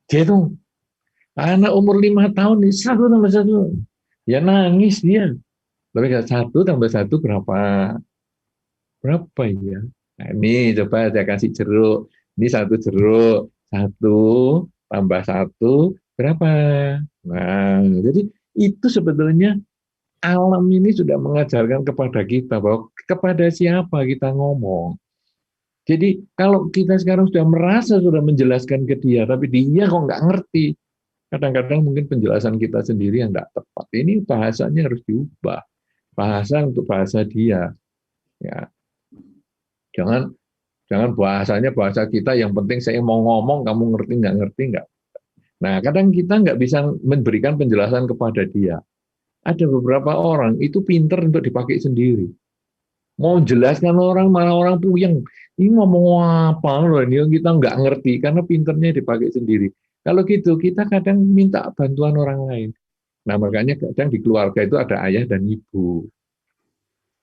Dia itu anak umur 5 tahun nih, 1 tambah 1. Ya nangis dia. Tapi 1 tambah 1 berapa? Berapa ya? Nah, ini coba saya kasih jeruk. Ini 1 jeruk. 1 tambah 1 berapa? Nah, jadi itu sebetulnya alam ini sudah mengajarkan kepada kita bahwa kepada siapa kita ngomong. Jadi kalau kita sekarang sudah merasa sudah menjelaskan ke dia, tapi dia kok nggak ngerti, kadang-kadang mungkin penjelasan kita sendiri yang nggak tepat. Ini bahasanya harus diubah, bahasa untuk bahasa dia. Ya, jangan bahasanya bahasa kita. Yang penting saya mau ngomong, kamu ngerti nggak. Nah, kadang kita nggak bisa memberikan penjelasan kepada dia. Ada beberapa orang itu pinter untuk dipakai sendiri. Mau jelaskan orang, malah orang puyeng. Ini ngomong apa loh, ini kita nggak ngerti, karena pinternya dipakai sendiri. Kalau gitu, kita kadang minta bantuan orang lain. Nah, makanya kadang di keluarga itu ada ayah dan ibu.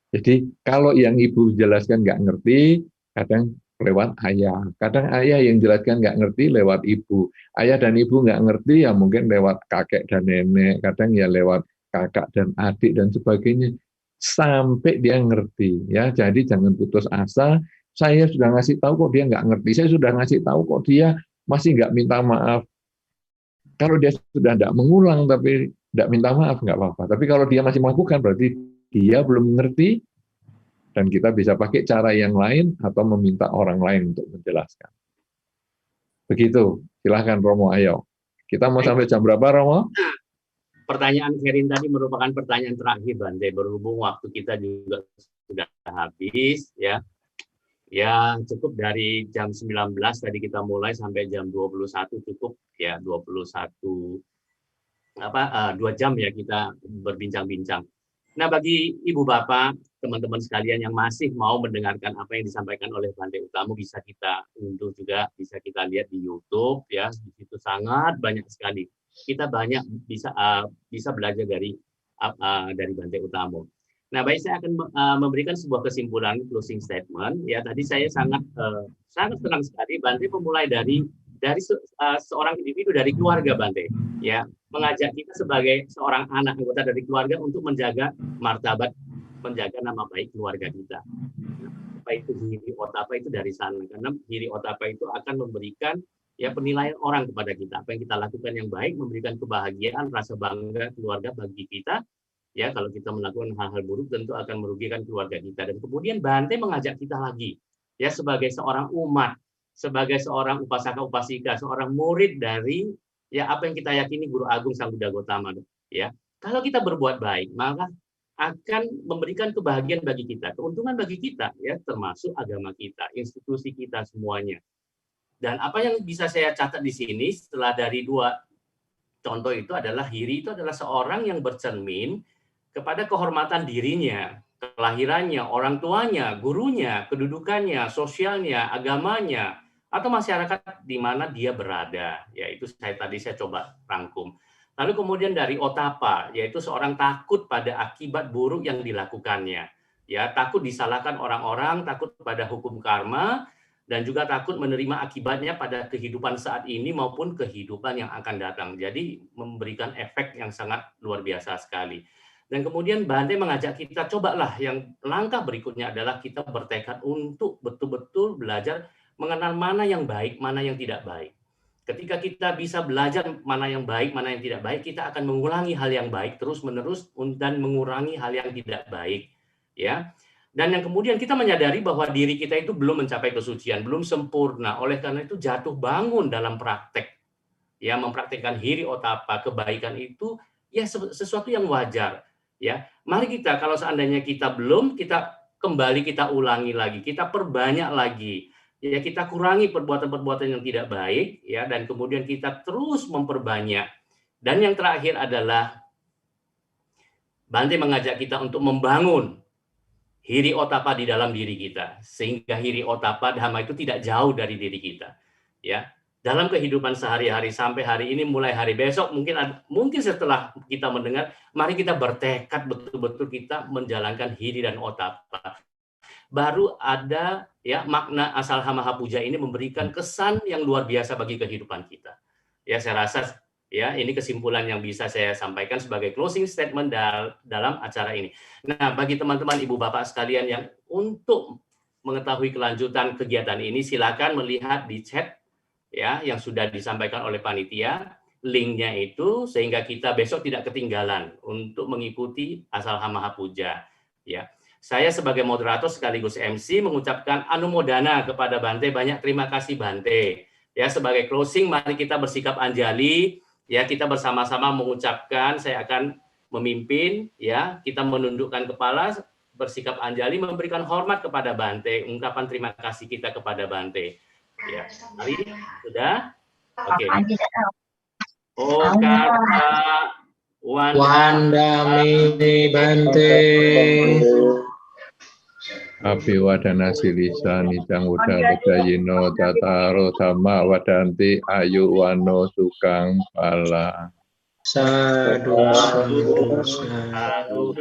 Jadi, kalau yang ibu jelaskan nggak ngerti, kadang lewat ayah. Kadang ayah yang jelaskan nggak ngerti lewat ibu. Ayah dan ibu nggak ngerti, ya mungkin lewat kakek dan nenek. Kadang ya lewat kakak dan adik dan sebagainya. Sampai dia ngerti. Ya, jadi jangan putus asa. Saya sudah ngasih tahu kok dia nggak ngerti. Saya sudah ngasih tahu kok dia masih nggak minta maaf. Kalau dia sudah tidak mengulang tapi tidak minta maaf, nggak apa-apa. Tapi kalau dia masih melakukan, berarti dia belum mengerti, dan kita bisa pakai cara yang lain atau meminta orang lain untuk menjelaskan. Begitu. Silahkan Romo, ayo. Kita mau sampai jam berapa, Romo? Pertanyaan Sherin tadi merupakan pertanyaan terakhir, Bante. Berhubung waktu kita juga sudah habis, ya. Ya, cukup dari jam 19 tadi kita mulai sampai jam 21 cukup ya, 2 jam ya kita berbincang-bincang. Nah, bagi Ibu Bapak, teman-teman sekalian yang masih mau mendengarkan apa yang disampaikan oleh Bante Utamo, bisa kita unduh juga, bisa kita lihat di YouTube ya. Di situ sangat banyak sekali kita banyak bisa belajar dari Bante Utamo. Nah, baik, saya akan memberikan sebuah kesimpulan closing statement. Ya, tadi saya sangat senang sekali Bante memulai dari seorang individu, dari keluarga Bante, ya, mengajak kita sebagai seorang anak anggota dari keluarga untuk menjaga martabat, menjaga nama baik keluarga kita. Apa itu hiri otapa itu dari sana, karena hiri otapa itu akan memberikan ya penilaian orang kepada kita. Apa yang kita lakukan yang baik memberikan kebahagiaan, rasa bangga keluarga bagi kita. Ya, kalau kita melakukan hal-hal buruk tentu akan merugikan keluarga kita. Dan kemudian Bante mengajak kita lagi, ya, sebagai seorang umat, sebagai seorang upasaka upasika, seorang murid dari ya apa yang kita yakini Guru Agung Sang Buddha Gautama, ya. Kalau kita berbuat baik, maka akan memberikan kebahagiaan bagi kita, keuntungan bagi kita, ya, termasuk agama kita, institusi kita semuanya. Dan apa yang bisa saya catat di sini setelah dari dua contoh itu adalah hiri itu adalah seorang yang bercermin kepada kehormatan dirinya, kelahirannya, orang tuanya, gurunya, kedudukannya, sosialnya, agamanya, atau masyarakat di mana dia berada. Ya, itu saya coba rangkum. Lalu kemudian dari otapa, yaitu seorang takut pada akibat buruk yang dilakukannya. Ya, takut disalahkan orang-orang, takut pada hukum karma, dan juga takut menerima akibatnya pada kehidupan saat ini maupun kehidupan yang akan datang. Jadi memberikan efek yang sangat luar biasa sekali. Dan kemudian Bante mengajak kita, cobalah yang langkah berikutnya adalah kita bertekad untuk betul-betul belajar mengenal mana yang baik, mana yang tidak baik. Ketika kita bisa belajar mana yang baik, mana yang tidak baik, kita akan mengulangi hal yang baik terus-menerus dan mengurangi hal yang tidak baik. Ya. Dan yang kemudian kita menyadari bahwa diri kita itu belum mencapai kesucian, belum sempurna. Oleh karena itu jatuh bangun dalam praktek. Ya, mempraktekkan hiri otapa, kebaikan itu ya sesuatu yang wajar. Ya, mari kita kalau seandainya kita belum, kita kembali kita ulangi lagi, kita perbanyak lagi. Ya, kita kurangi perbuatan-perbuatan yang tidak baik, ya, dan kemudian kita terus memperbanyak. Dan yang terakhir adalah Bante mengajak kita untuk membangun hiri otapa di dalam diri kita, sehingga hiri otapa dhamma itu tidak jauh dari diri kita. Ya, dalam kehidupan sehari-hari sampai hari ini, mulai hari besok, mungkin setelah kita mendengar, mari kita bertekad betul-betul kita menjalankan hiri dan otapa. Baru ada ya makna asal hamaha puja ini memberikan kesan yang luar biasa bagi kehidupan kita. Ya, saya rasa ya ini kesimpulan yang bisa saya sampaikan sebagai closing statement dalam acara ini. Nah, bagi teman-teman ibu bapak sekalian yang untuk mengetahui kelanjutan kegiatan ini, silakan melihat di chat ya yang sudah disampaikan oleh panitia, linknya itu sehingga kita besok tidak ketinggalan untuk mengikuti asal hamaha puja. Ya. Saya sebagai moderator sekaligus MC mengucapkan anumodana kepada Bante. Banyak terima kasih Bante. Ya, sebagai closing mari kita bersikap anjali. Ya, kita bersama-sama mengucapkan, saya akan memimpin, ya, kita menundukkan kepala, bersikap anjali, memberikan hormat kepada Bante, ungkapan terima kasih kita kepada Bante. Ya, mari, sudah? Oke. Oh, kata Wandamini Bante. Abhiwadana silisa nidang udayino tataro dhamma wadanti ayu wano sukang pala. Sadu, sadu, sadu.